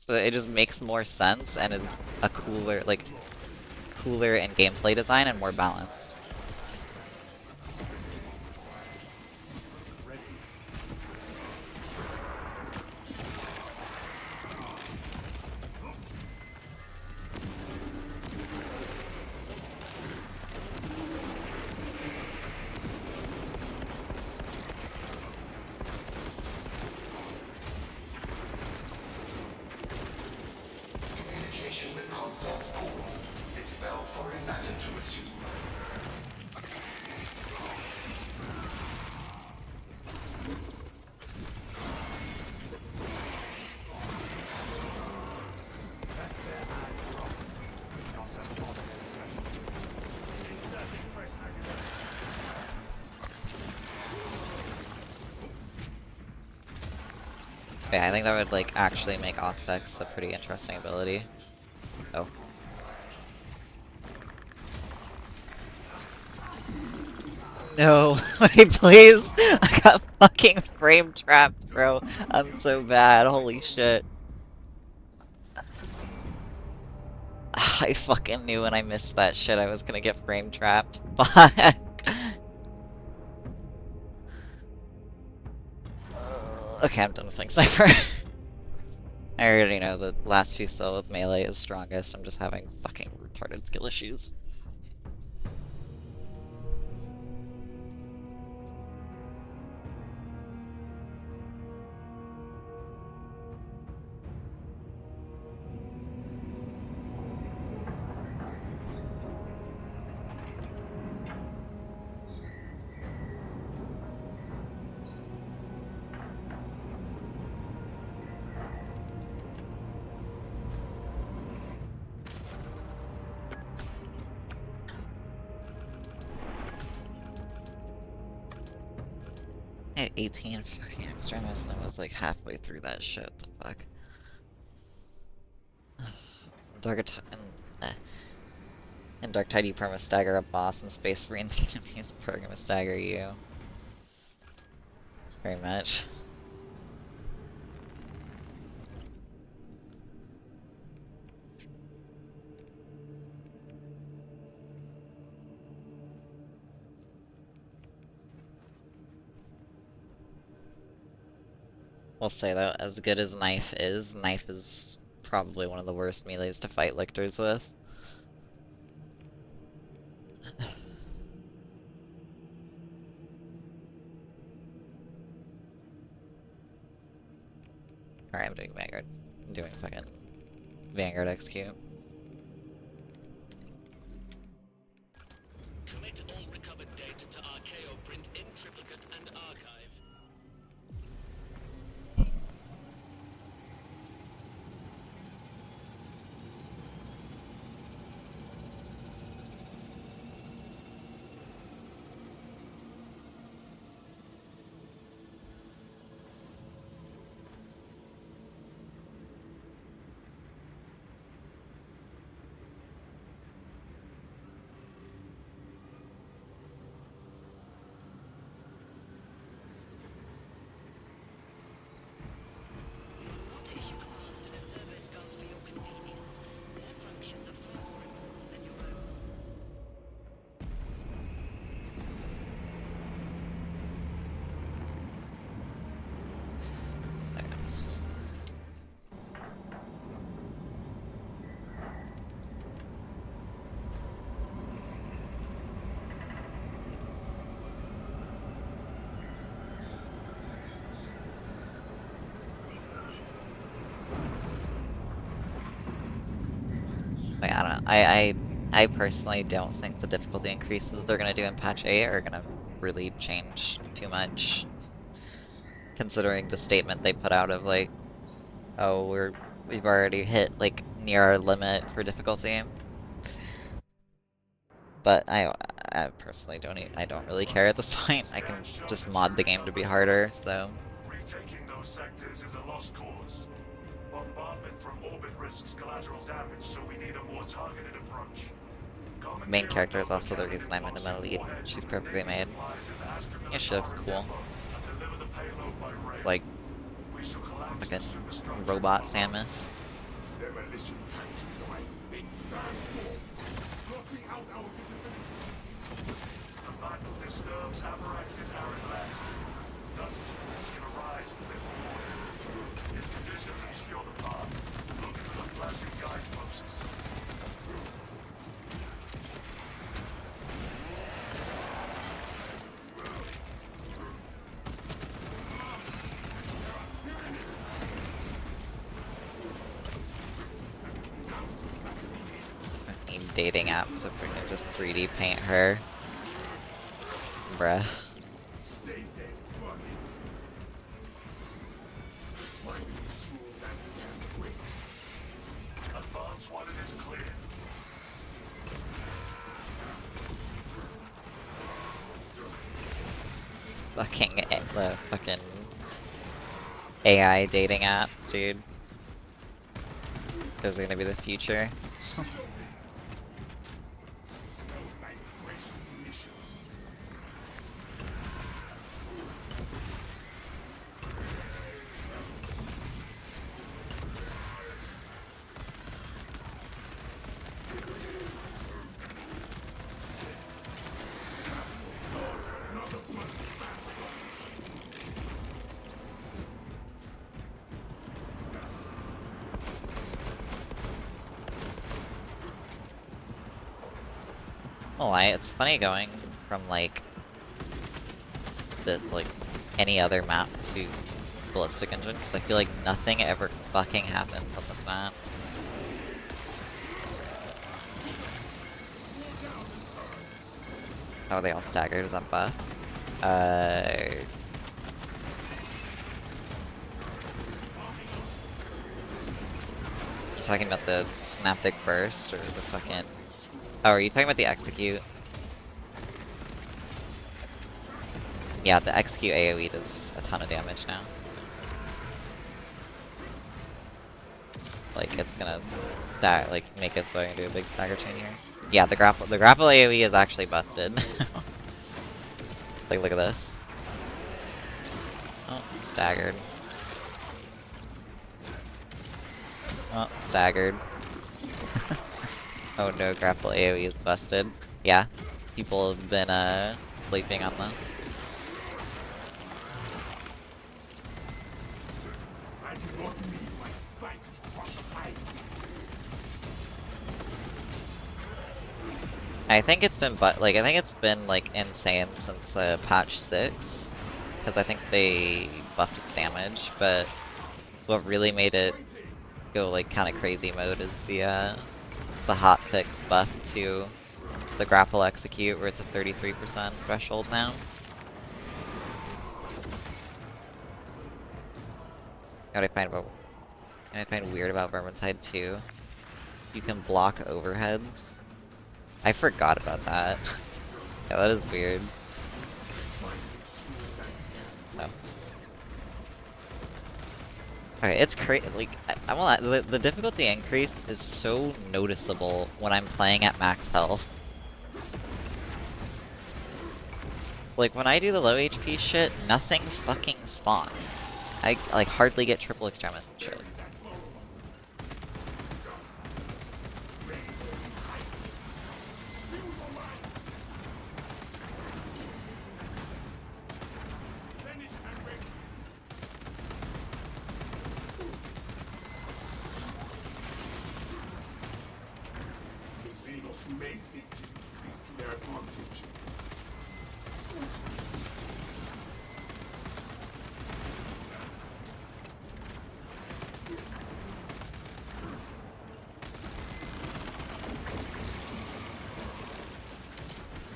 S1: So it just makes more sense and is a cooler in gameplay design and more balanced.
S4: Communication with consoles paused. Expel foreign matter to resume.
S1: Yeah, I think that would like actually make Auspex a pretty interesting ability. Oh. No, wait, please! I got fucking frame trapped, bro. I'm so bad, holy shit. I fucking knew when I missed that shit I was gonna get frame trapped. Fuck. Okay, I'm done with Flank Sniper. I already know the last few still with melee is strongest. I'm just having fucking retarded skill issues. At 18 fucking extremists and I was like halfway through that shit. The fuck. In Darktide you perma stagger a boss and Space Marine enemies perma stagger you. Very much. We'll say though, as good as Knife is probably one of the worst melees to fight lictors with. Alright, I'm doing Vanguard. I'm doing fucking Vanguard execute.
S5: Commit all recovered data to Archaeo print in triplicate and archive.
S1: I personally don't think the difficulty increases they're gonna do in patch 8 are gonna really change too much, considering the statement they put out of like, oh, we've already hit like near our limit for difficulty. But I personally I don't really care at this point. I can just mod the game to be harder, so
S2: Retaking those sectors is a lost cause. Bombardment from orbit risks collateral damage, so we need a more targeted approach.
S1: main character is also the reason I'm into Metal Lead. She's perfectly made. Yeah, she looks cool. Like fucking robot Samus.
S2: Demolition tactics are my big fan form. Blotting out our visibility. The battle disturbs Amarax's arid landscape. Dust storms can arise within the water. If conditions obscure the path, look for the flashing guideposts.
S1: I need dating apps if we can just 3D paint her. Bruh.
S2: Stay dead, fuck it. Find this rule that can't wait. Advance while it is clear.
S1: The fucking AI dating apps, dude. Those are gonna be the future.
S2: Smells like fresh munitions.
S1: Oh, it's funny going from like any other map to Ballistic Engine because I feel like nothing ever fucking happens on this map. Oh, they all staggered. Is that buff? You talking about the Synaptic Burst or the fucking? Oh, are you talking about the Execute? Yeah, the Execute AoE does a ton of damage now. Like, it's gonna make it so I can do a big stagger chain here. Yeah, the grapple AoE is actually busted. Like, look at this. Oh, staggered. Oh, staggered. Oh no, grapple AoE is busted. Yeah, people have been sleeping on this.
S2: I do not need my sight to crush high beasts.
S1: I think it's been insane since patch 6, because I think they buffed its damage. But what really made it go like kind of crazy mode is the hotfix buff to the grapple execute, where it's a 33% threshold now. What I find weird about Vermintide 2, you can block overheads. I forgot about that. Yeah, that is weird. Oh. Okay, it's crazy. Like, I won't lie, the difficulty increase is so noticeable when I'm playing at max health. Like, when I do the low HP shit, nothing fucking spawns. I, like, hardly get triple extremis and shit.
S2: The Xenos may seek to use this to their advantage.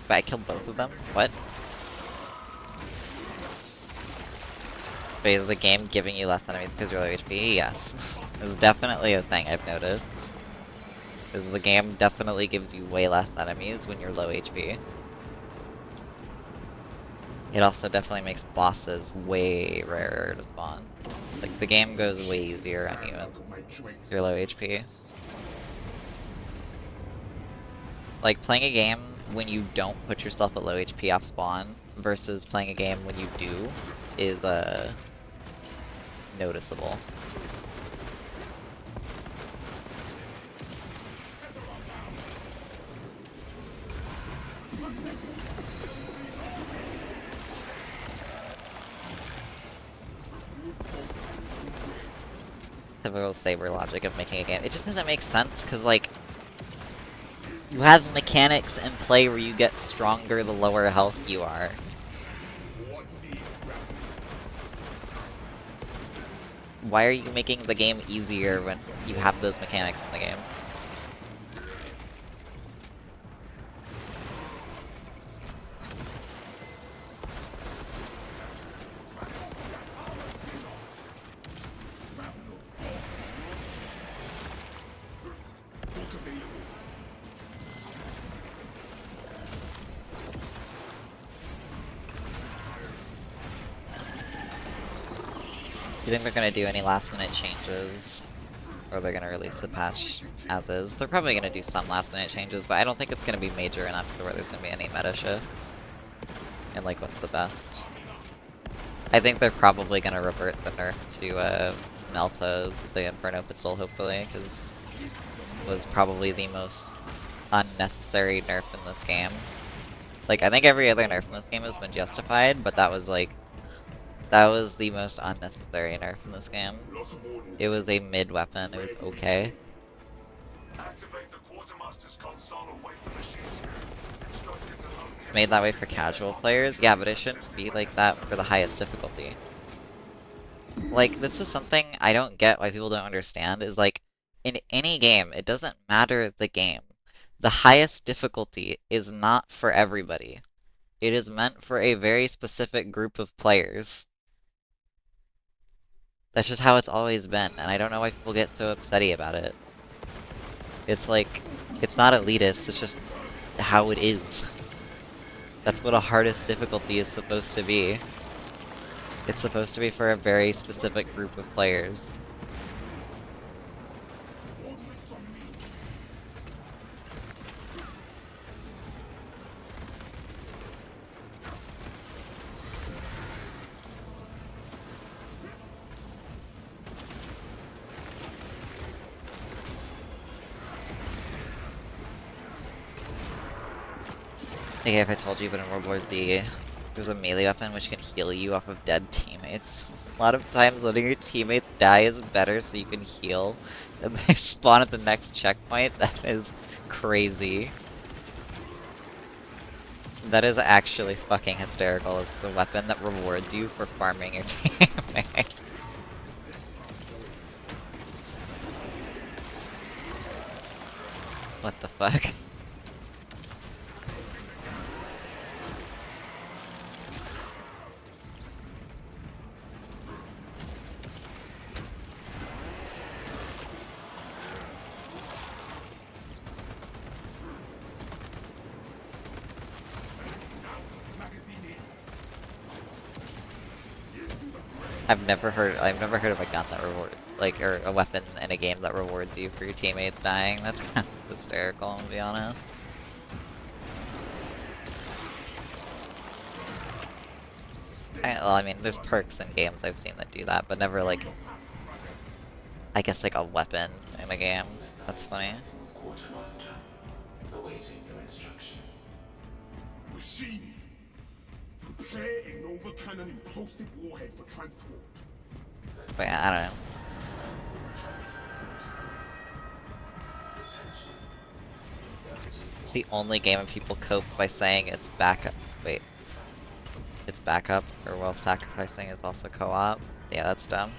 S1: But I killed both of them? What? Wait, is the game giving you less enemies because you're low HP? Yes. This is definitely a thing I've noticed. Is the game definitely gives you way less enemies when you're low HP. It also definitely makes bosses way rarer to spawn. Like, the game goes way easier on you if you're low HP. Like, playing a game when you don't put yourself at low HP off spawn versus playing a game when you do is, noticeable. Typical Saber logic of making a game. It just doesn't make sense, because, like, you have mechanics in play where you get stronger the lower health you are. Why are you making the game easier when you have those mechanics in the game? Do you think they're gonna do any last minute changes? Or they're gonna release the patch as is? They're probably gonna do some last minute changes, but I don't think it's gonna be major enough to where there's gonna be any meta shifts. And like, what's the best? I think they're probably gonna revert the nerf to Melta, the Inferno pistol, hopefully, because it was probably the most unnecessary nerf in this game. Like, I think every other nerf in this game has been justified, but that was like, that was the most unnecessary nerf in this game. It was a mid weapon, it was okay.
S2: Activate the quartermaster's console and wait for machines. Instructed to load
S1: It's made that way for casual players, yeah, but it shouldn't be like that for the highest difficulty. Like, this is something I don't get why people don't understand, is like, in any game, it doesn't matter the game. The highest difficulty is not for everybody. It is meant for a very specific group of players. That's just how it's always been, and I don't know why people get so upsetty about it. It's like, it's not elitist, it's just how it is. That's what a hardest difficulty is supposed to be. It's supposed to be for a very specific group of players. Okay, if I told you, but in World War Z, there's a melee weapon which can heal you off of dead teammates. A lot of times letting your teammates die is better so you can heal, and they spawn at the next checkpoint. That is crazy. That is actually fucking hysterical. It's a weapon that rewards you for farming your teammates. What the fuck? I've never heard of a gun that or a weapon in a game that rewards you for your teammates dying. That's kind of hysterical, to be honest. Well, I mean, there's perks in games I've seen that do that, but never like, I guess like a weapon in a game. That's funny.
S4: Quartermaster, awaiting your instructions.
S2: Machine! Prepare a Nova Cannon implosive warhead for transport.
S1: But yeah, I don't know. It's the only game of people cope by saying it's backup. Wait. It's backup, or while sacrificing is also co-op. Yeah, that's dumb.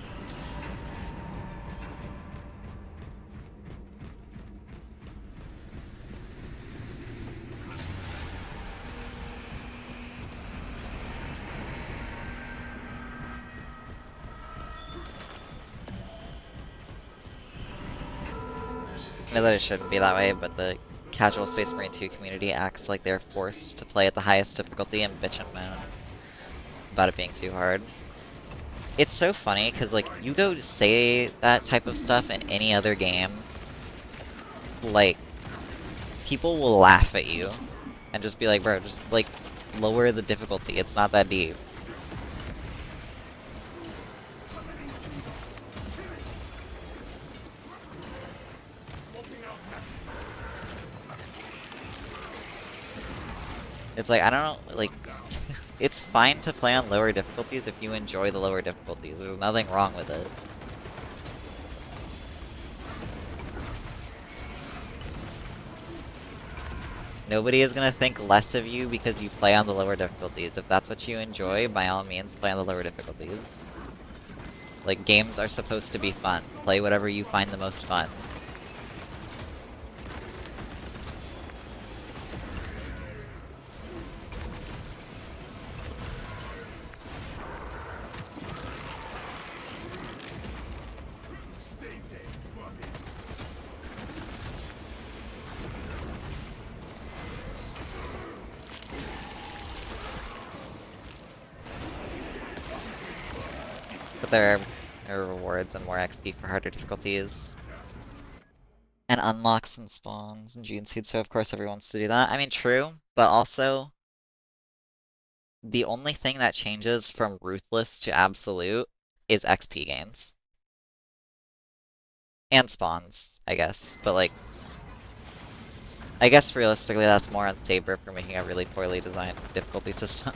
S1: I know that it shouldn't be that way, but the casual Space Marine 2 community acts like they're forced to play at the highest difficulty and bitch and moan about it being too hard. It's so funny, because, like, you go say that type of stuff in any other game, like, people will laugh at you and just be like, bro, just, like, lower the difficulty. It's not that deep. It's like, I don't know, like, it's fine to play on lower difficulties if you enjoy the lower difficulties. There's nothing wrong with it. Nobody is gonna think less of you because you play on the lower difficulties. If that's what you enjoy, by all means, play on the lower difficulties. Like, games are supposed to be fun. Play whatever you find the most fun. But there are rewards and more XP for harder difficulties. And unlocks and spawns and gene seeds, so of course everyone wants to do that. I mean, true, but also, the only thing that changes from Ruthless to Absolute is XP gains. And spawns, I guess, but like, I guess realistically that's more on Saber for making a really poorly designed difficulty system.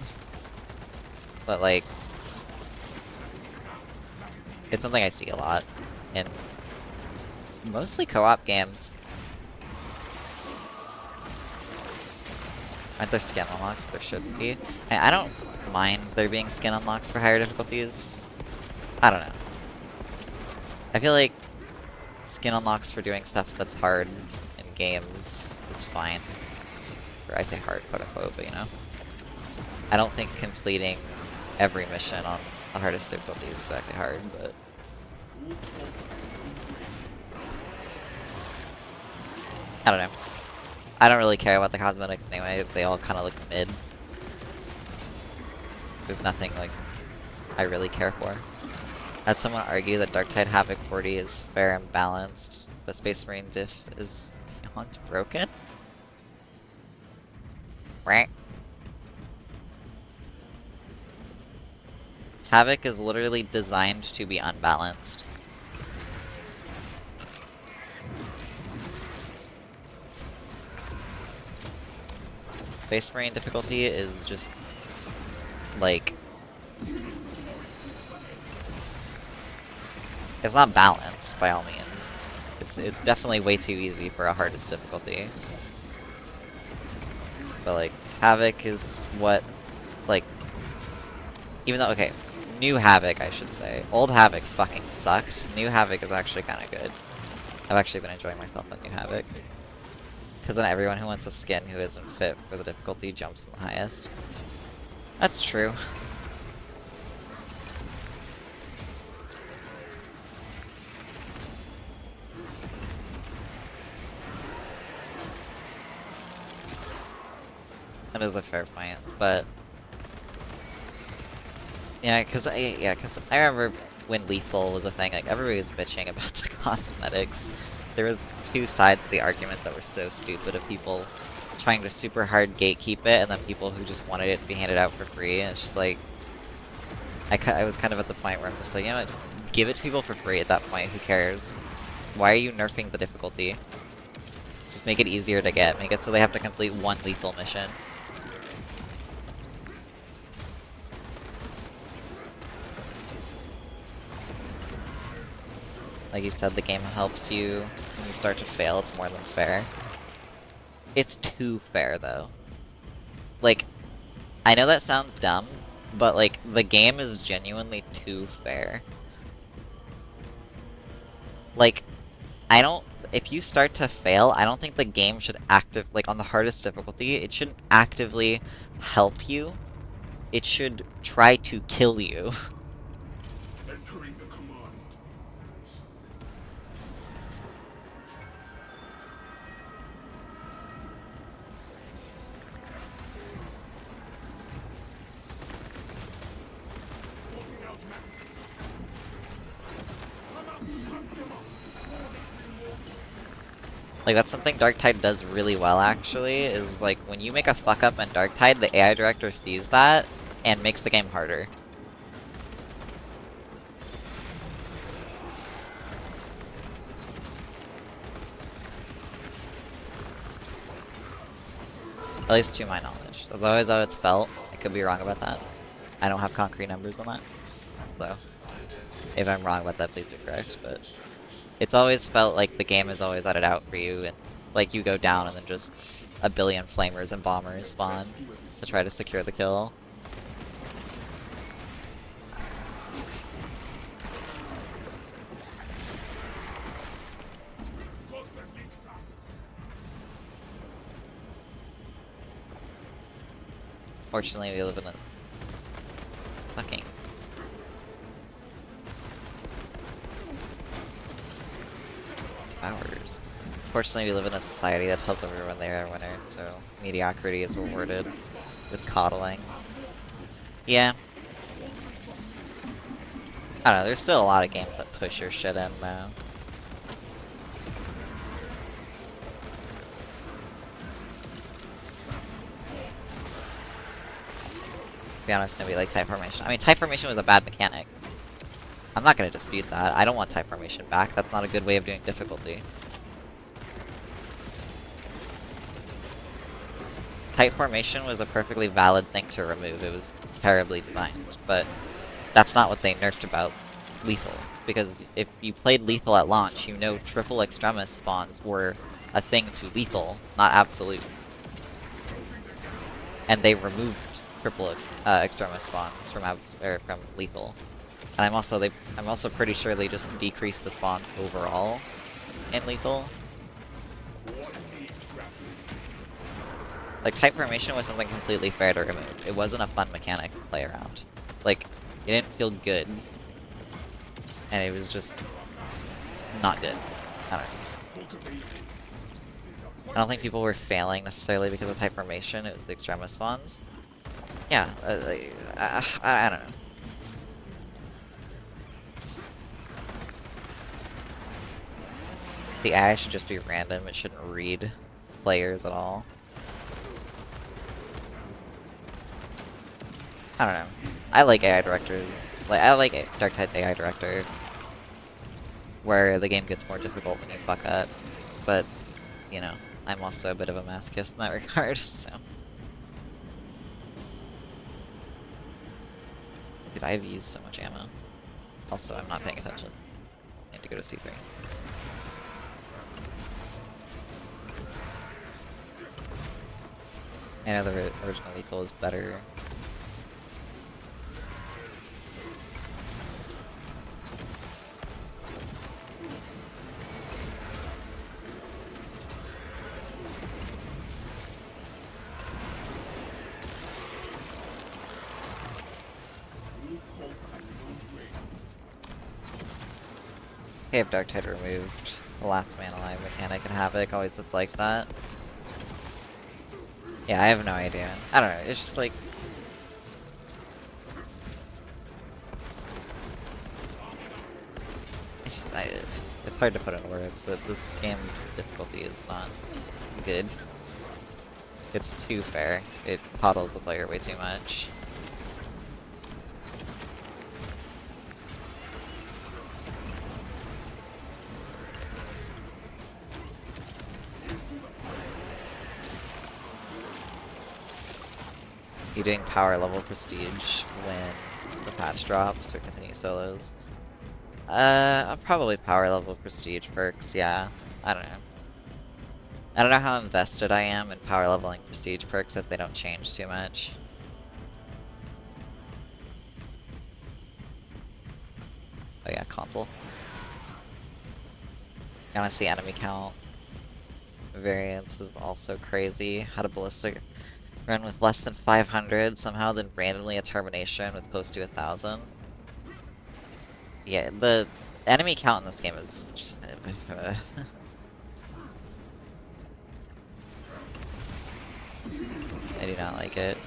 S1: But like, it's something I see a lot in mostly co-op games. Aren't there skin unlocks? There shouldn't be. I don't mind there being skin unlocks for higher difficulties. I don't know. I feel like skin unlocks for doing stuff that's hard in games is fine. Or I say hard, quote unquote, but you know. I don't think completing every mission on the hardest difficulty is exactly hard, but... I don't know. I don't really care about the cosmetics anyway, they all kind of look mid. There's nothing, like, I really care for. I had someone argue that Darktide Havoc 40 is fair and balanced, but Space Marine diff is beyond broken? Right? Havoc is literally designed to be unbalanced. Space Marine difficulty is just, like... It's not balanced, by all means. It's definitely way too easy for a hardest difficulty. But, like, Havoc is what, like... Even though, okay, new Havoc, I should say. Old Havoc fucking sucked. New Havoc is actually kind of good. I've actually been enjoying myself on new Havoc. Because then everyone who wants a skin who isn't fit for the difficulty jumps in the highest. That's true. That is a fair point, but... Yeah, cause I remember when Lethal was a thing, like, everybody was bitching about the cosmetics. There was two sides of the argument that were so stupid of people trying to super hard gatekeep it, and then people who just wanted it to be handed out for free, and it's just like... I was kind of at the point where I'm just like, you know what, just give it to people for free at that point, who cares? Why are you nerfing the difficulty? Just make it easier to get, make it so they have to complete one lethal mission. Like you said, the game helps you when you start to fail, it's more than fair. It's too fair, though. Like, I know that sounds dumb, but like, the game is genuinely too fair. Like, if you start to fail, I don't think the game should like on the hardest difficulty, it shouldn't actively help you. It should try to kill you.
S2: Entering the command.
S1: Like, that's something Darktide does really well, actually, is like, when you make a fuck up in Darktide, the AI director sees that and makes the game harder. At least to my knowledge. That's always how it's felt. I could be wrong about that. I don't have concrete numbers on that. So, if I'm wrong about that, please do correct, but it's always felt like the game has always let it out for you, and like you go down and then just a billion flamers and bombers spawn to try to secure the kill. Fortunately, we live in a fucking towers. Fortunately, we live in a society that tells everyone they are a winner, so mediocrity is rewarded with coddling. Yeah. I don't know, there's still a lot of games that push your shit in, though. To be honest, nobody liked type formation. I mean, type formation was a bad mechanic. I'm not gonna dispute that. I don't want type formation back. That's not a good way of doing difficulty. Type formation was a perfectly valid thing to remove. It was terribly designed, but that's not what they nerfed about lethal. Because if you played lethal at launch, you know triple extremis spawns were a thing to lethal, not absolute. And they removed triple extremis spawns from from lethal. And I'm also pretty sure they just decreased the spawns overall in lethal. Like, type formation was something completely fair to remove. It wasn't a fun mechanic to play around. Like, it didn't feel good. And it was just not good. I don't know. I don't think people were failing necessarily because of type formation. It was the extremis spawns. Yeah, I don't know. The AI should just be random. It shouldn't read players at all. I don't know. I like AI directors. Like, I like Darktide's AI director, where the game gets more difficult when you fuck up. But, you know, I'm also a bit of a masochist in that regard, so. Dude, I've used so much ammo. Also, I'm not paying attention. I need to go to C3. I know the original lethal is better. I have Darktide removed. The last man alive mechanic in Havoc, always disliked that. Yeah, I have no idea. I don't know, it's just like... It's hard to put in words, but this game's difficulty is not good. It's too fair. It coddles the player way too much. You doing power level prestige when the patch drops or continue solos? Probably power level prestige perks, yeah. I don't know. I don't know how invested I am in power leveling prestige perks if they don't change too much. Oh yeah, console. You wanna see enemy count? Variance is also crazy. Had a ballistic run with less than 500, somehow then randomly a termination with close to 1,000. Yeah, the enemy count in this game is just... I do not like it.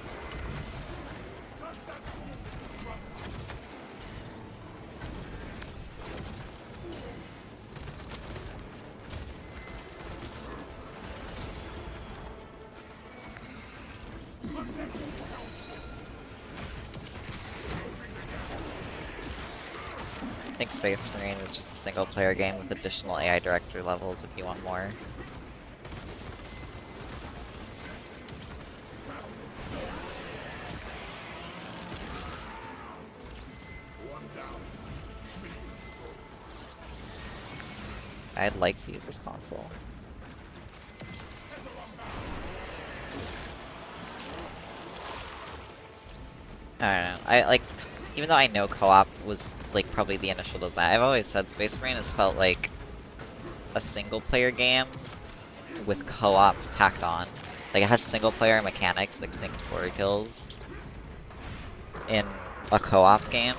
S1: I think Space Marine is just a single player game with additional AI director levels if you want more. I'd like to use this console. I don't know. I like, even though I know co-op was like probably the initial design, I've always said Space Marine has felt like a single player game with co-op tacked on. Like it has single player mechanics like synced glory kills in a co-op game.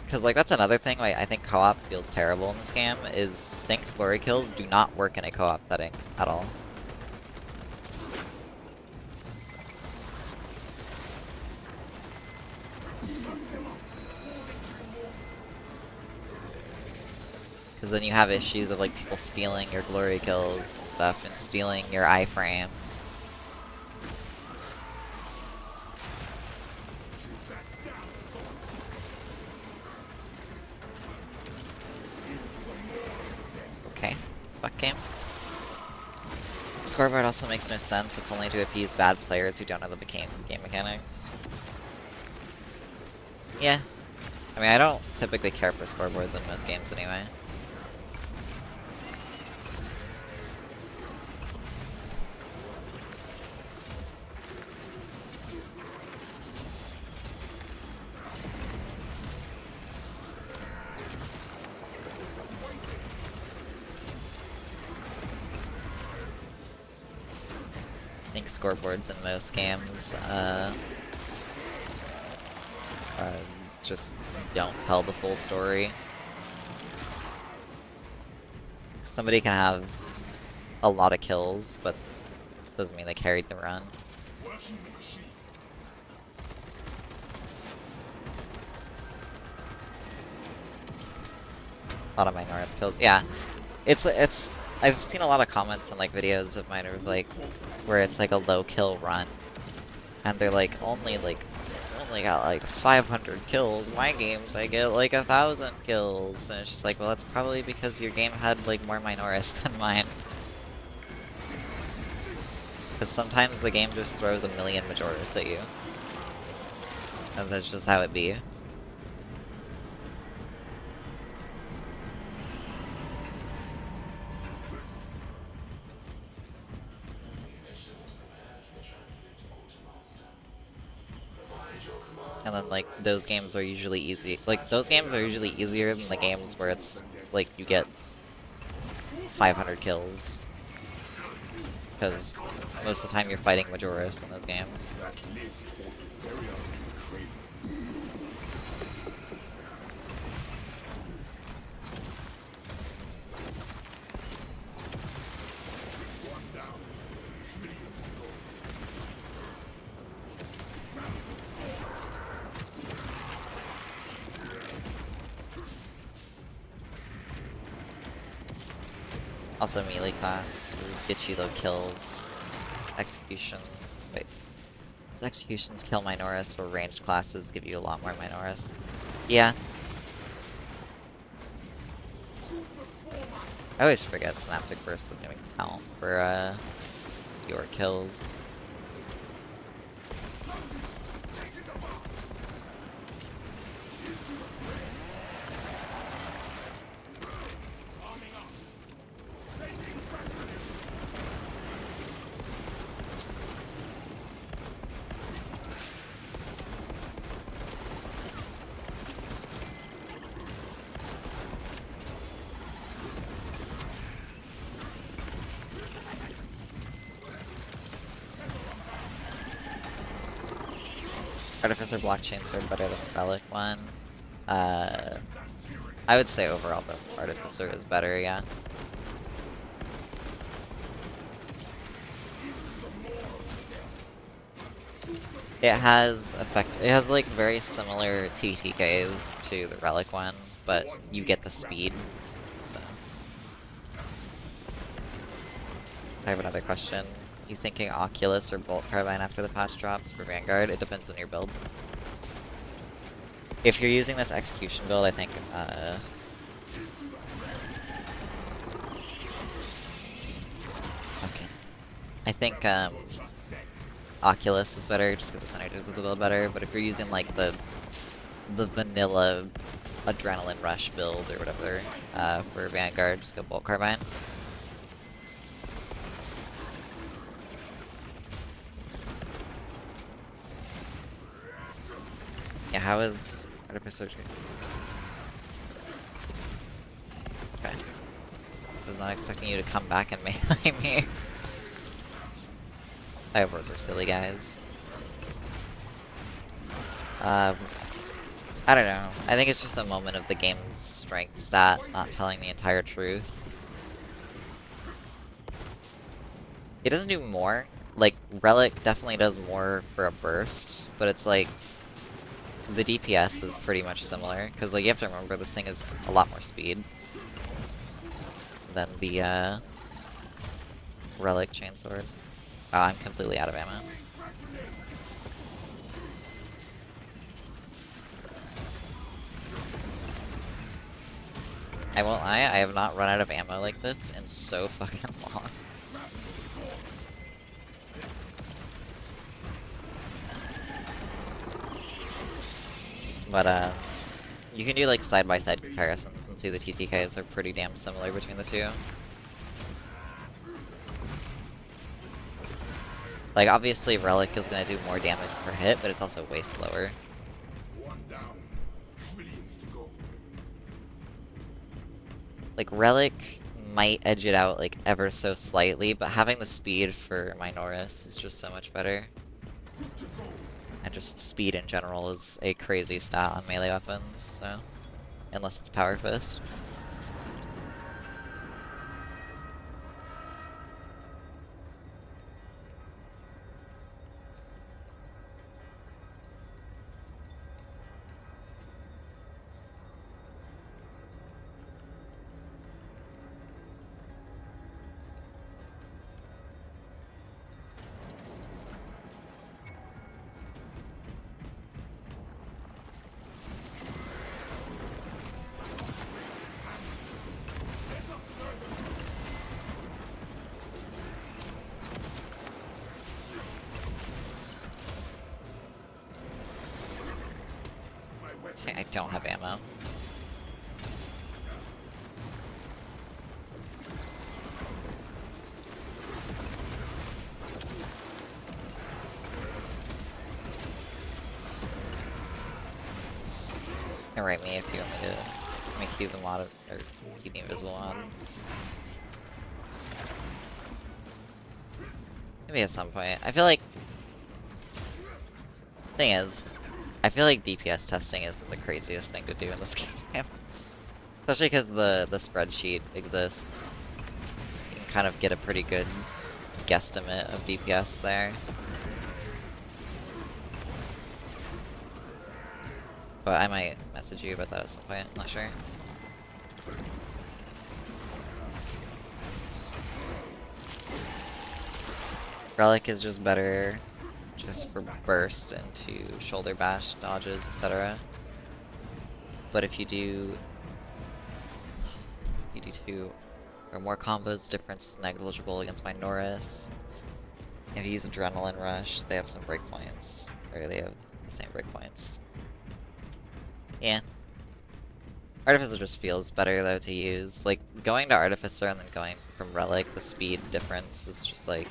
S1: Cause like that's another thing like I think co-op feels terrible in this game is synced glory kills do not work in a co-op setting at all. Because then you have issues of like people stealing your glory kills and stuff and stealing your iframes. Okay, fuck game. Scoreboard also makes no sense, it's only to appease bad players who don't know the game mechanics. Yeah. I mean I don't typically care for scoreboards in most games anyway. I think scoreboards in most games just don't tell the full story. Somebody can have a lot of kills, but doesn't mean they carried the run. A lot of Minoris kills, yeah. It's I've seen a lot of comments on like videos of mine of like where it's like a low kill run, and they're like only got like 500 kills. My games I get like 1,000 kills, and it's just like, well, that's probably because your game had like more Minoris than mine. Because sometimes the game just throws a million Majoris at you, and that's just how it be. And then like those games are usually easy. Like those games are usually easier than the games where it's like you get 500 kills. Because most of the time you're fighting Majoris in those games. Also melee classes get you low kills. Execution. Wait. Does executions kill Minoris, for ranged classes give you a lot more Minoris? Yeah. I always forget Synaptic Burst doesn't even count for your kills. Artificer blockchain sword better than the relic one. I would say overall the Artificer is better, yeah. It has like very similar TTKs to the relic one, but you get the speed. So. I have another question. You thinking Oculus or Bolt Carbine after the patch drops for Vanguard? It depends on your build. If you're using this execution build, I think, okay. I think, Oculus is better, just because the synergies with the build better, but if you're using, like, the vanilla Adrenaline Rush build or whatever, for Vanguard, just go Bolt Carbine. Yeah, how is Artificer? Okay. I was not expecting you to come back and melee me. Those are silly guys. I don't know. I think it's just a moment of the game's strength stat not telling the entire truth. It doesn't do more. Like, Relic definitely does more for a burst, but it's like the DPS is pretty much similar, because like you have to remember this thing is a lot more speed than the Relic Chainsword. Oh, I'm completely out of ammo. I won't lie, I have not run out of ammo like this in so fucking long. But you can do like side-by-side comparisons and see the TTKs are pretty damn similar between the two. Like, obviously Relic is gonna do more damage per hit, but it's also way slower.
S2: One down. Trillions to go.
S1: Like, Relic might edge it out, like, ever so slightly, but having the speed for Minoris is just so much better. And just speed in general is a crazy stat on melee weapons, so... Unless it's Power Fist. Okay, I don't have ammo. And write me if you want me to make you the mod or keep the invisible on. Maybe at some point. I feel like thing is, I feel like DPS testing isn't the craziest thing to do in this game. Especially because the spreadsheet exists. You can kind of get a pretty good guesstimate of DPS there. But I might message you about that at some point, I'm not sure. Relic is just better just for burst into shoulder bash, dodges, etc. But if you do two or more combos, difference is negligible against Minoris. If you use Adrenaline Rush, they have some breakpoints, or they have the same breakpoints. Yeah. Artificer just feels better though to use. Like, going to Artificer and then going from Relic, the speed difference is just like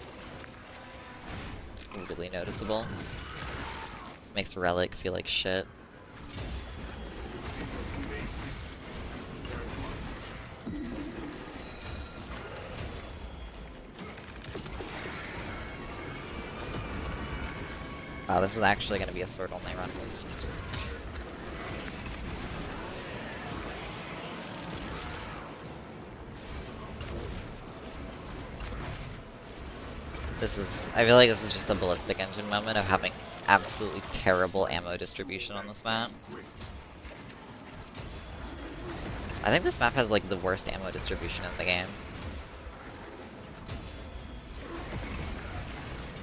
S1: really noticeable. Makes Relic feel like shit. Wow, this is actually going to be a sword only run. I feel like this is just a ballistic engine moment of having absolutely terrible ammo distribution on this map. I think this map has like the worst ammo distribution in the game.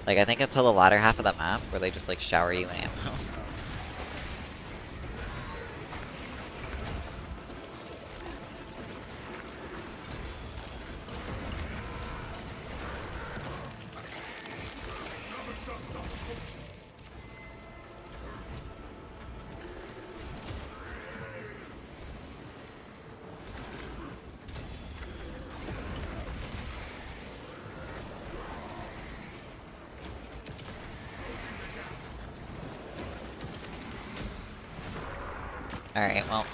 S1: Like, I think until the latter half of the map, where they just, like, shower you in ammo. Alright, well,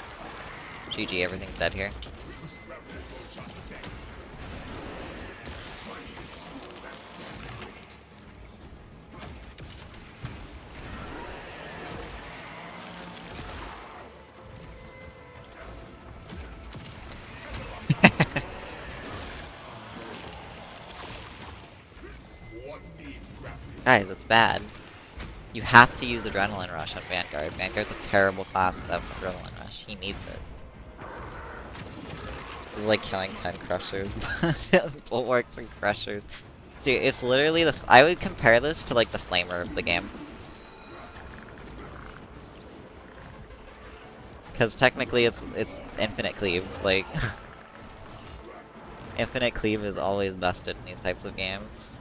S1: GG, everything's dead here. Guys, it's bad. You have to use Adrenaline Rush on Vanguard. Vanguard's a terrible class without Adrenaline Rush. He needs it. It's like killing 10 Crushers. Bulwarks and Crushers. Dude, it's literally the... I would compare this to like the Flamer of the game. Because technically it's Infinite Cleave. Like... Infinite Cleave is always bested in these types of games.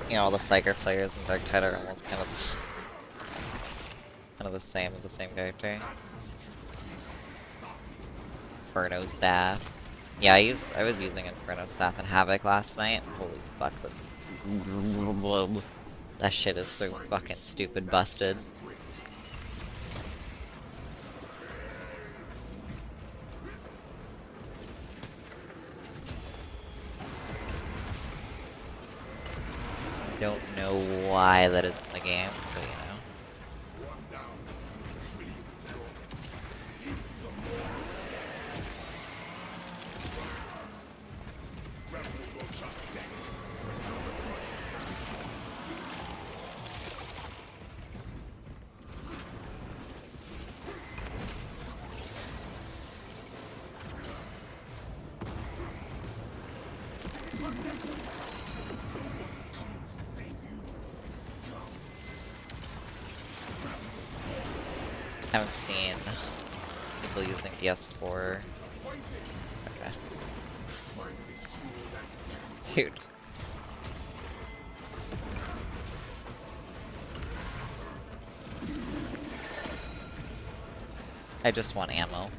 S1: You know, all the Psyker players in Dark Tide are almost kind of the same character. Inferno Staff. Yeah, I was using Inferno Staff and Havoc last night. Holy fuck, that shit is so fucking stupid busted. Don't know why that is in the game, but you know. I haven't seen people using DS4. Okay. Dude. I just want ammo.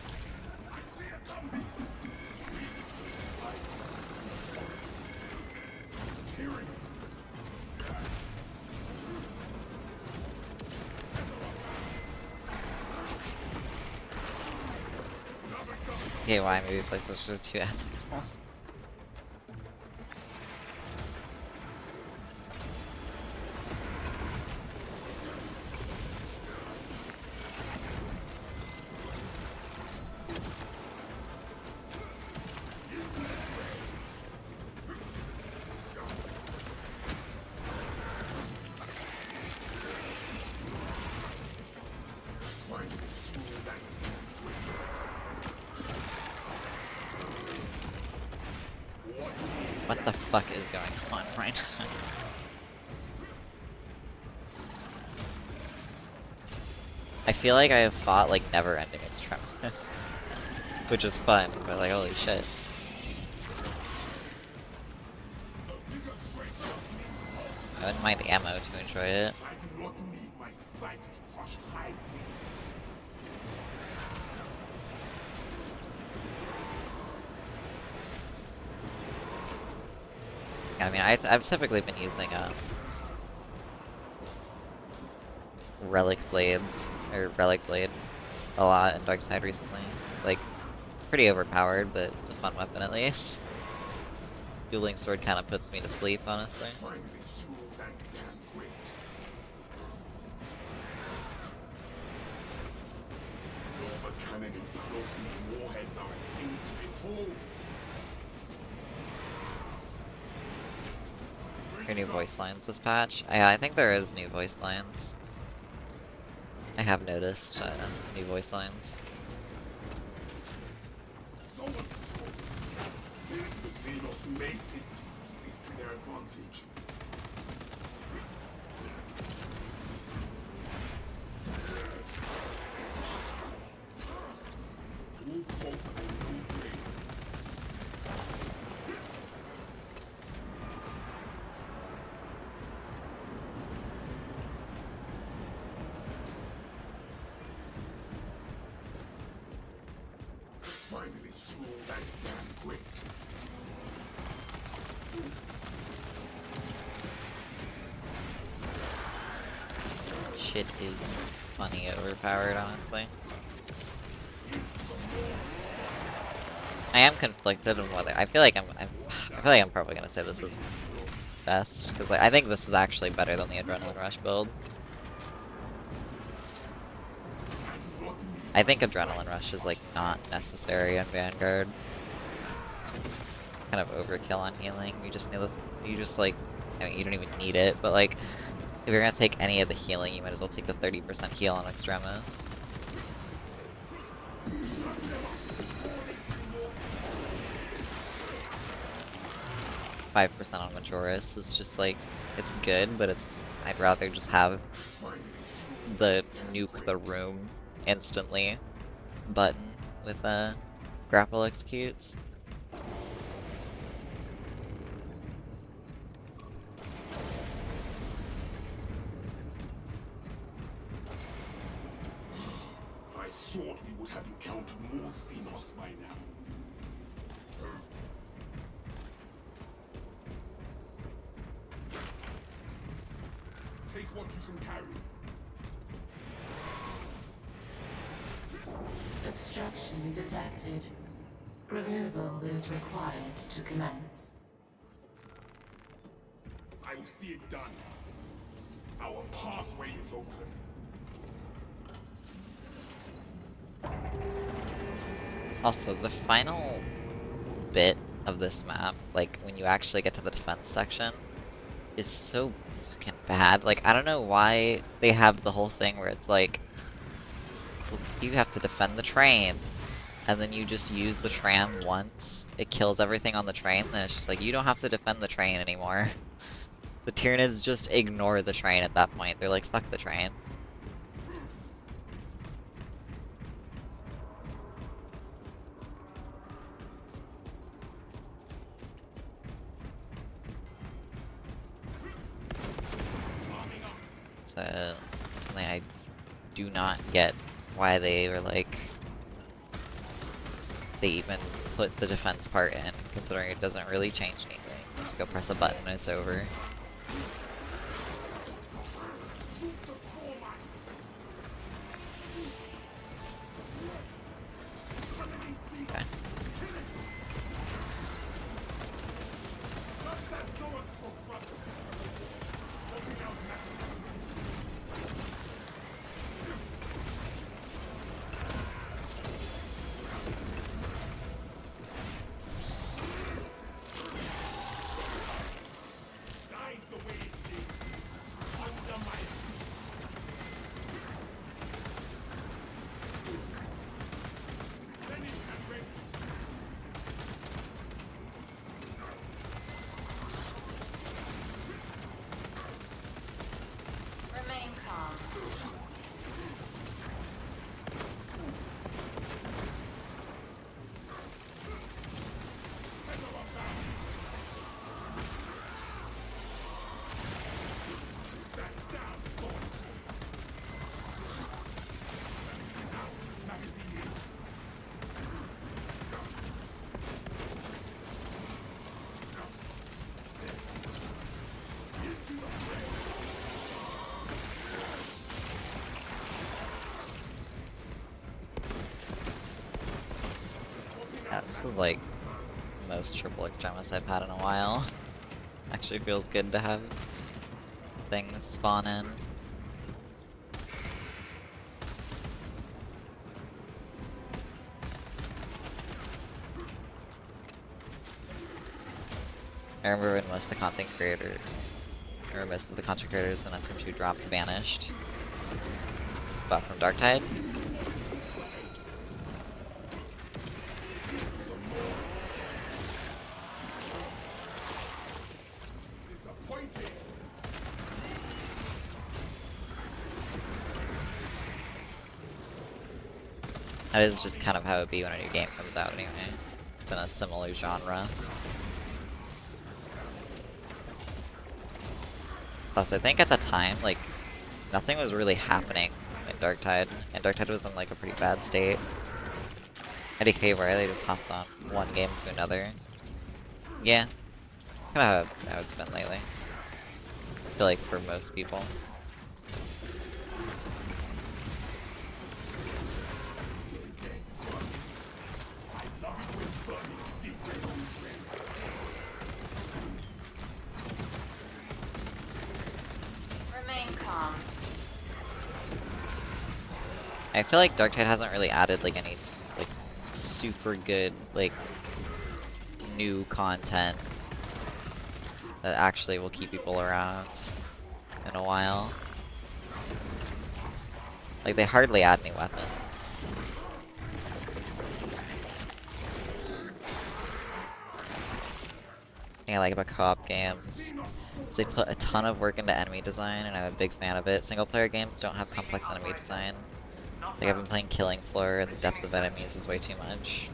S1: Okay, why maybe places just too ethical. What the fuck is going on right now? I feel like I have fought like never ending extremis. Which is fun, but like holy shit. I wouldn't mind ammo to enjoy it. I mean, I've typically been using blades, or relic blade, a lot in Darkside recently. Like, pretty overpowered, but it's a fun weapon at least. Dueling sword kind of puts me to sleep, honestly.
S2: Finally through that damn grate. Your mechanic and explosive warheads are a thing to behold.
S1: Or new voice lines this patch. Yeah, I think there is new voice lines. I have noticed new voice lines.
S2: Someone the Xenos may seek to use this to their advantage. All hope and no brains. Finally through that damn grate.
S1: Shit is funny overpowered, honestly. I am conflicted on whether I feel like I feel like I'm probably gonna say this is best because like, I think this is actually better than the Adrenaline Rush build. I think Adrenaline Rush is like not necessary in Vanguard. Kind of overkill on healing. You just need you just like I mean you don't even need it, but like if you're gonna take any of the healing, you might as well take the 30% heal on Extremis. 5% on Majoris is just like, it's good, but I'd rather just have the nuke the room instantly button with grapple executes.
S2: I thought we would have encountered more Xenos by now. Take what you can carry.
S6: Obstruction detected. Removal is required to commence.
S2: I will see it done. Our pathway is open.
S1: Also, the final bit of this map, like when you actually get to the defense section, is so fucking bad. Like, I don't know why they have the whole thing where it's like, well, you have to defend the train, and then you just use the tram once, it kills everything on the train, then it's just like, you don't have to defend the train anymore. The Tyranids just ignore the train at that point. They're like, fuck the train. So, something I do not get why they were like, they even put the defense part in, considering it doesn't really change anything. You just go press a button and it's over. Okay. Yeah, this is like most triple extremis I've had in a while. Actually feels good to have things spawn in. I remember when most of the content creators in SM2 dropped Vanished. But from Darktide. That is just kind of how it'd be when a new game comes out anyway. It's in a similar genre. Plus, I think at the time, like, nothing was really happening in Darktide, and Darktide was in like a pretty bad state. IDK where they just hopped on one game to another. Yeah, kind of how it's been lately. I feel like for most people.
S3: Remain calm.
S1: I feel like Darktide hasn't really added like any like super good like new content that actually will keep people around in a while. Like they hardly add any weapons. Thing I like about co-op games is they put a ton of work into enemy design, and I'm a big fan of it. Single player games don't have complex enemy design. Like I've been playing Killing Floor, and the depth of enemies is way too much.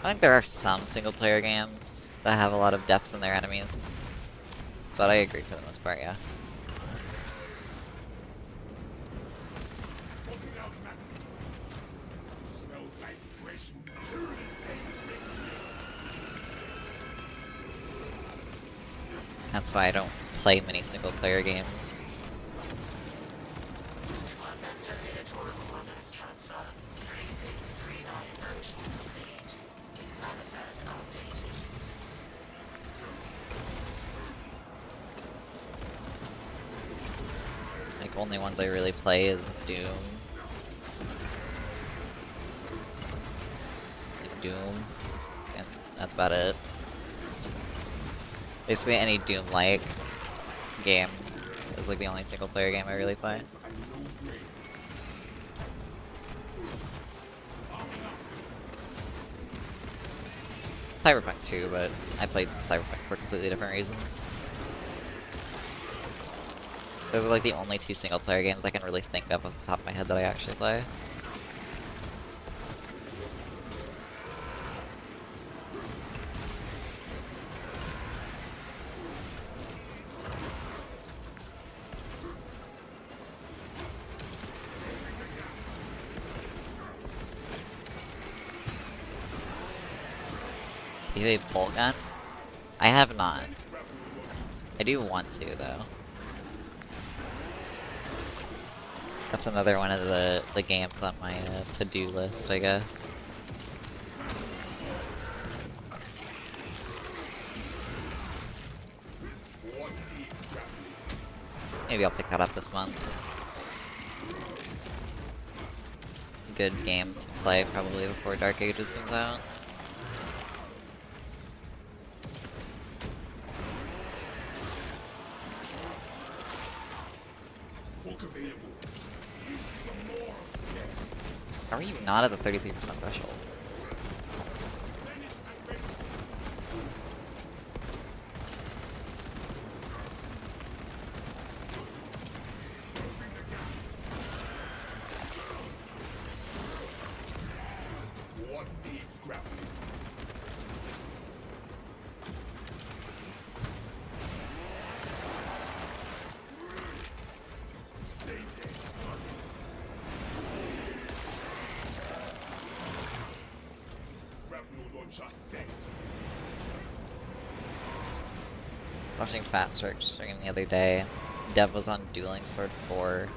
S1: I think there are some single player games that have a lot of depth in their enemies, but I agree for the most part, yeah. That's why I don't play many single player games.
S6: Unactivated coordinates transfer. 3639 urgent complete. Manifest updated.
S1: Like only ones I really play is Doom. Like Doom, and that's about it. Basically any Doom-like game is like the only single player game I really play. Cyberpunk 2, but I played Cyberpunk for completely different reasons. Those are like the only two single player games I can really think of off the top of my head that I actually play. You have a bolt gun? I have not. I do want to though. That's another one of the games on my to-do list, I guess. Maybe I'll pick that up this month. Good game to play probably before Dark Ages comes out. How are you not at the 33% threshold? I was watching Fat Stork stream the other day. Dev was on Dueling Sword 4,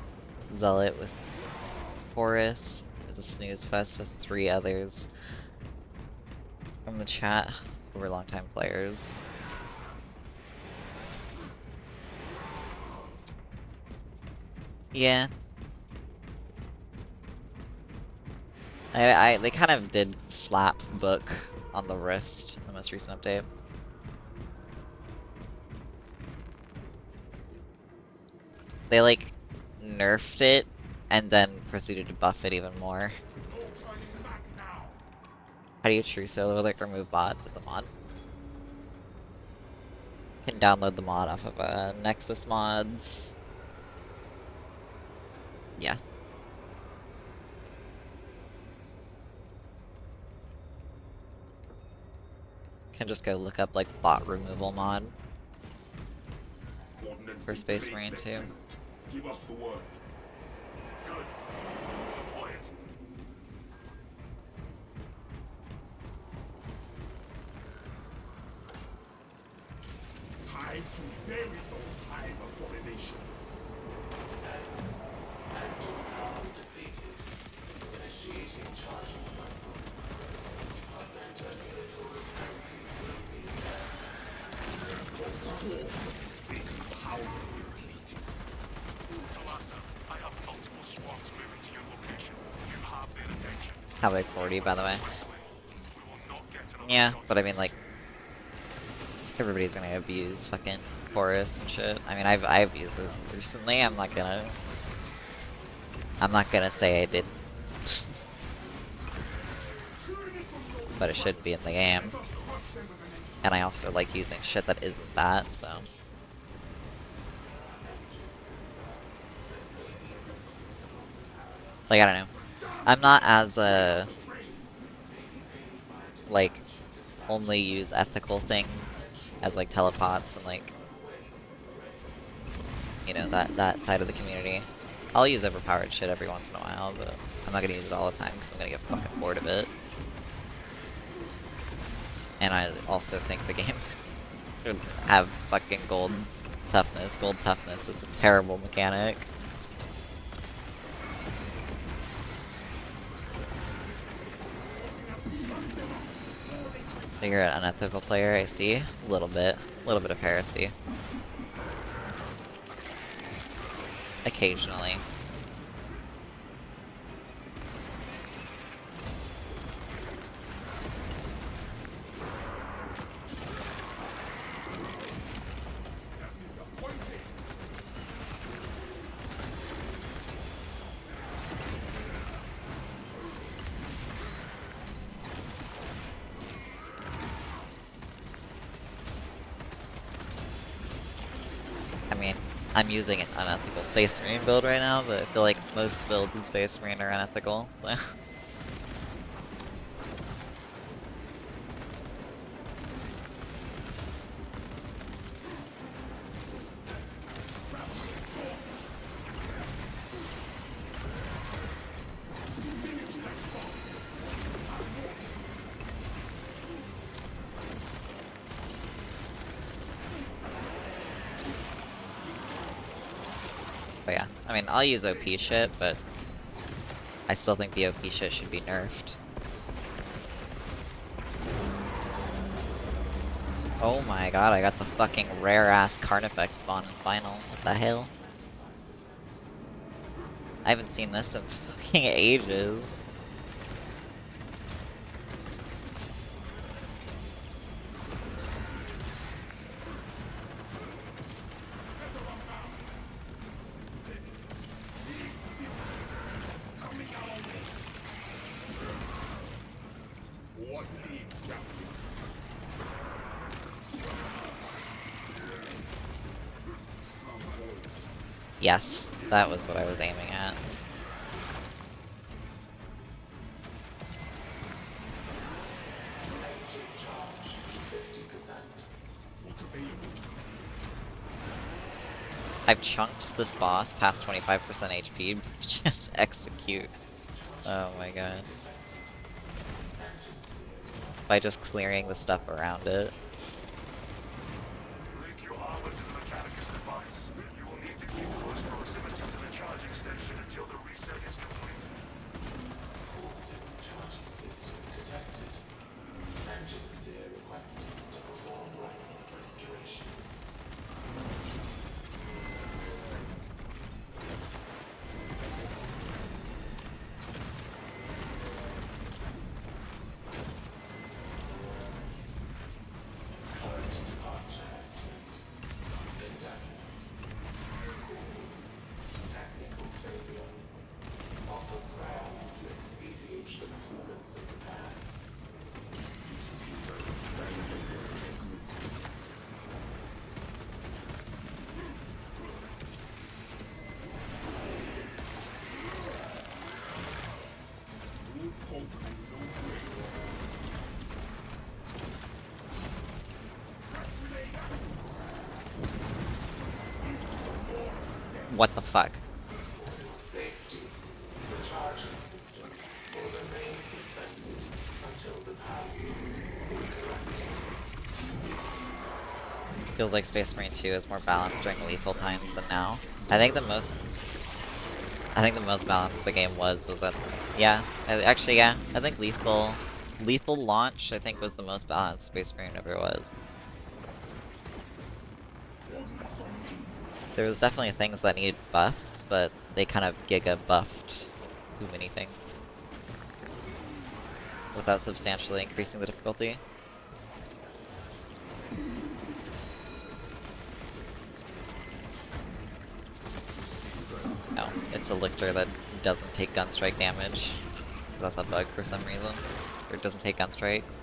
S1: Zealot with Horus, it was a snooze fest with 3 others. from the chat who were longtime players. Yeah. They kind of did slap book on the wrist in the most recent update. They like nerfed it and then proceeded to buff it even more.
S2: No turning back now.
S1: How do you true solo like remove bots at the mod? You can download the mod off of Nexus mods. Yeah. Can just go look up like bot removal mod
S2: Ordnance
S1: for
S2: in
S1: Space
S2: place,
S1: Marine 2.
S2: Lieutenant. Give us the word. Good. Deploy it. Time to bury those hive abominations.
S4: Depleted. Initiating charging cycle. Augment terminator abilities will be set.
S2: Sick power depleted.
S5: Talassa, I have multiple swarms moving to your location. You have their attention.
S1: Have like 40 by the way.
S5: We will not get another
S1: Yeah,
S5: shot
S1: but I
S5: at
S1: mean
S5: this.
S1: like everybody's gonna abuse fucking chorus and shit. I mean I've used it recently. I'm not gonna say I didn't. But it shouldn't be in the game. And I also like using shit that isn't that, so. Like, I don't know. I'm not as, like, only use ethical things as, like, telepots and, like, you know, that side of the community. I'll use overpowered shit every once in a while, but I'm not gonna use it all the time because I'm gonna get fucking bored of it. And I also think the game should have fucking gold toughness. Gold toughness is a terrible mechanic. So you're an unethical player, I see. A little bit of heresy. Occasionally. I mean, I'm using an unethical Space Marine build right now, but I feel like most builds in Space Marine are unethical, so. But yeah, I mean, I'll use OP shit, but I still think the OP shit should be nerfed. Oh my god, I got the fucking rare-ass Carnifex spawn in Final. What the hell? I haven't seen this in fucking ages.
S2: What lead, Captain?
S1: Yes, that was what I was aiming at. I've chunked this boss past 25% HP, just execute. Oh my god. By just clearing the stuff around it.
S2: Link your armor to the Mechanicus device. You will need to keep close proximity to the charging station until the reset is complete.
S4: Charging system detected. Engine
S1: What the fuck?
S4: Safety. The charging system will remain suspended until the path is corrected.
S1: Feels like Space Marine 2 is more balanced during lethal times than now. I think the most balanced the game was that, yeah, actually, yeah, I think lethal launch, I think, was the most balanced Space Marine ever was. There was definitely things that needed buffs, but they kind of giga buffed too many things without substantially increasing the difficulty. No, it's a lictor that doesn't take gunstrike damage. That's a bug for some reason. Or it doesn't take gunstrikes.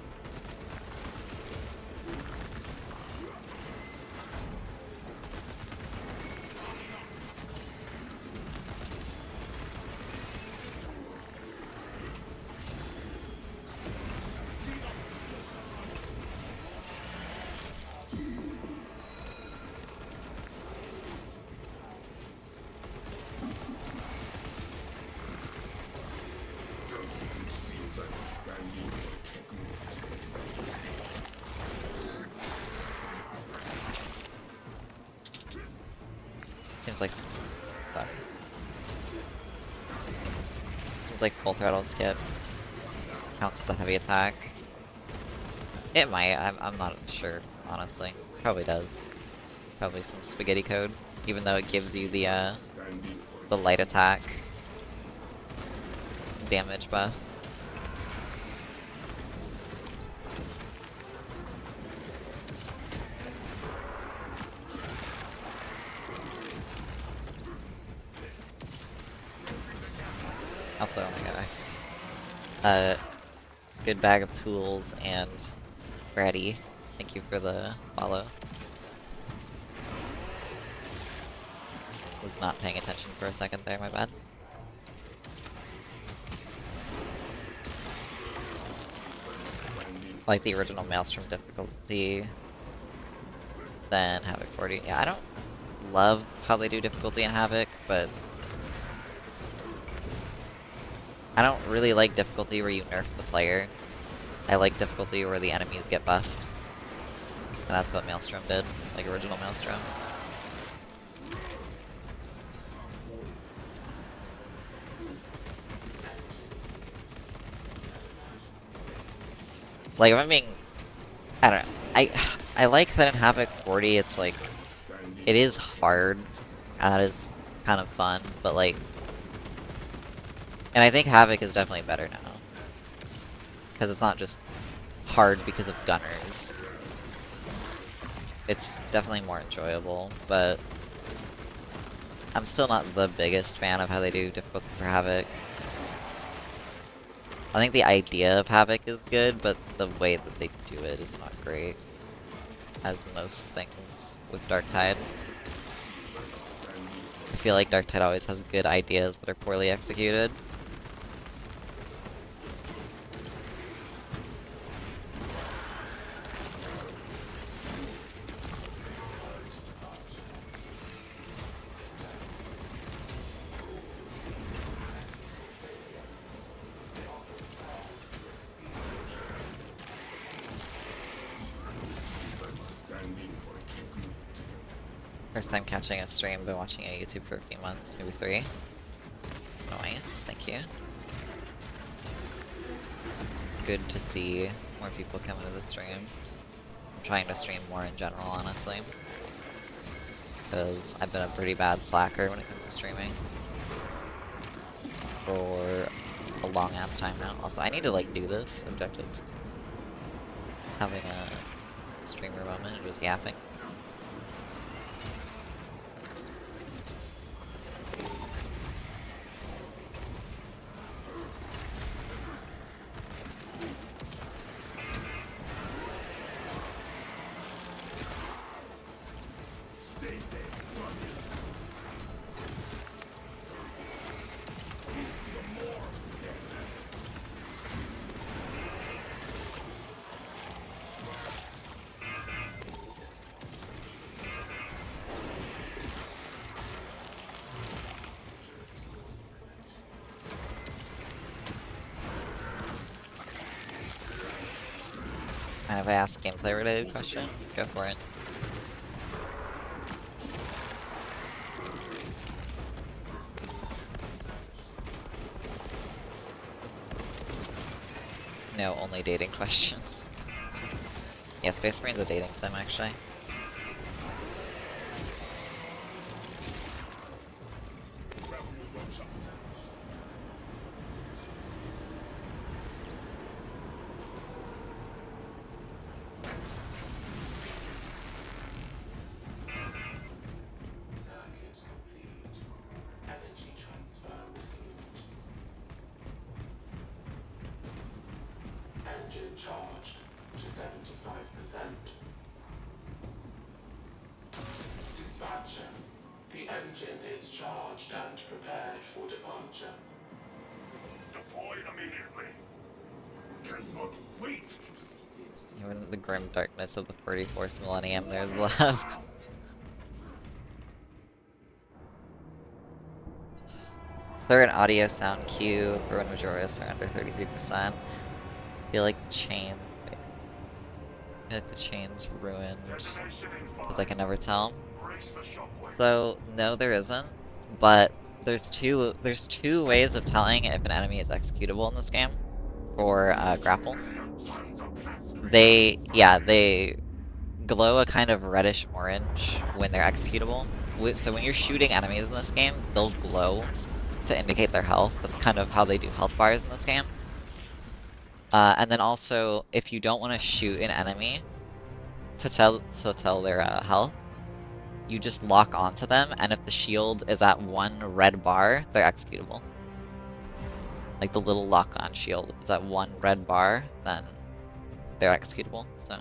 S1: Seems like fuck. Seems like full throttle skip counts as a heavy attack. It might. I'm not sure, honestly. Probably does. Probably some spaghetti code, even though it gives you the light attack damage buff. Also, oh my god, good bag of tools and Brady. Thank you for the follow. Was not paying attention for a second there, my bad. Like the original Maelstrom difficulty, then Havoc 40. Yeah, I don't love how they do difficulty in Havoc, but I don't really like difficulty where you nerf the player. I like difficulty where the enemies get buffed. And that's what Maelstrom did, like original Maelstrom. Like, if I'm being, I don't know, I like that in Havoc 40 it's like, it is hard, and it is kind of fun, but like, and I think Havoc is definitely better now. Because it's not just hard because of gunners. It's definitely more enjoyable, but I'm still not the biggest fan of how they do difficulty for Havoc. I think the idea of Havoc is good, but the way that they do it is not great. As most things with Darktide. I feel like Darktide always has good ideas that are poorly executed. First time catching a stream, been watching a YouTube for a few months, maybe 3. Nice, thank you. Good to see more people come into the stream. I'm trying to stream more in general, honestly. Because I've been a pretty bad slacker when it comes to streaming. For a long ass time now. Also, I need to like do this objective. Having a streamer moment and just yapping. And if I ask gameplay related question, go for it. No, only dating questions. Yeah, Space Marine's a dating sim, actually.
S4: Circuit complete. Energy transfer resumed. Engine charged to 75%. Dispatcher, the engine is charged and prepared for departure.
S5: Deploy immediately.
S2: Cannot wait to see this.
S1: Even in the grim darkness of the 44th millennium, there's love. Clear an audio sound cue for when Majorists are under 33%. Feel like the chain. Wait. I feel like the chain's ruined.
S5: Detonation in
S1: Because I
S5: 5.
S1: can never tell.
S5: Brace the shockwave.
S1: So, no, there isn't. But there's two ways of telling if an enemy is executable in this game for grapple. They glow a kind of reddish orange when they're executable. So when you're shooting enemies in this game, they'll glow to indicate their health. That's kind of how they do health bars in this game. And then also, if you don't want to shoot an enemy to tell their health, you just lock onto them, and if the shield is at 1 red bar, they're executable. Like the little lock-on shield is at 1 red bar, then they're executable, so.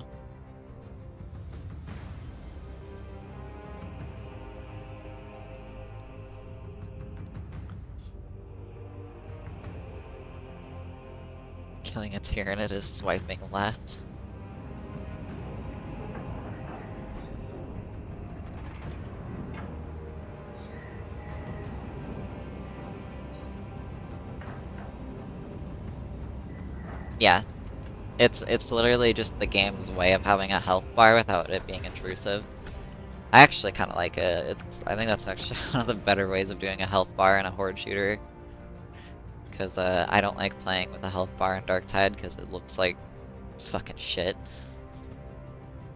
S1: Killing a Tyranid is swiping left. Yeah, it's literally just the game's way of having a health bar without it being intrusive. I actually kind of like it. I think that's actually one of the better ways of doing a health bar in a horde shooter. Because I don't like playing with a health bar in Darktide because it looks like fucking shit.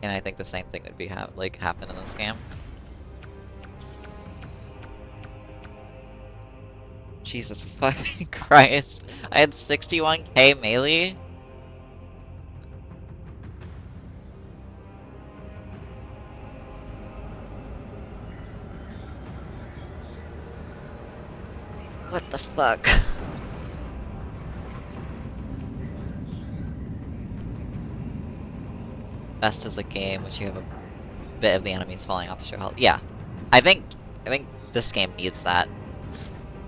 S1: And I think the same thing would be happen in this game. Jesus fucking Christ. I had 61k melee? What the fuck? Best is a game which you have a bit of the enemies falling off to show health. Yeah. I think this game needs that.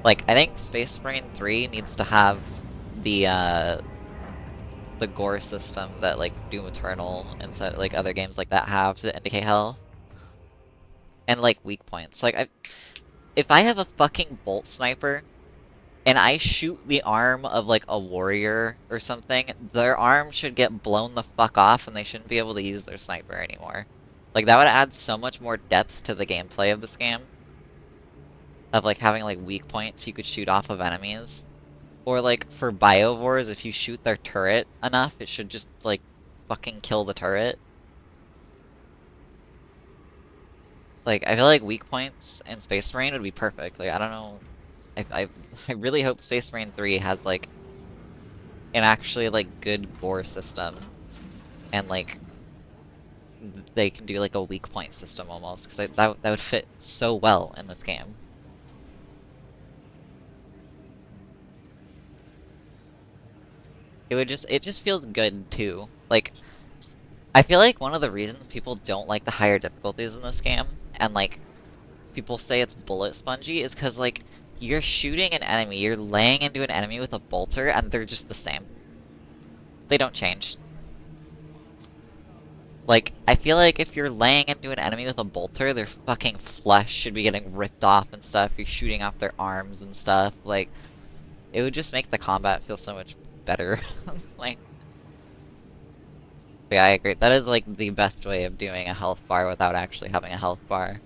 S1: Like, I think Space Marine 3 needs to have the gore system that like Doom Eternal and so, like other games like that have to indicate health. And like weak points. Like if I have a fucking bolt sniper and I shoot the arm of like a warrior or something, their arm should get blown the fuck off and they shouldn't be able to use their sniper anymore. Like that would add so much more depth to the gameplay of this game. Of like having like weak points you could shoot off of enemies. Or like for biovores, if you shoot their turret enough, it should just like fucking kill the turret. Like I feel like weak points in Space Marine would be perfect. Like I don't know, I really hope Space Marine 3 has like an actually like good gore system, and like they can do like a weak point system almost, because that would fit so well in this game. It just feels good too. Like I feel like one of the reasons people don't like the higher difficulties in this game, and like people say it's bullet spongy, is because like you're shooting an enemy, you're laying into an enemy with a bolter, and they're just the same. They don't change. Like, I feel like if you're laying into an enemy with a bolter, their fucking flesh should be getting ripped off and stuff. You're shooting off their arms and stuff. Like, it would just make the combat feel so much better. Like, Yeah, I agree. That is like the best way of doing a health bar without actually having a health bar.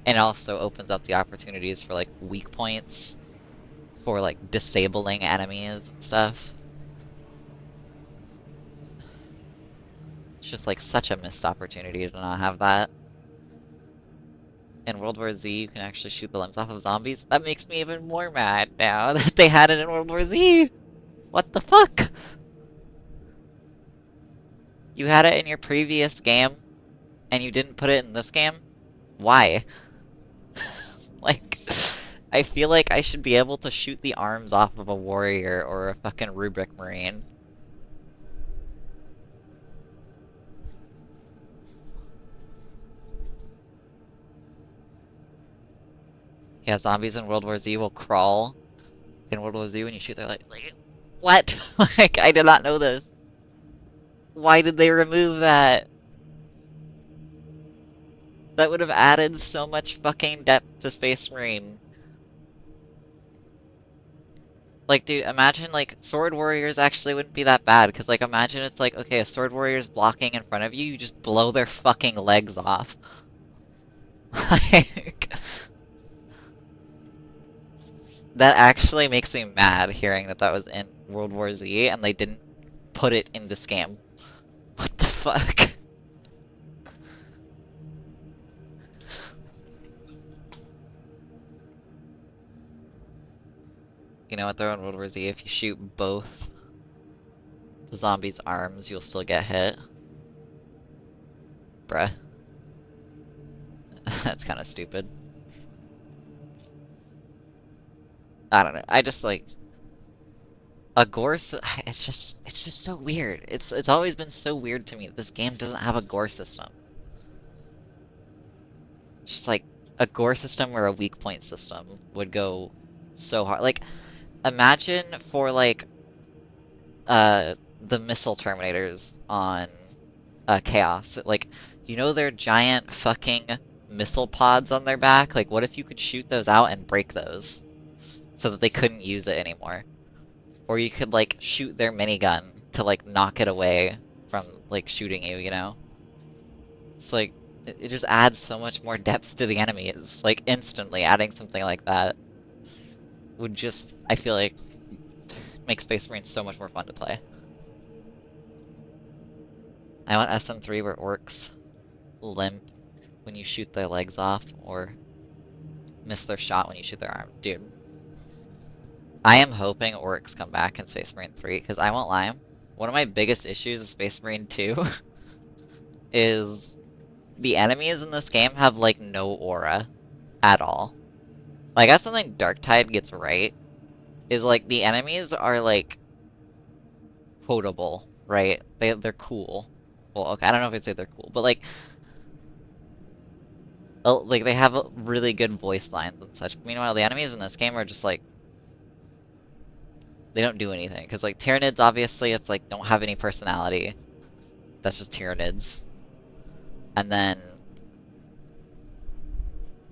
S1: And it also opens up the opportunities for like weak points for like disabling enemies and stuff. It's just like such a missed opportunity to not have that. In World War Z, you can actually shoot the limbs off of zombies. That makes me even more mad now that they had it in World War Z. What the fuck? You had it in your previous game and you didn't put it in this game? Why? Like, I feel like I should be able to shoot the arms off of a warrior or a fucking Rubric Marine. Yeah, zombies in World War Z will crawl in World War Z when you shoot. They're like, what? Like, I did not know this. Why did they remove that? That would have added so much fucking depth to Space Marine. Like, dude, imagine, like, Sword Warriors actually wouldn't be that bad, because, like, imagine it's like, okay, a Sword Warrior's blocking in front of you, you just blow their fucking legs off. Like, that actually makes me mad hearing that that was in World War Z, and they didn't put it in this game. What the fuck? You know what, though, in World War Z, if you shoot both the zombies' arms, you'll still get hit. Bruh. That's kind of stupid. I don't know. I just like a gore. It's just so weird. It's always been so weird to me that this game doesn't have a gore system. Just like a gore system or a weak point system would go so hard. Like imagine for like the missile terminators on Chaos. Like you know their giant fucking missile pods on their back? Like what if you could shoot those out and break those so that they couldn't use it anymore? Or you could like shoot their minigun to like knock it away from like shooting you, you know? It's like it just adds so much more depth to the enemies. Like instantly adding something like that would just, I feel like, make Space Marines so much more fun to play. I want SM3 where orcs limp when you shoot their legs off or miss their shot when you shoot their arm. Dude. I am hoping orcs come back in Space Marine 3, because I won't lie, one of my biggest issues in Space Marine 2 is the enemies in this game have, like, no aura at all. Like, that's something Darktide gets right, is, like, the enemies are, like, quotable, right? They're cool. Well, okay, I don't know if I'd say they're cool, but, like, they have really good voice lines and such. Meanwhile, the enemies in this game are just, like, they don't do anything. Because, like, Tyranids, obviously, it's, like, don't have any personality. That's just Tyranids. And then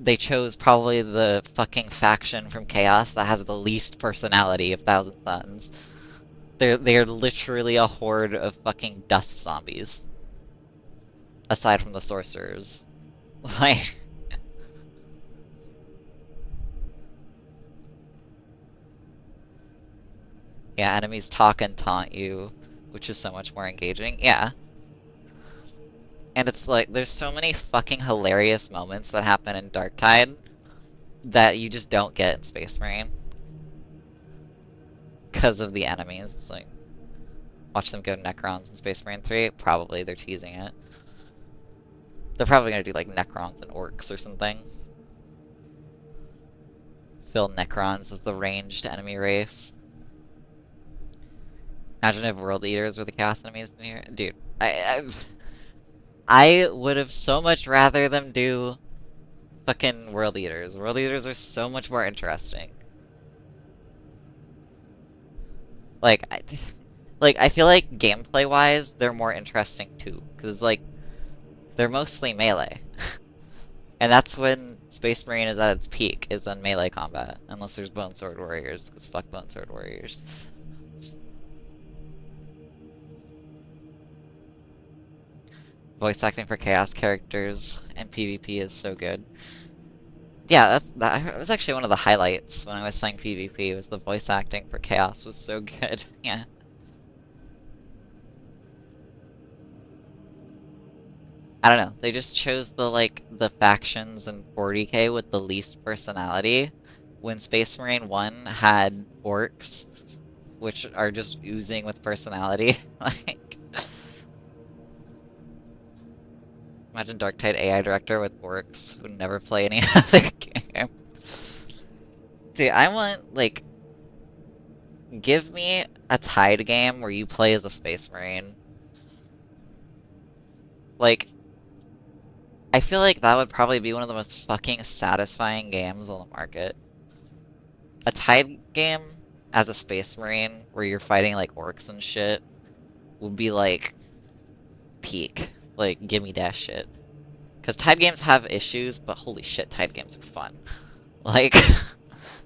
S1: they chose probably the fucking faction from Chaos that has the least personality of Thousand Suns. They're literally a horde of fucking dust zombies. Aside from the sorcerers. Like... Yeah, enemies talk and taunt you, which is so much more engaging. Yeah. And it's like, there's so many fucking hilarious moments that happen in Darktide that you just don't get in Space Marine. Because of the enemies. It's like, watch them go Necrons in Space Marine 3. Probably, they're teasing it. They're probably gonna do like Necrons and Orcs or something. Fill Necrons as the ranged enemy race. Imagine if World Eaters were the Chaos enemies in here. Dude, I would have so much rather them do fucking World Eaters. World Eaters are so much more interesting. Like, I feel like gameplay-wise, they're more interesting too. Because, like, they're mostly melee. And that's when Space Marine is at its peak, is in melee combat. Unless there's Bone Sword Warriors, because fuck Bone Sword Warriors. Voice acting for Chaos characters and PvP is so good. Yeah, that was actually one of the highlights when I was playing PvP, was the voice acting for Chaos was so good. Yeah. I don't know. They just chose the factions in 40K with the least personality, when Space Marine 1 had orcs, which are just oozing with personality. Like, imagine Dark Tide AI director with orcs who never play any other game. Dude, I want, give me a Tide game where you play as a Space Marine. Like, I feel like that would probably be one of the most fucking satisfying games on the market. A Tide game as a Space Marine where you're fighting like orcs and shit would be like peak. Like, give me that shit. Because Tide games have issues, but holy shit, Tide games are fun. Like,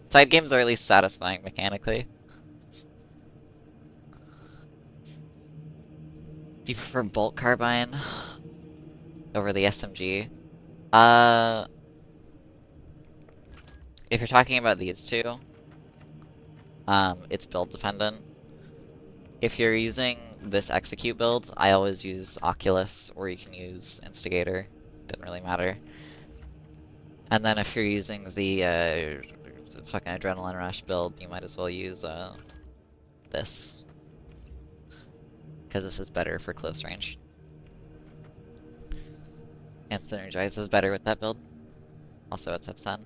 S1: Tide games are at least satisfying mechanically. Do you prefer bolt carbine over the SMG? Uh, if you're talking about these two, it's build dependent. If you're using this execute build, I always use Oculus, or you can use Instigator. Doesn't really matter. And then if you're using the fucking Adrenaline Rush build, you might as well use this. Because this is better for close range. And synergizes better with that build. Also, it's F10.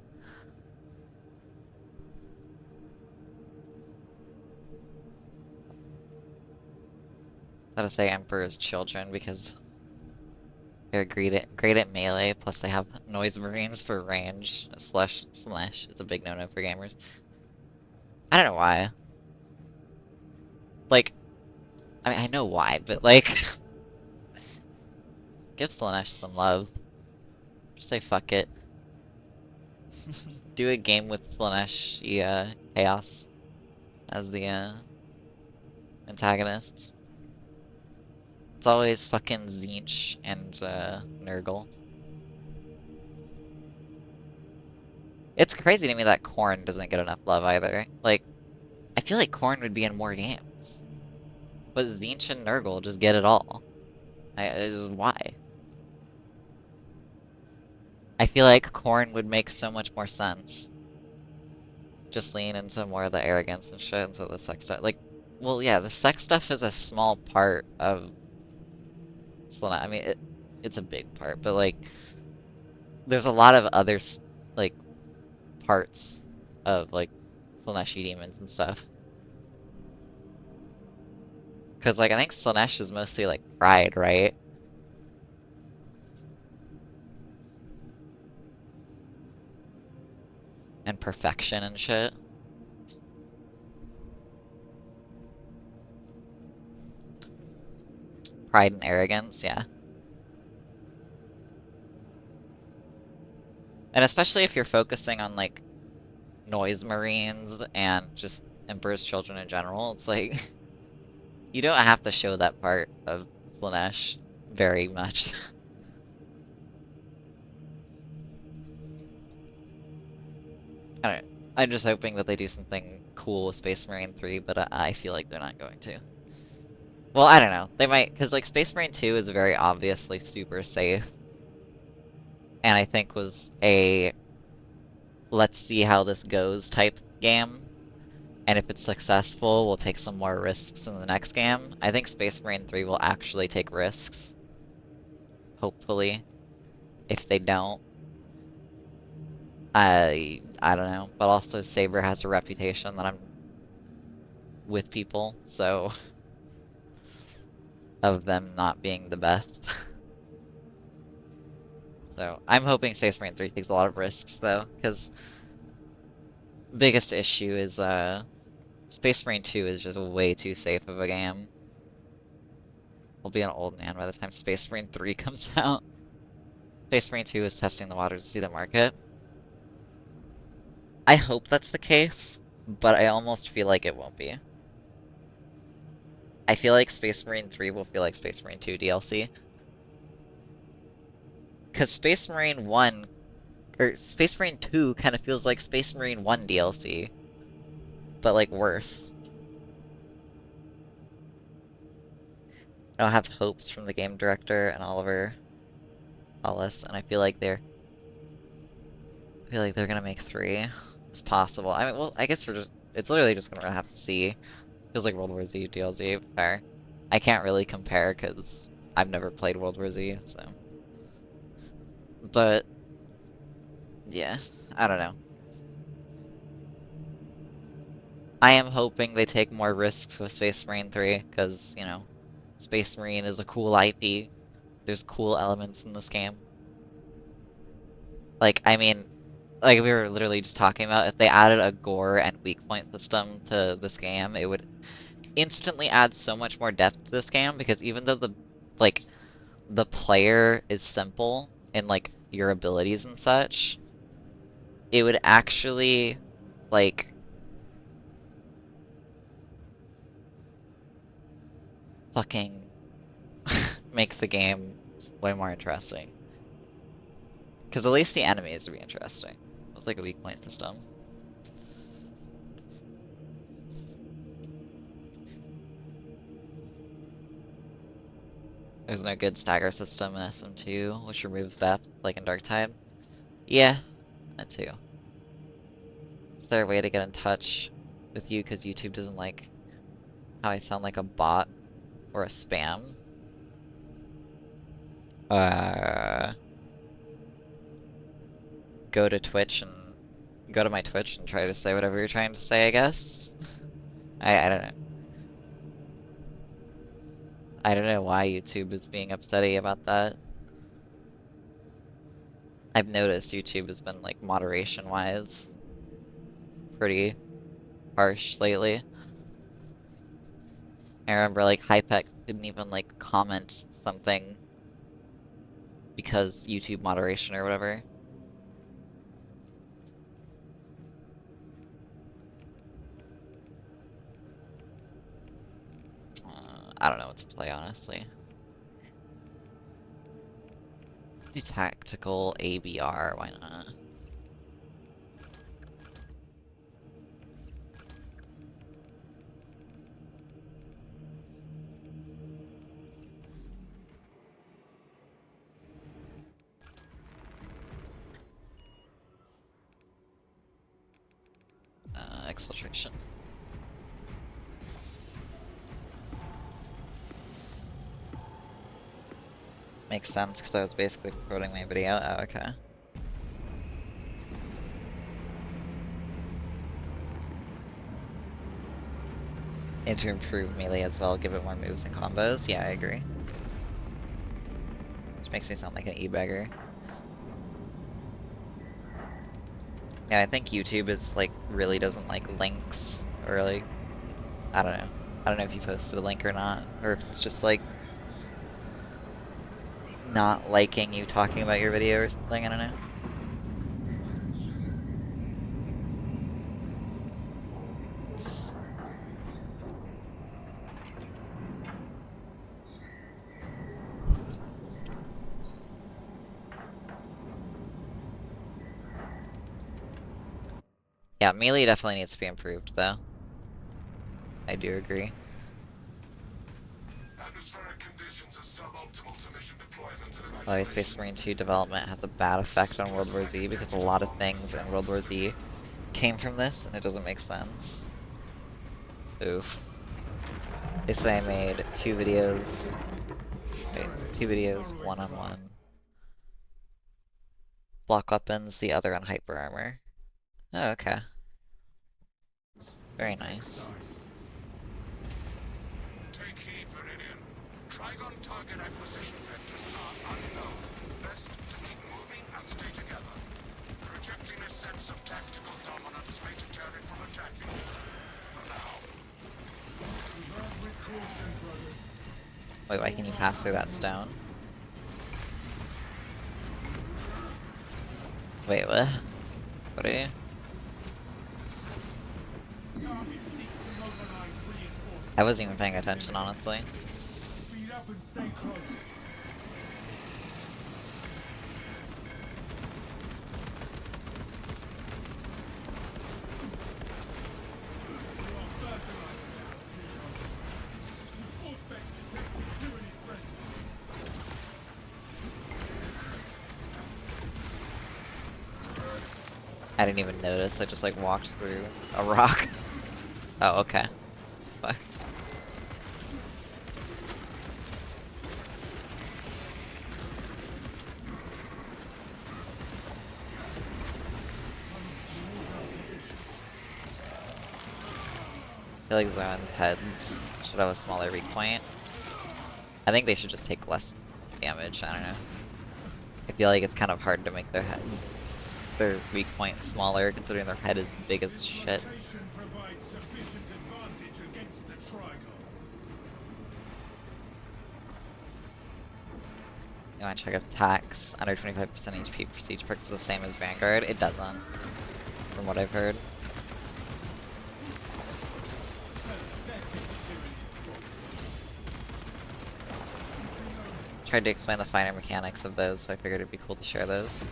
S1: Gotta say Emperor's Children because they're great at melee, plus they have Noise Marines for range. Slash is a big no-no for gamers. I don't know why. Like, I mean, I know why, but like, give Slanesh some love. Just say fuck it. Do a game with Slanesh, Chaos as the antagonists. It's always fucking Zinch and Nurgle. It's crazy to me that Korn doesn't get enough love either. Like, I feel like Korn would be in more games. But Zinch and Nurgle just get it all. Why? I feel like Korn would make so much more sense. Just lean into more of the arrogance and shit instead of the sex stuff. Like, well, yeah, the sex stuff is a small part of Slana. I mean, it's a big part, but like, there's a lot of other like parts of like Slaneshi demons and stuff. Cause like I think Slanesh is mostly like pride, right? And perfection and shit. Pride and arrogance, yeah. And especially if you're focusing on like Noise Marines and just Emperor's Children in general, it's like you don't have to show that part of Slanesh very much. I don't know. I'm just hoping that they do something cool with Space Marine 3, but I feel like they're not going to. Well, I don't know. They might, because like Space Marine 2 is very obviously super safe. And I think was a let's see how this goes type game. And if it's successful, we'll take some more risks in the next game. I think Space Marine 3 will actually take risks. Hopefully. If they don't, I don't know. But also Saber has a reputation that I'm with people, so of them not being the best. So I'm hoping Space Marine 3 takes a lot of risks though, because biggest issue is Space Marine 2 is just way too safe of a game. I'll be an old man by the time Space Marine 3 comes out. Space Marine 2 is testing the waters to see the market. I hope that's the case, but I almost feel like it won't be. I feel like Space Marine 3 will feel like Space Marine 2 DLC. Because Space Marine 1, or Space Marine 2 kind of feels like Space Marine 1 DLC, but like worse. I don't have hopes from the game director and Oliver Hollis, and I feel like they're gonna make 3. It's possible. I mean, well, I guess it's literally just gonna have to see. Feels like World War Z DLC, fair. I can't really compare because I've never played World War Z, so. But, yeah, I don't know. I am hoping they take more risks with Space Marine 3, because, you know, Space Marine is a cool IP. There's cool elements in this game. Like, I mean, like we were literally just talking about, if they added a gore and weak point system to this game, it would instantly add so much more depth to this game, because even though like, the player is simple in, like, your abilities and such, it would actually, like, fucking make the game way more interesting. Because at least the enemies would be interesting. It's like a weak point system. There's no good stagger system in SM2, which removes depth, like in Darktide. Yeah, that too. Is there a way to get in touch with you because YouTube doesn't like how I sound like a bot or a spam? Uh, go to Twitch and go to my Twitch and try to say whatever you're trying to say, I guess. I don't know. I don't know why YouTube is being upsetty about that. I've noticed YouTube has been, like, moderation-wise, pretty harsh lately. I remember, like, Hypex couldn't even, like, comment something because YouTube moderation or whatever. I don't know what to play, honestly. Do tactical ABR, why not? Exfiltration. Makes sense, because I was basically recording my video. Oh, okay. And to improve melee as well, give it more moves and combos. Yeah, I agree. Which makes me sound like an e-beggar. Yeah, I think YouTube is, like, really doesn't like links, or like, I don't know. I don't know if you posted a link or not, or if it's just like, not liking you talking about your video or something, I don't know. Yeah, melee definitely needs to be improved, though. I do agree.
S5: Atmospheric conditions are suboptimal to mission deployment and
S1: Why
S5: evacuation.
S1: Space Marine 2 development has a bad effect on World War Z, because a lot of things in World War Z came from this, and it doesn't make sense. Oof. They say I made 2 videos. Wait, 2 videos, one on one. Block weapons, the other on hyper armor. Oh, okay. Very nice.
S5: Take heed, Viridian. Trigon target acquisition vectors are unknown. Best to keep moving and stay together. Projecting a sense of tactical dominance may deter it from attacking. For now.
S1: Wait, why can you pass through that stone? Wait, what? What are you? I wasn't even paying attention, honestly.
S2: Speed up and stay close.
S1: I didn't even notice. I just like walked through a rock. Oh, okay. Fuck. I feel like Zoan's heads should have a smaller weak point. I think they should just take less damage. I don't know. I feel like it's kind of hard to make their weak point smaller, considering their head is big as shit.
S2: Location provides sufficient advantage against the Trigon.
S1: You want to check if attacks under 25% HP for siege perk is the same as Vanguard? It doesn't, from what I've heard. Tried to explain the finer mechanics of those, so I figured it'd be cool to share those.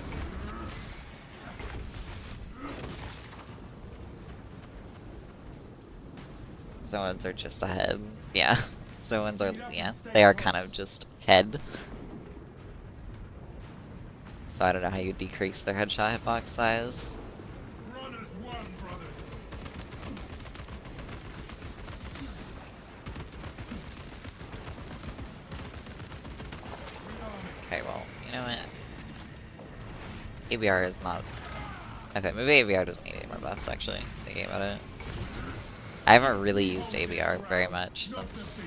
S1: Zoans are just a head. Yeah. Zoans are, yeah, they are kind of just head. So I don't know how you decrease their headshot hitbox size.
S2: Runners won, brothers.
S1: Okay, well, you know what? ABR is not... Okay, maybe ABR doesn't need any more buffs, actually, thinking about it. I haven't really used ABR very much since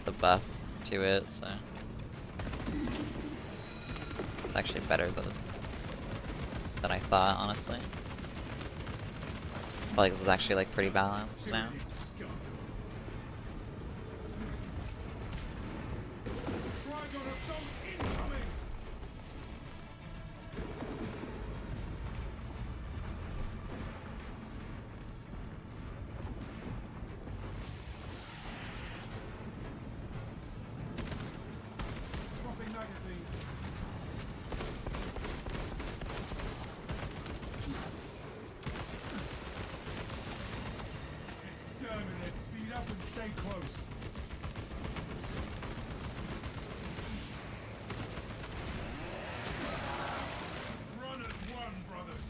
S1: the buff to it, so... It's actually better than I thought, honestly. I feel like this is actually, like, pretty balanced now.
S2: Trigon assault incoming. Swapping magazine. Exterminate. Speed up and stay close. Runners won, brothers.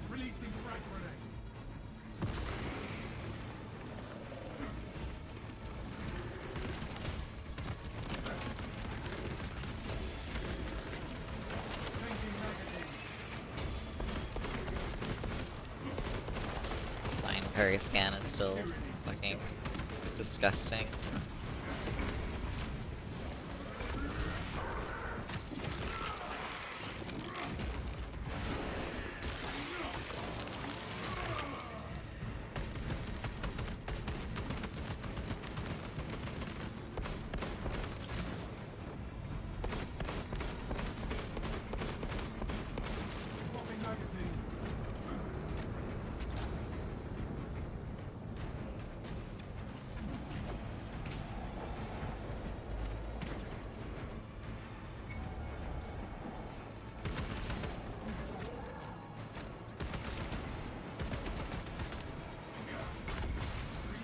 S2: Releasing frag grenade. Changing magazine.
S1: It's fine. Parry scan is still fucking disgusting.
S2: Swapping magazine.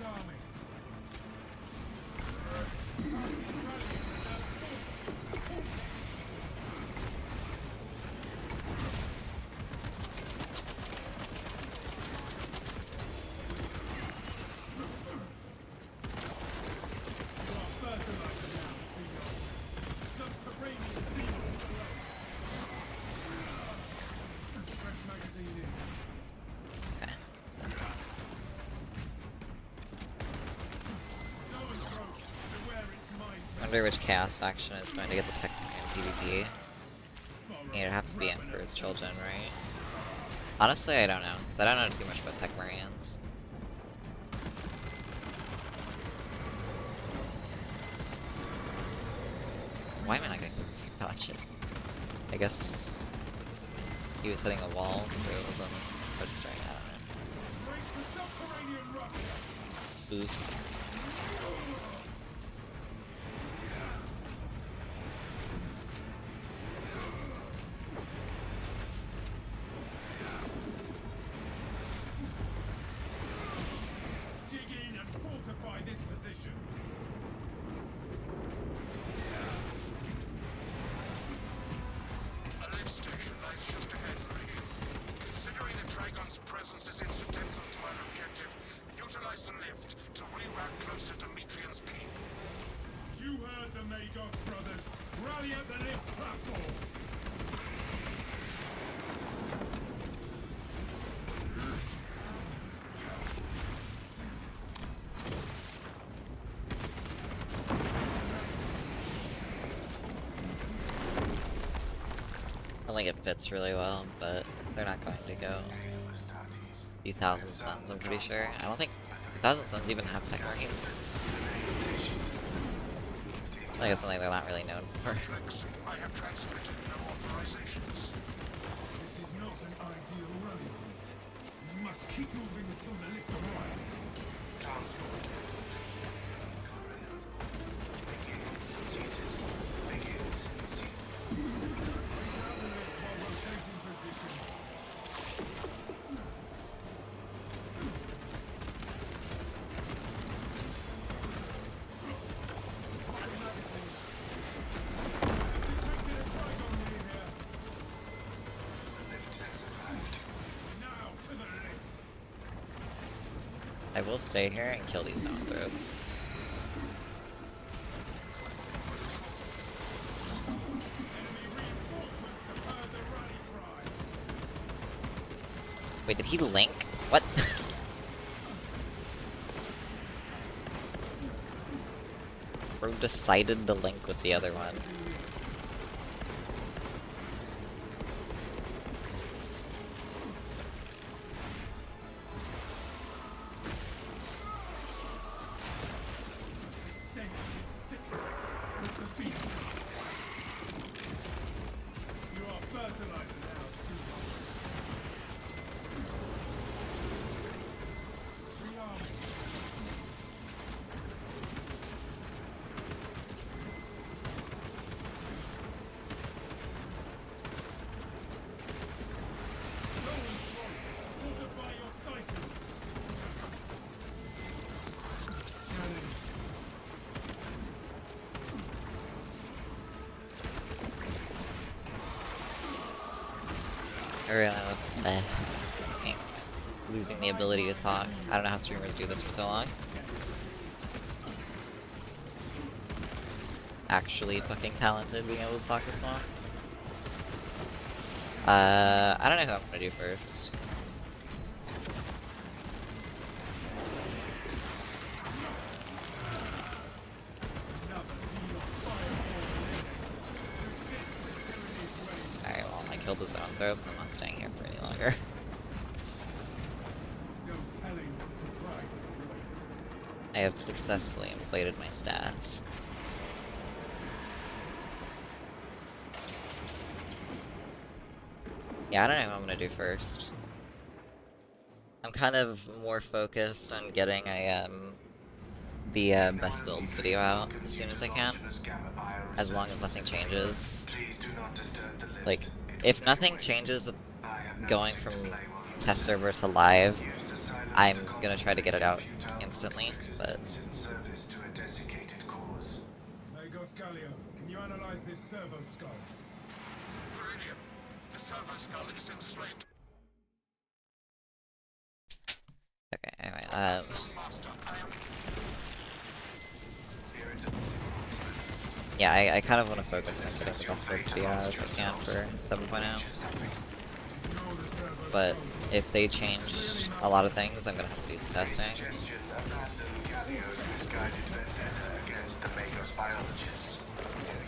S2: Rearming. You are fertilizer now, seagulls. Subterranean seals below. Fresh magazine in.
S1: Okay.
S2: Zoanthrope. Beware its mind.
S1: I wonder which Chaos faction is going to get the tech in PvP. It'd have to be Emperor's Children, right? Honestly, I don't know, because I don't know too much about Tech Marines. Why am I not getting dodges? I guess he was hitting a wall, so it wasn't registering, I don't
S2: Brace the subterranean rupture.
S1: know. Boost.
S2: Dig in and fortify this position.
S5: Answer Demetrian's keep.
S2: You heard the Magos brothers. Rally at the lift platform.
S1: I think it fits really well, but they're not going to go 2,000 suns, I'm pretty sure. I don't think 2,000 suns even have tech markings. I think it's something they're not really known for.
S5: Flex, I have transmitted no authorizations.
S2: This is not an ideal rally point. You must keep moving until the lift arrives.
S4: Transport. Begins, ceases. Begins, ceases.
S2: Wait out the lift while rotating position. Detected a trigon near here.
S4: The lift has arrived.
S2: Now to the lift.
S1: I will stay here and kill these zoanthropes.
S2: Enemy reinforcements have heard the rally cry.
S1: Wait, did he link? What? Bro decided to link with the other one.
S2: The stench is sickening. With the beast. You are fertilizer now, Sumas. Rearming. Go and throw. Fortify your cycles. Scanning.
S1: I really don't know. Losing the ability to talk. I don't know how streamers do this for so long. Actually fucking talented being able to talk this long. I don't know who I'm gonna do first. Alright, well I killed the zoanthropes, I'm not staying here for any longer.
S2: No telling what surprises await.
S1: I have successfully inflated my stats. Yeah, I don't know what I'm gonna do first. I'm kind of more focused on getting the best builds video out as soon as I can, as long as nothing changes.
S4: Please do not disturb the lift.
S1: Like,
S4: It
S1: if
S4: will
S1: nothing
S4: wait.
S1: changes with
S4: I have no
S1: going
S4: music
S1: from
S4: to play while you
S1: test
S4: listen.
S1: server to live,
S4: Use the silence
S1: I'm
S4: to
S1: gonna try to get it out
S4: contemplate futile
S1: instantly, but
S4: existence in service to a desiccated cause.
S2: Magos Gallio, can you analyze this servo skull?
S5: Viridian, the servo skull is enslaved.
S1: okay, anyway,
S5: Master, I am
S4: Here is a
S1: yeah, I kind of want to focus on getting the best builds video out as I can for 7.0,
S2: Ignore the servo
S1: but
S2: skull.
S1: if they change a lot of things, I'm gonna have to do some testing.
S4: suggestion abandon Gallio's misguided vendetta against the Magos biologists. Do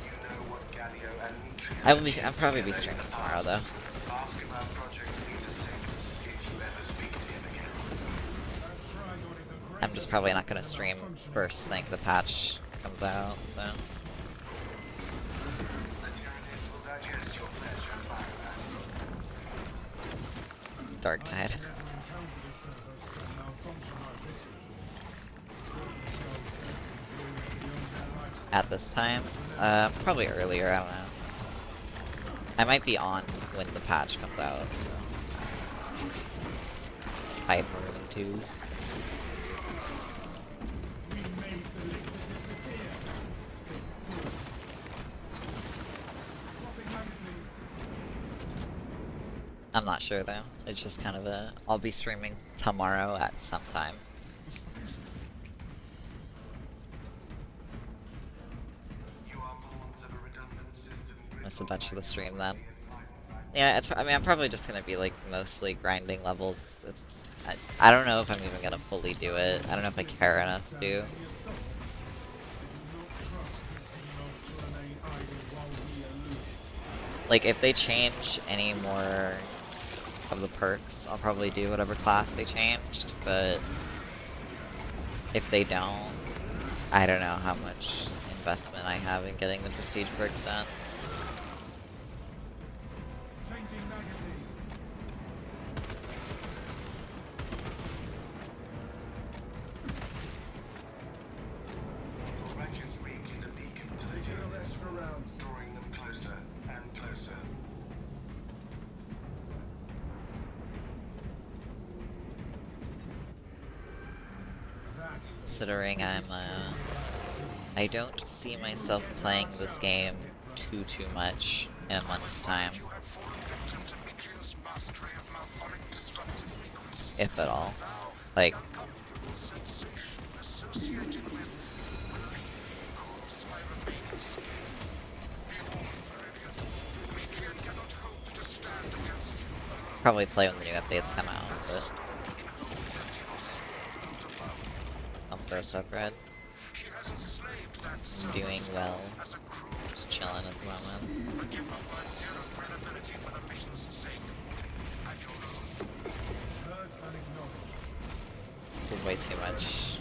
S4: you know what Gallio and Mitria
S1: I'll probably be streaming tomorrow though.
S4: Ask about Project Caesar 6 if you ever speak to him again.
S2: That trigon is a great
S1: I'm just probably not gonna
S2: example
S1: stream
S2: of malfunctioning
S1: first thing the patch comes out, so.
S4: The Tyranids will digest your flesh and biomass.
S1: Dark
S2: I've
S1: Tide.
S2: never encountered a servo skull malfunction like this before. Servo skulls certainly grew beyond their lifespan.
S1: At this time, probably earlier, I don't know. I might be on when the patch comes out, so. Hype more than 2.
S2: We made the lift disappear. Swapping magazine.
S1: I'm not sure though. It's just kind of I'll be streaming tomorrow at some time. miss a bunch of the stream then. Yeah, I mean, I'm probably just gonna be like mostly grinding levels. I don't know if I'm even gonna fully do it. I don't know if I care enough to.
S2: They do not trust the Xenos to remain idle while we elude it.
S1: Like, if they change any more of the perks, I'll probably do whatever class they changed, but if they don't, I don't know how much investment I have in getting the prestige perks done.
S2: Changing magazine.
S4: Your righteous rig is a beacon to the
S2: Taking an
S4: terrorists,
S2: extra round.
S4: drawing them closer and closer.
S2: That
S1: Considering I don't see myself playing this game too much in a month's time,
S5: You have fallen victim to Mitriel's mastery of malphonic disruptive frequency.
S1: if at all.
S5: Now,
S1: Like,
S5: the uncomfortable sensation associated with relief cools my remaining skin. Be warned, Viridian. Mitriel cannot hope to stand against you alone.
S1: probably play when the new updates come out, but
S5: The Xenos swarmed about.
S1: I'll throw stuff red.
S5: She has enslaved that
S1: I'm doing
S5: servant's
S1: well.
S5: as a crew.
S1: Just chilling at the moment.
S5: But give her word zero credibility for the mission's sake. At your own.
S2: heard and acknowledged.
S1: This is way too much.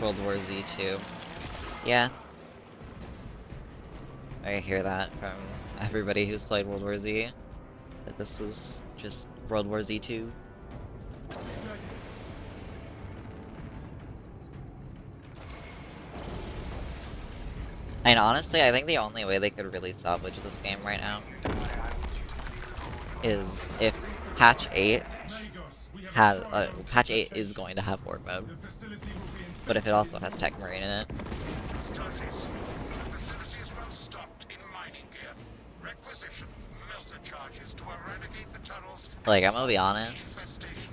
S1: World War Z 2. Yeah. I hear that from everybody who's played World War Z. That this is just World War Z 2. And honestly, I think the only way they could really salvage this game right now is if patch 8
S2: Magos, we have
S1: has
S2: a trial
S1: patch 8 is going to have horde mode,
S2: The facility will be
S1: but if it also has Tech Marine in it,
S5: Astartes, the facility is well stocked in mining gear. Requisition melter charges to eradicate the tunnels.
S1: like, I'm gonna be honest,
S5: Infestation.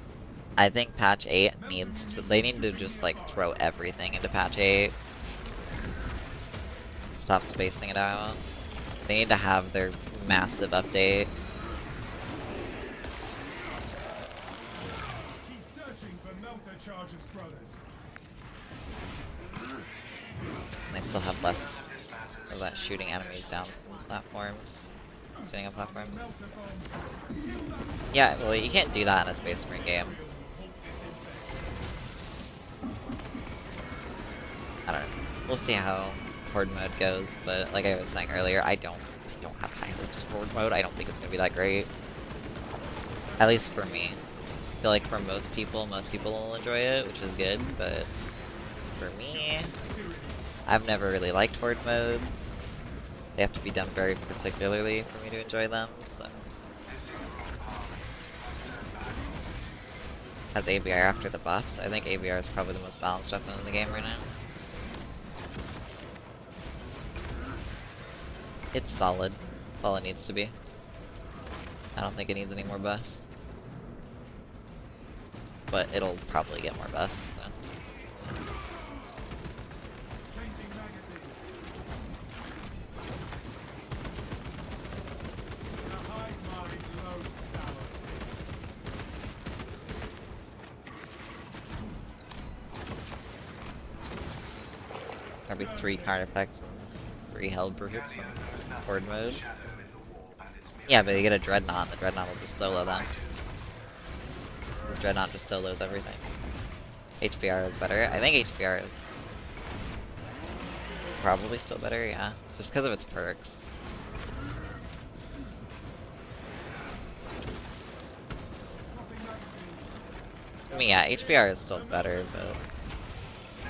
S1: I think patch 8 needs to, they need to just like throw everything into patch 8. Stop spacing it out. They need to have their massive update.
S2: Keep searching for melter charges, brothers.
S1: And they still have less of that shooting enemies down from platforms. Sitting on platforms.
S2: Melter bomb.
S1: Yeah, well, you can't do that in a Space Marine game. I don't know. We'll see how horde mode goes, but like I was saying earlier, I don't have high hopes for horde mode. I don't think it's gonna be that great. At least for me. I feel like for most people will enjoy it, which is good, but for me, I've never really liked horde mode. They have to be done very particularly for me to enjoy them, so. As ABR after the buffs, I think ABR is probably the most balanced weapon in the game right now. It's solid. That's all it needs to be. I don't think it needs any more buffs. But it'll probably get more buffs, so.
S2: Changing magazine. The hive mind low sour.
S1: There'll be 3 card effects and 3 held brutes in horde mode. Yeah, but you get a dreadnought, and the dreadnought will just solo them. This dreadnought just solos everything. HBR is better. I think HBR is probably still better, yeah. Just because of its perks. I mean, yeah, HBR is still better, but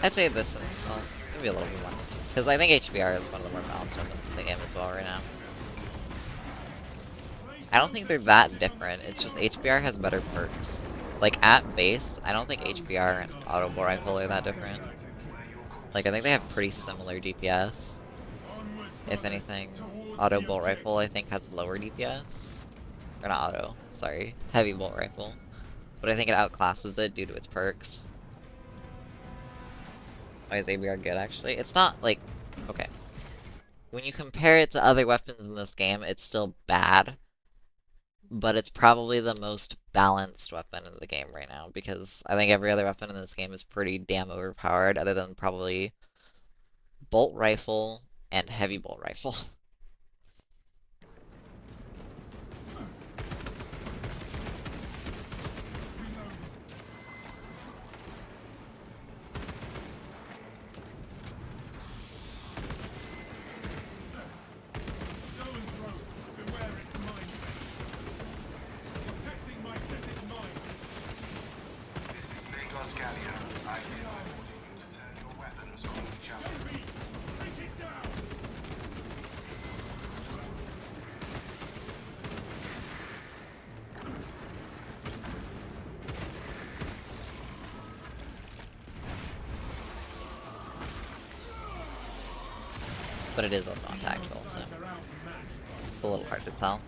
S1: I'd say this and, well, maybe a little bit more. Because I think HBR is one of the more balanced weapons in the game as well right now. I don't think they're that different, it's just HBR has better perks. Like, at base, I don't think HBR and Auto Bore Rifle are that different. Like, I think they have pretty similar DPS. If anything, Auto Bolt Rifle, I think, has lower DPS. Or not Auto, sorry. Heavy Bolt Rifle. But I think it outclasses it due to its perks. Why is ABR good, actually? It's not, like... Okay. when you compare it to other weapons in this game, it's still bad, but it's probably the most balanced weapon in the game right now because I think every other weapon in this game is pretty damn overpowered, other than probably bolt rifle and heavy bolt rifle.
S2: So and throw. Beware its mindset. Protecting my city's mind.
S4: This is Magos Gallio. I hereby order you to turn your weapons on each other.
S2: Beast, take it down.
S1: But it is also on tactical, so
S2: They're outmatched.
S1: it's a little hard to tell.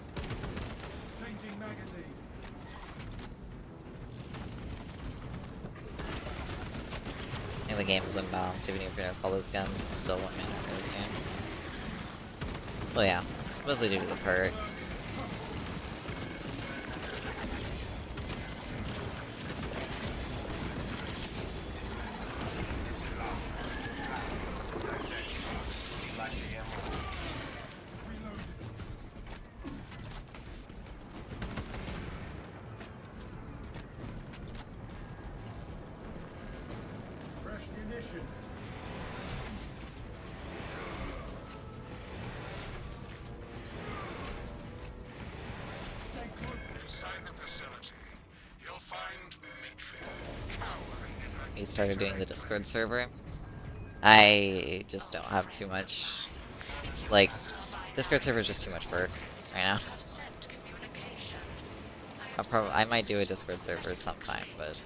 S2: Changing magazine.
S1: I think the game is imbalanced, even if you don't call those guns, you can still win in this game. Well, yeah, mostly due to the perks.
S4: Would you like to hear more?
S2: Fresh munitions. Stay close.
S5: Inside the facility, you'll find Matriarch cowering in her
S1: He started doing the Discord server. I just don't have too much, like, Discord server is just too much work right now.
S6: Sent communication.
S1: I might do a Discord server sometime, but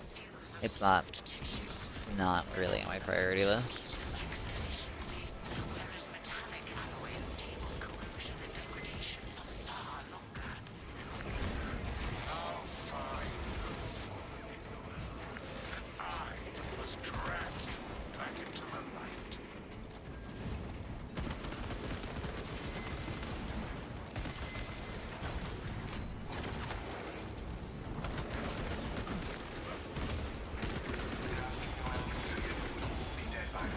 S1: it's not really on my priority list.
S6: Max efficiency, whereas metallic alloys stable corrosion and degradation for far longer.
S5: How fine that I must drag you back into the light.
S4: Be dead by now.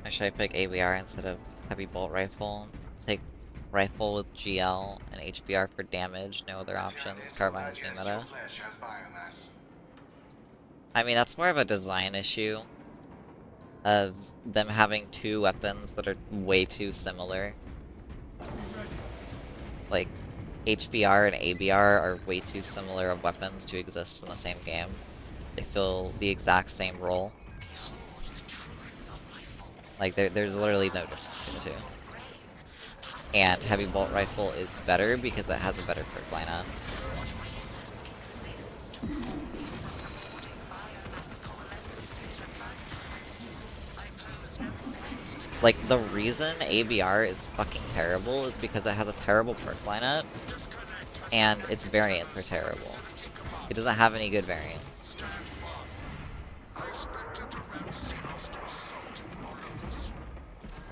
S1: Or should I pick ABR instead of heavy bolt rifle? Take rifle with GL and HBR for damage, no other options. Carbine is new
S4: Digest your
S1: meta.
S4: flesh as biomass.
S1: I mean, that's more of a design issue of them having two weapons that are way too similar. Like, HBR and ABR are way too similar of weapons to exist in the same game. They fill the exact same role. Like, there's literally no difference between the two. And heavy bolt rifle is better because it has a better perk lineup. Like, the reason ABR is fucking terrible is because it has a terrible perk lineup, and its variants are terrible. It doesn't have any good variants.
S5: I expected to rent Xenos to assault Olympus.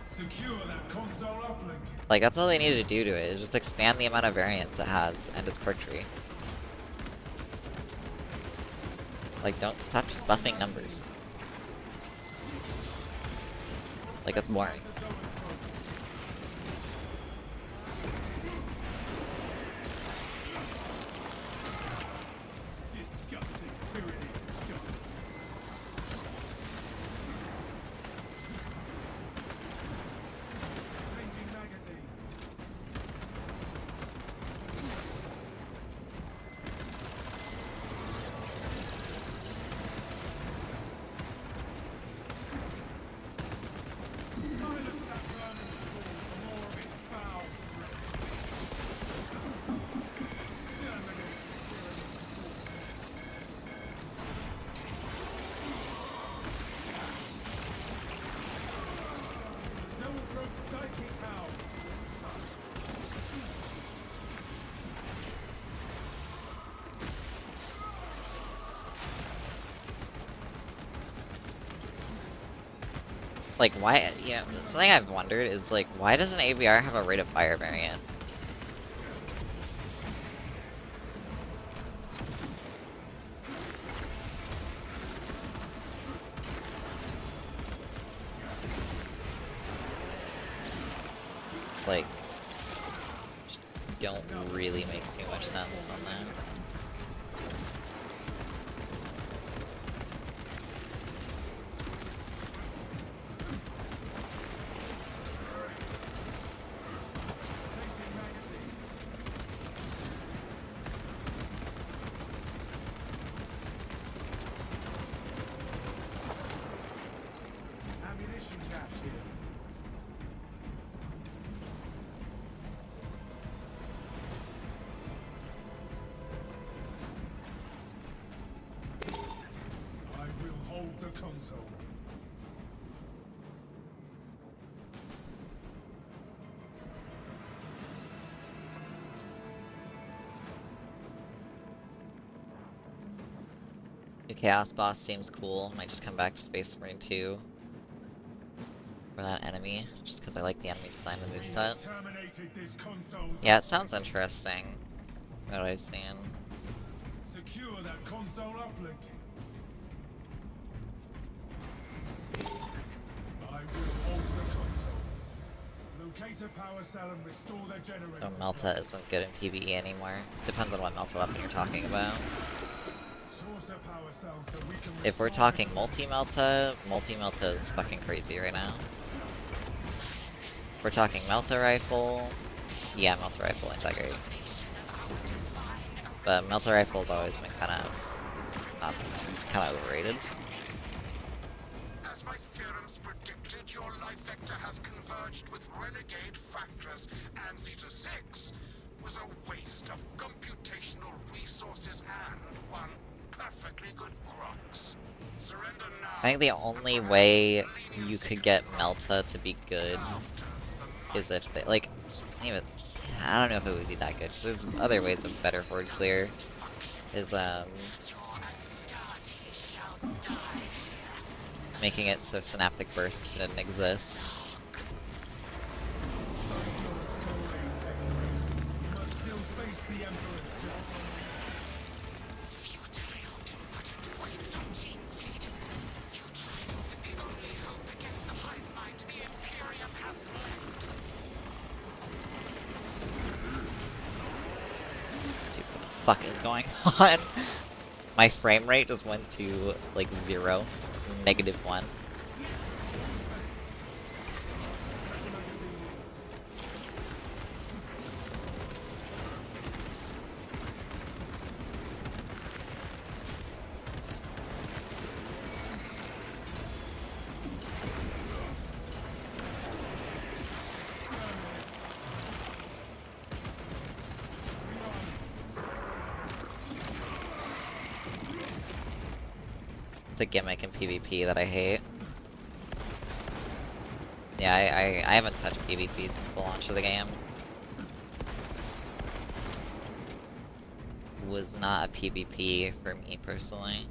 S2: Secure that console uplink.
S1: Like, that's all they needed to do to it, is just expand the amount of variants it has, and its perk tree. Like, don't stop just buffing numbers. Like, that's boring.
S2: Disgusting tyranny scum. Changing magazine. Silence.
S1: Like, why, you know, something I've wondered is, like, why doesn't ABR have a rate of fire variant? It's like, just don't really make too much sense on that.
S2: Ammunition cache here. I will hold the console.
S1: New Chaos Boss seems cool. Might just come back to Space Marine 2 for that enemy, just because I like the enemy design of the moveset.
S2: Terminated this console's
S1: Yeah, it sounds interesting. What I've seen.
S2: secure that console uplink. I will hold the console. Locate a power cell and restore the generator.
S1: Oh, Melta isn't good in PvE anymore. Depends on what Melta weapon you're talking about.
S2: Source a power cell so we can
S1: If we're
S2: restore
S1: talking
S2: the-
S1: multi-Melta is fucking crazy right now. If we're talking Melta rifle, yeah, Melta rifle ain't that great. But Melta rifle's always been kind of overrated.
S5: As my theorems predicted, your life vector has converged with renegade factors, and Zeta 6 was a waste of computational resources and one perfectly good Grox. Surrender now.
S1: I think the only way you could get Melta to be good is if they, like, even, I don't know if it would be that good. There's other ways of better horde clear. Is, making it so synaptic burst didn't exist.
S2: Your story, terrorist. You must still face the Emperor's justice.
S1: Dude, what the fuck is going on? My frame rate just went to, like, 0, -1. It's a gimmick in PvP that I hate. Yeah, I haven't touched PvP since the launch of the game. Was not a PvP for me personally.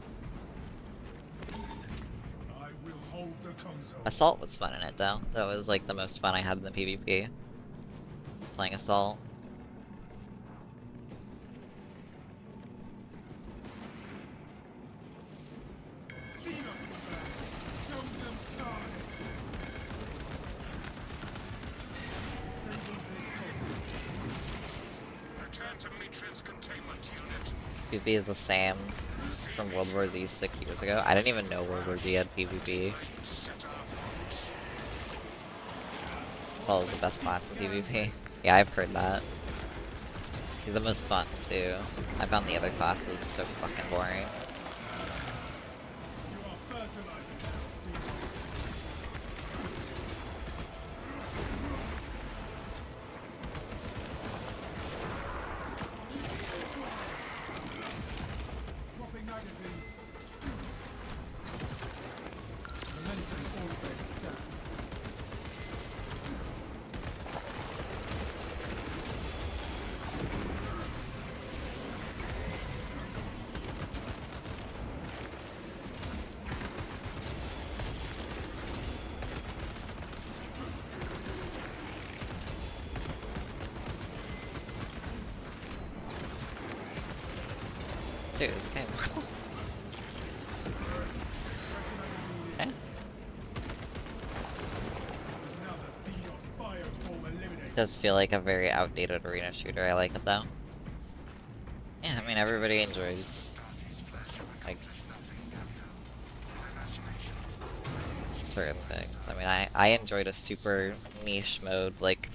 S2: I will hold the console.
S1: Assault was fun in it though. That was like the most fun I had in the PvP. Was playing Assault.
S2: Show them carnage. Disable this console.
S5: Return to Matrix containment unit.
S1: PvP is the same from World War Z 6 years ago. I didn't even know World War Z had PvP.
S5: Set up.
S1: Assault is the best class in PvP. Yeah, I've heard that. He's the most fun too. I found the other classes so fucking boring.
S2: You are fertilizing now, Swapping magazine. Commencing all-space scan.
S1: Dude, this guy immortal. Okay. Does feel like a very outdated arena shooter. I like it though. Yeah, I mean everybody enjoys like certain things. I mean I enjoyed a super niche mode, like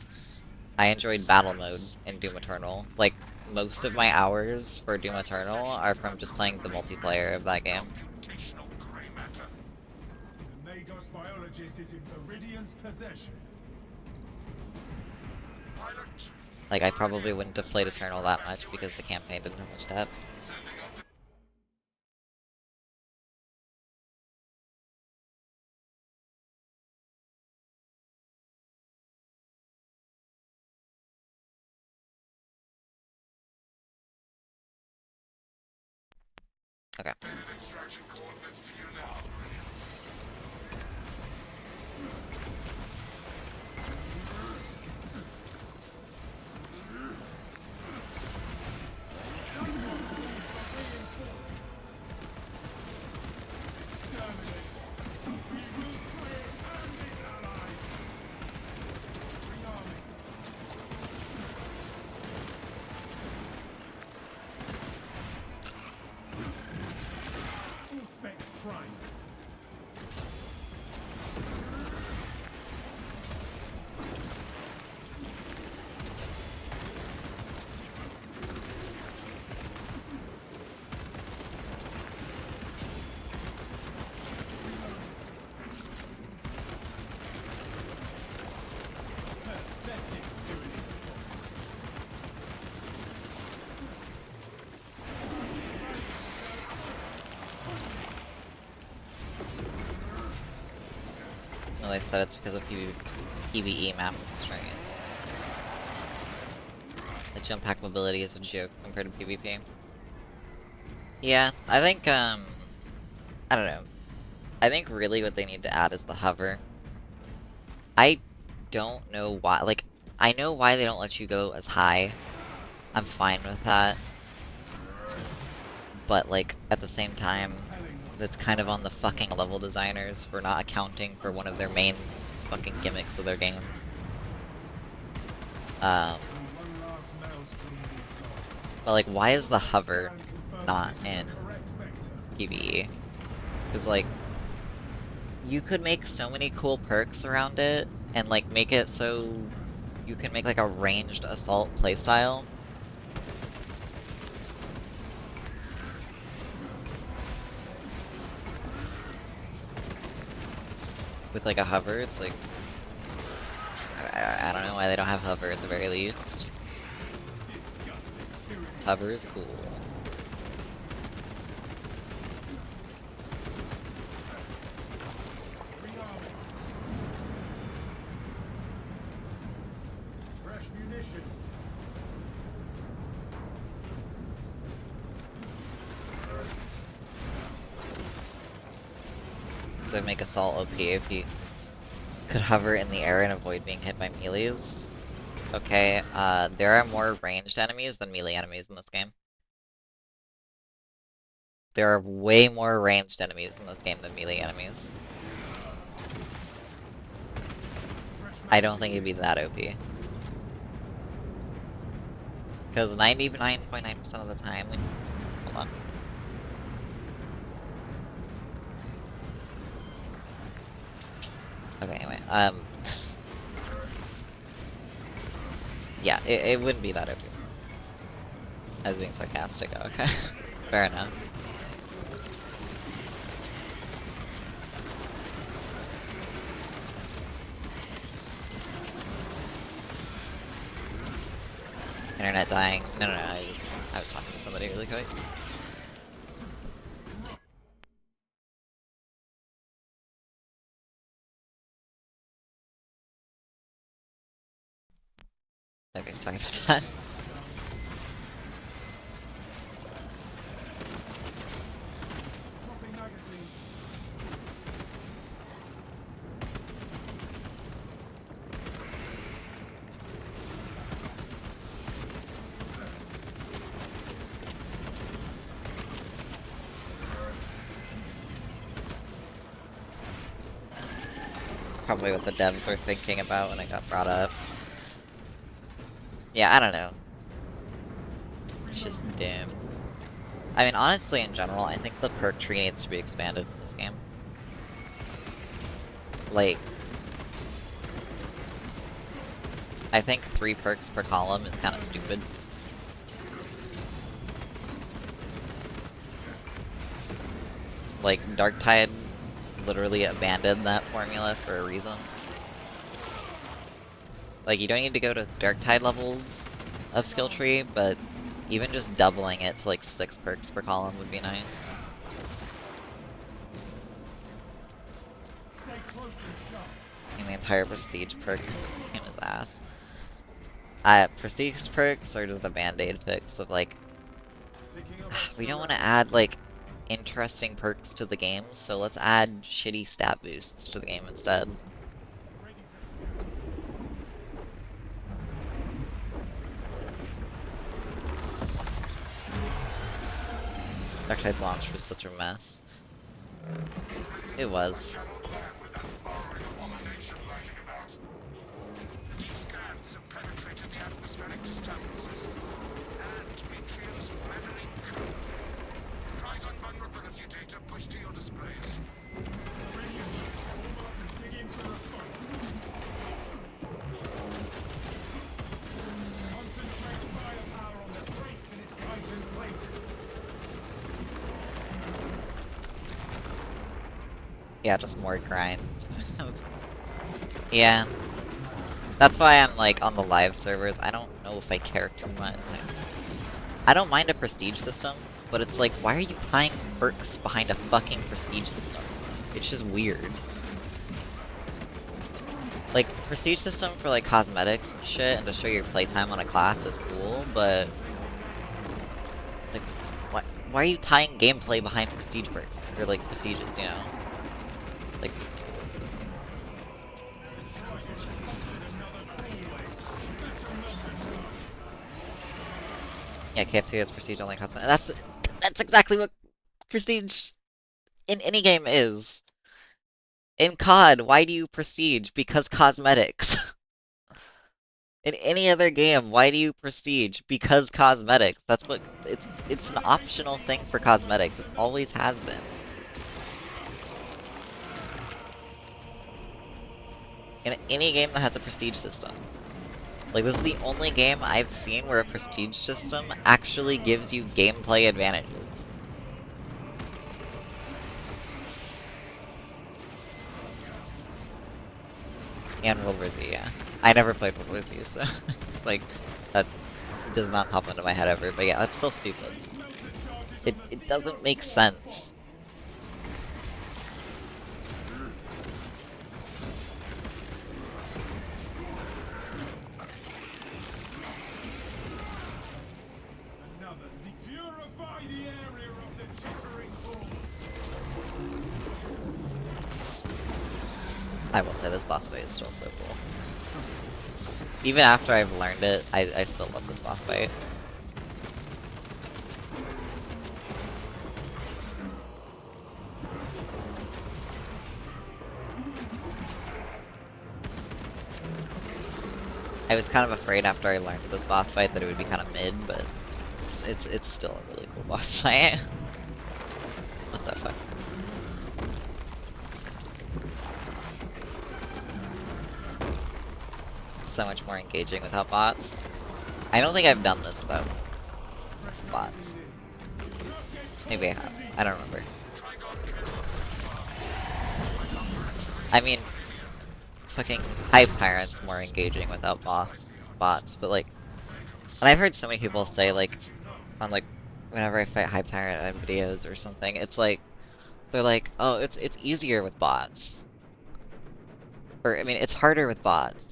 S1: I enjoyed battle mode in Doom Eternal. Like most of my hours for Doom Eternal are from just playing the multiplayer of that game.
S5: Computational gray matter.
S2: The Magos biologist is in Viridian's possession.
S5: Pilot,
S1: Like I probably wouldn't have played Eternal that much because the campaign didn't have much depth.
S5: sending up.
S1: Okay.
S5: Extraction coordinates to you now.
S2: Full spec prime. Pathetic tyranny.
S1: Well, they said it's because of PvE map constraints. The jump pack mobility is a joke compared to PvP. Yeah, I think I don't know. I think really what they need to add is the hover. I don't know why, like, I know why they don't let you go as high. I'm fine with that. But, like, at the same time, that's kind of on the fucking level designers for not accounting for one of their main fucking gimmicks of their game.
S2: One last maelstrom we've got.
S1: But, like, why is the hover
S2: Confirms
S1: not
S2: this is
S1: in
S2: the correct vector.
S1: PvE? Because, like, you could make so many cool perks around it, and, like, make it so you can make, like, a ranged assault playstyle. With, like, a hover, it's like... I don't know why they don't have hover at the very least.
S2: Disgusting tyranny.
S1: Hover is cool.
S2: Rearming. Fresh munitions.
S1: To make assault OP if you could hover in the air and avoid being hit by melees. Okay, there are more ranged enemies than melee enemies in this game. There are way more ranged enemies in this game than melee enemies. I don't think it'd be that OP. Because 99.9% of the time when... Hold on. Okay, anyway, yeah, it wouldn't be that OP. I was being sarcastic, okay. Fair enough. Internet dying. No, I was talking to somebody really quick. Okay, sorry about that.
S2: Swapping magazine.
S1: probably what the devs were thinking about when it got brought up. Yeah, I don't know. It's just Doom. I mean, honestly, in general, I think the perk tree needs to be expanded in this game. Like, I think 3 perks per column is kind of stupid. Like, Darktide literally abandoned that formula for a reason. Like, you don't need to go to Darktide levels of skill tree, but even just doubling it to like 6 perks per column would be nice. And the entire prestige perk in his ass. Prestige perks are just a band-aid fix of like, we don't want to add like interesting perks to the game, so let's add shitty stat boosts to the game instead. Darktide's launch was such a mess. It was.
S5: Scans have penetrated the atmospheric disturbances, and Metrium's weathering code. Trigon vulnerability data pushed to your displays.
S2: Concentrate firepower on the brakes and it's chitin plated.
S1: Yeah, just more grind. Yeah. That's why I'm like on the live servers, I don't know if I care too much. I don't mind a prestige system, but it's like, why are you tying perks behind a fucking prestige system? It's just weird. Like, prestige system for like cosmetics and shit, and to show your playtime on a class is cool, but like, why are you tying gameplay behind prestige perks? Or like prestiges, you know? Like, yeah, KFC has prestige only cosmetics. That's exactly what prestige in any game is. In COD, why do you prestige? Because cosmetics. In any other game, why do you prestige? Because cosmetics. That's what it's an optional thing for cosmetics. It always has been. In any game that has a prestige system. Like, this is the only game I've seen where a prestige system actually gives you gameplay advantages. And World War Z, yeah. I never played World War Z, so it's like, that does not pop into my head ever, but yeah, that's still stupid. It doesn't make sense.
S2: Purify the area of the chittering halls.
S1: I will say this boss fight is still so cool. Even after I've learned it, I still love this boss fight. I was kind of afraid after I learned this boss fight that it would be kind of mid, but it's still a really cool boss fight. What the fuck? So much more engaging without bots. I don't think I've done this without bots. Maybe I have. I don't remember. I mean, fucking Hype Tyrant's more engaging without bots, but like, and I've heard so many people say like, on like, whenever I fight Hype Tyrant in videos or something, it's like, they're like, oh, it's easier with bots. Or, I mean, it's harder with bots.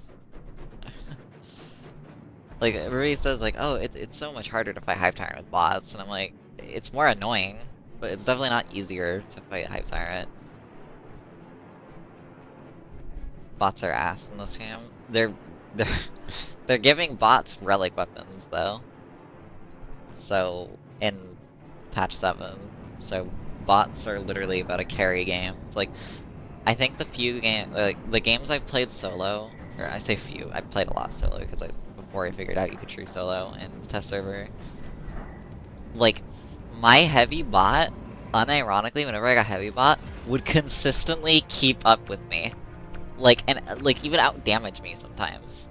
S1: Like, everybody says like, oh, it's so much harder to fight Hype Tyrant with bots, and I'm like, it's more annoying, but it's definitely not easier to fight Hype Tyrant. Bots are ass in this game. They're giving bots relic weapons though. So in patch 7, so bots are literally about a carry game. It's like I think the few like the games I've played solo, or I say few, I've played a lot solo because before I figured out you could true solo in the test server. Like my heavy bot, unironically, whenever I got heavy bot, would consistently keep up with me. Like and like even out damage me sometimes.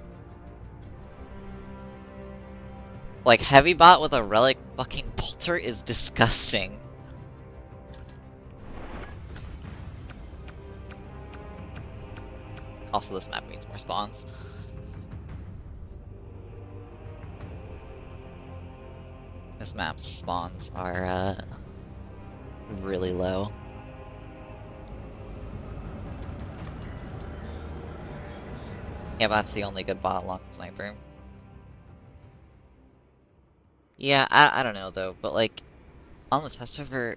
S1: Like heavy bot with a relic fucking bolter is disgusting. Also, this map needs more spawns. This map's spawns are really low. Yeah, but that's the only good bot along with sniper. Yeah, I don't know though, but like on the test server,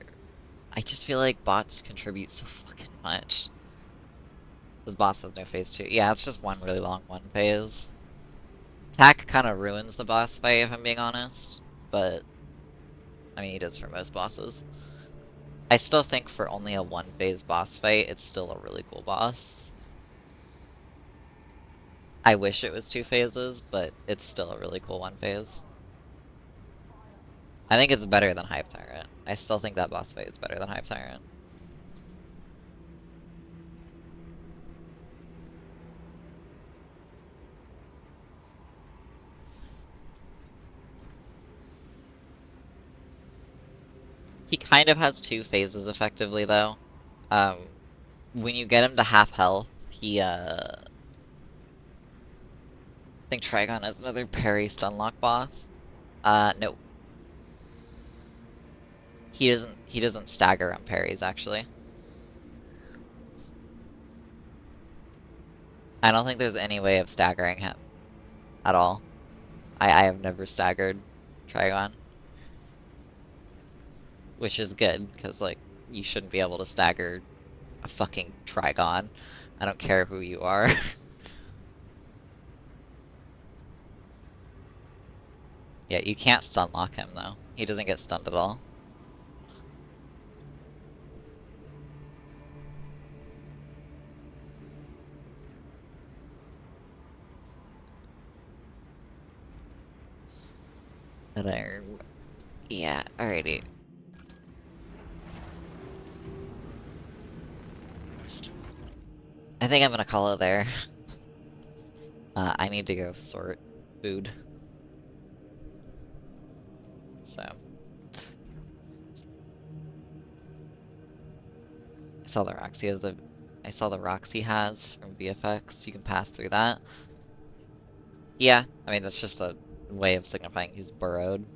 S1: I just feel like bots contribute so fucking much. This boss has no phase 2. Yeah, it's just one really long one phase. Tack kind of ruins the boss fight if I'm being honest, but I mean he does for most bosses. I still think for only a one phase boss fight, it's still a really cool boss. I wish it was two phases, but it's still a really cool one phase. I think it's better than Hive Tyrant. I still think that boss fight is better than Hive Tyrant. He kind of has two phases effectively though. Um, when you get him to half health, he I think Trigon has another parry stunlock boss. No. He doesn't stagger on parries actually. I don't think there's any way of staggering him at all. I have never staggered Trigon. Which is good, because like you shouldn't be able to stagger a fucking Trigon. I don't care who you are. Yeah, you can't stunlock him though. He doesn't get stunned at all. But yeah, alrighty. I think I'm gonna call it there. I need to go sort food. So I saw the Roxy has the I saw the Roxy has from VFX. You can pass through that. Yeah, I mean that's just a way of signifying he's burrowed.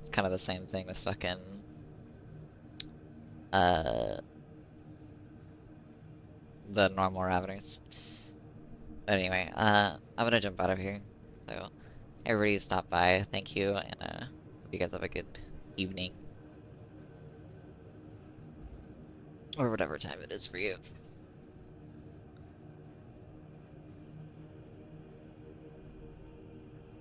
S1: It's kind of the same thing with fucking uh the normal Raveners. Anyway, I'm gonna jump out of here. So everybody who stopped by, thank you, and hope you guys have a good evening. Or whatever time it is for you.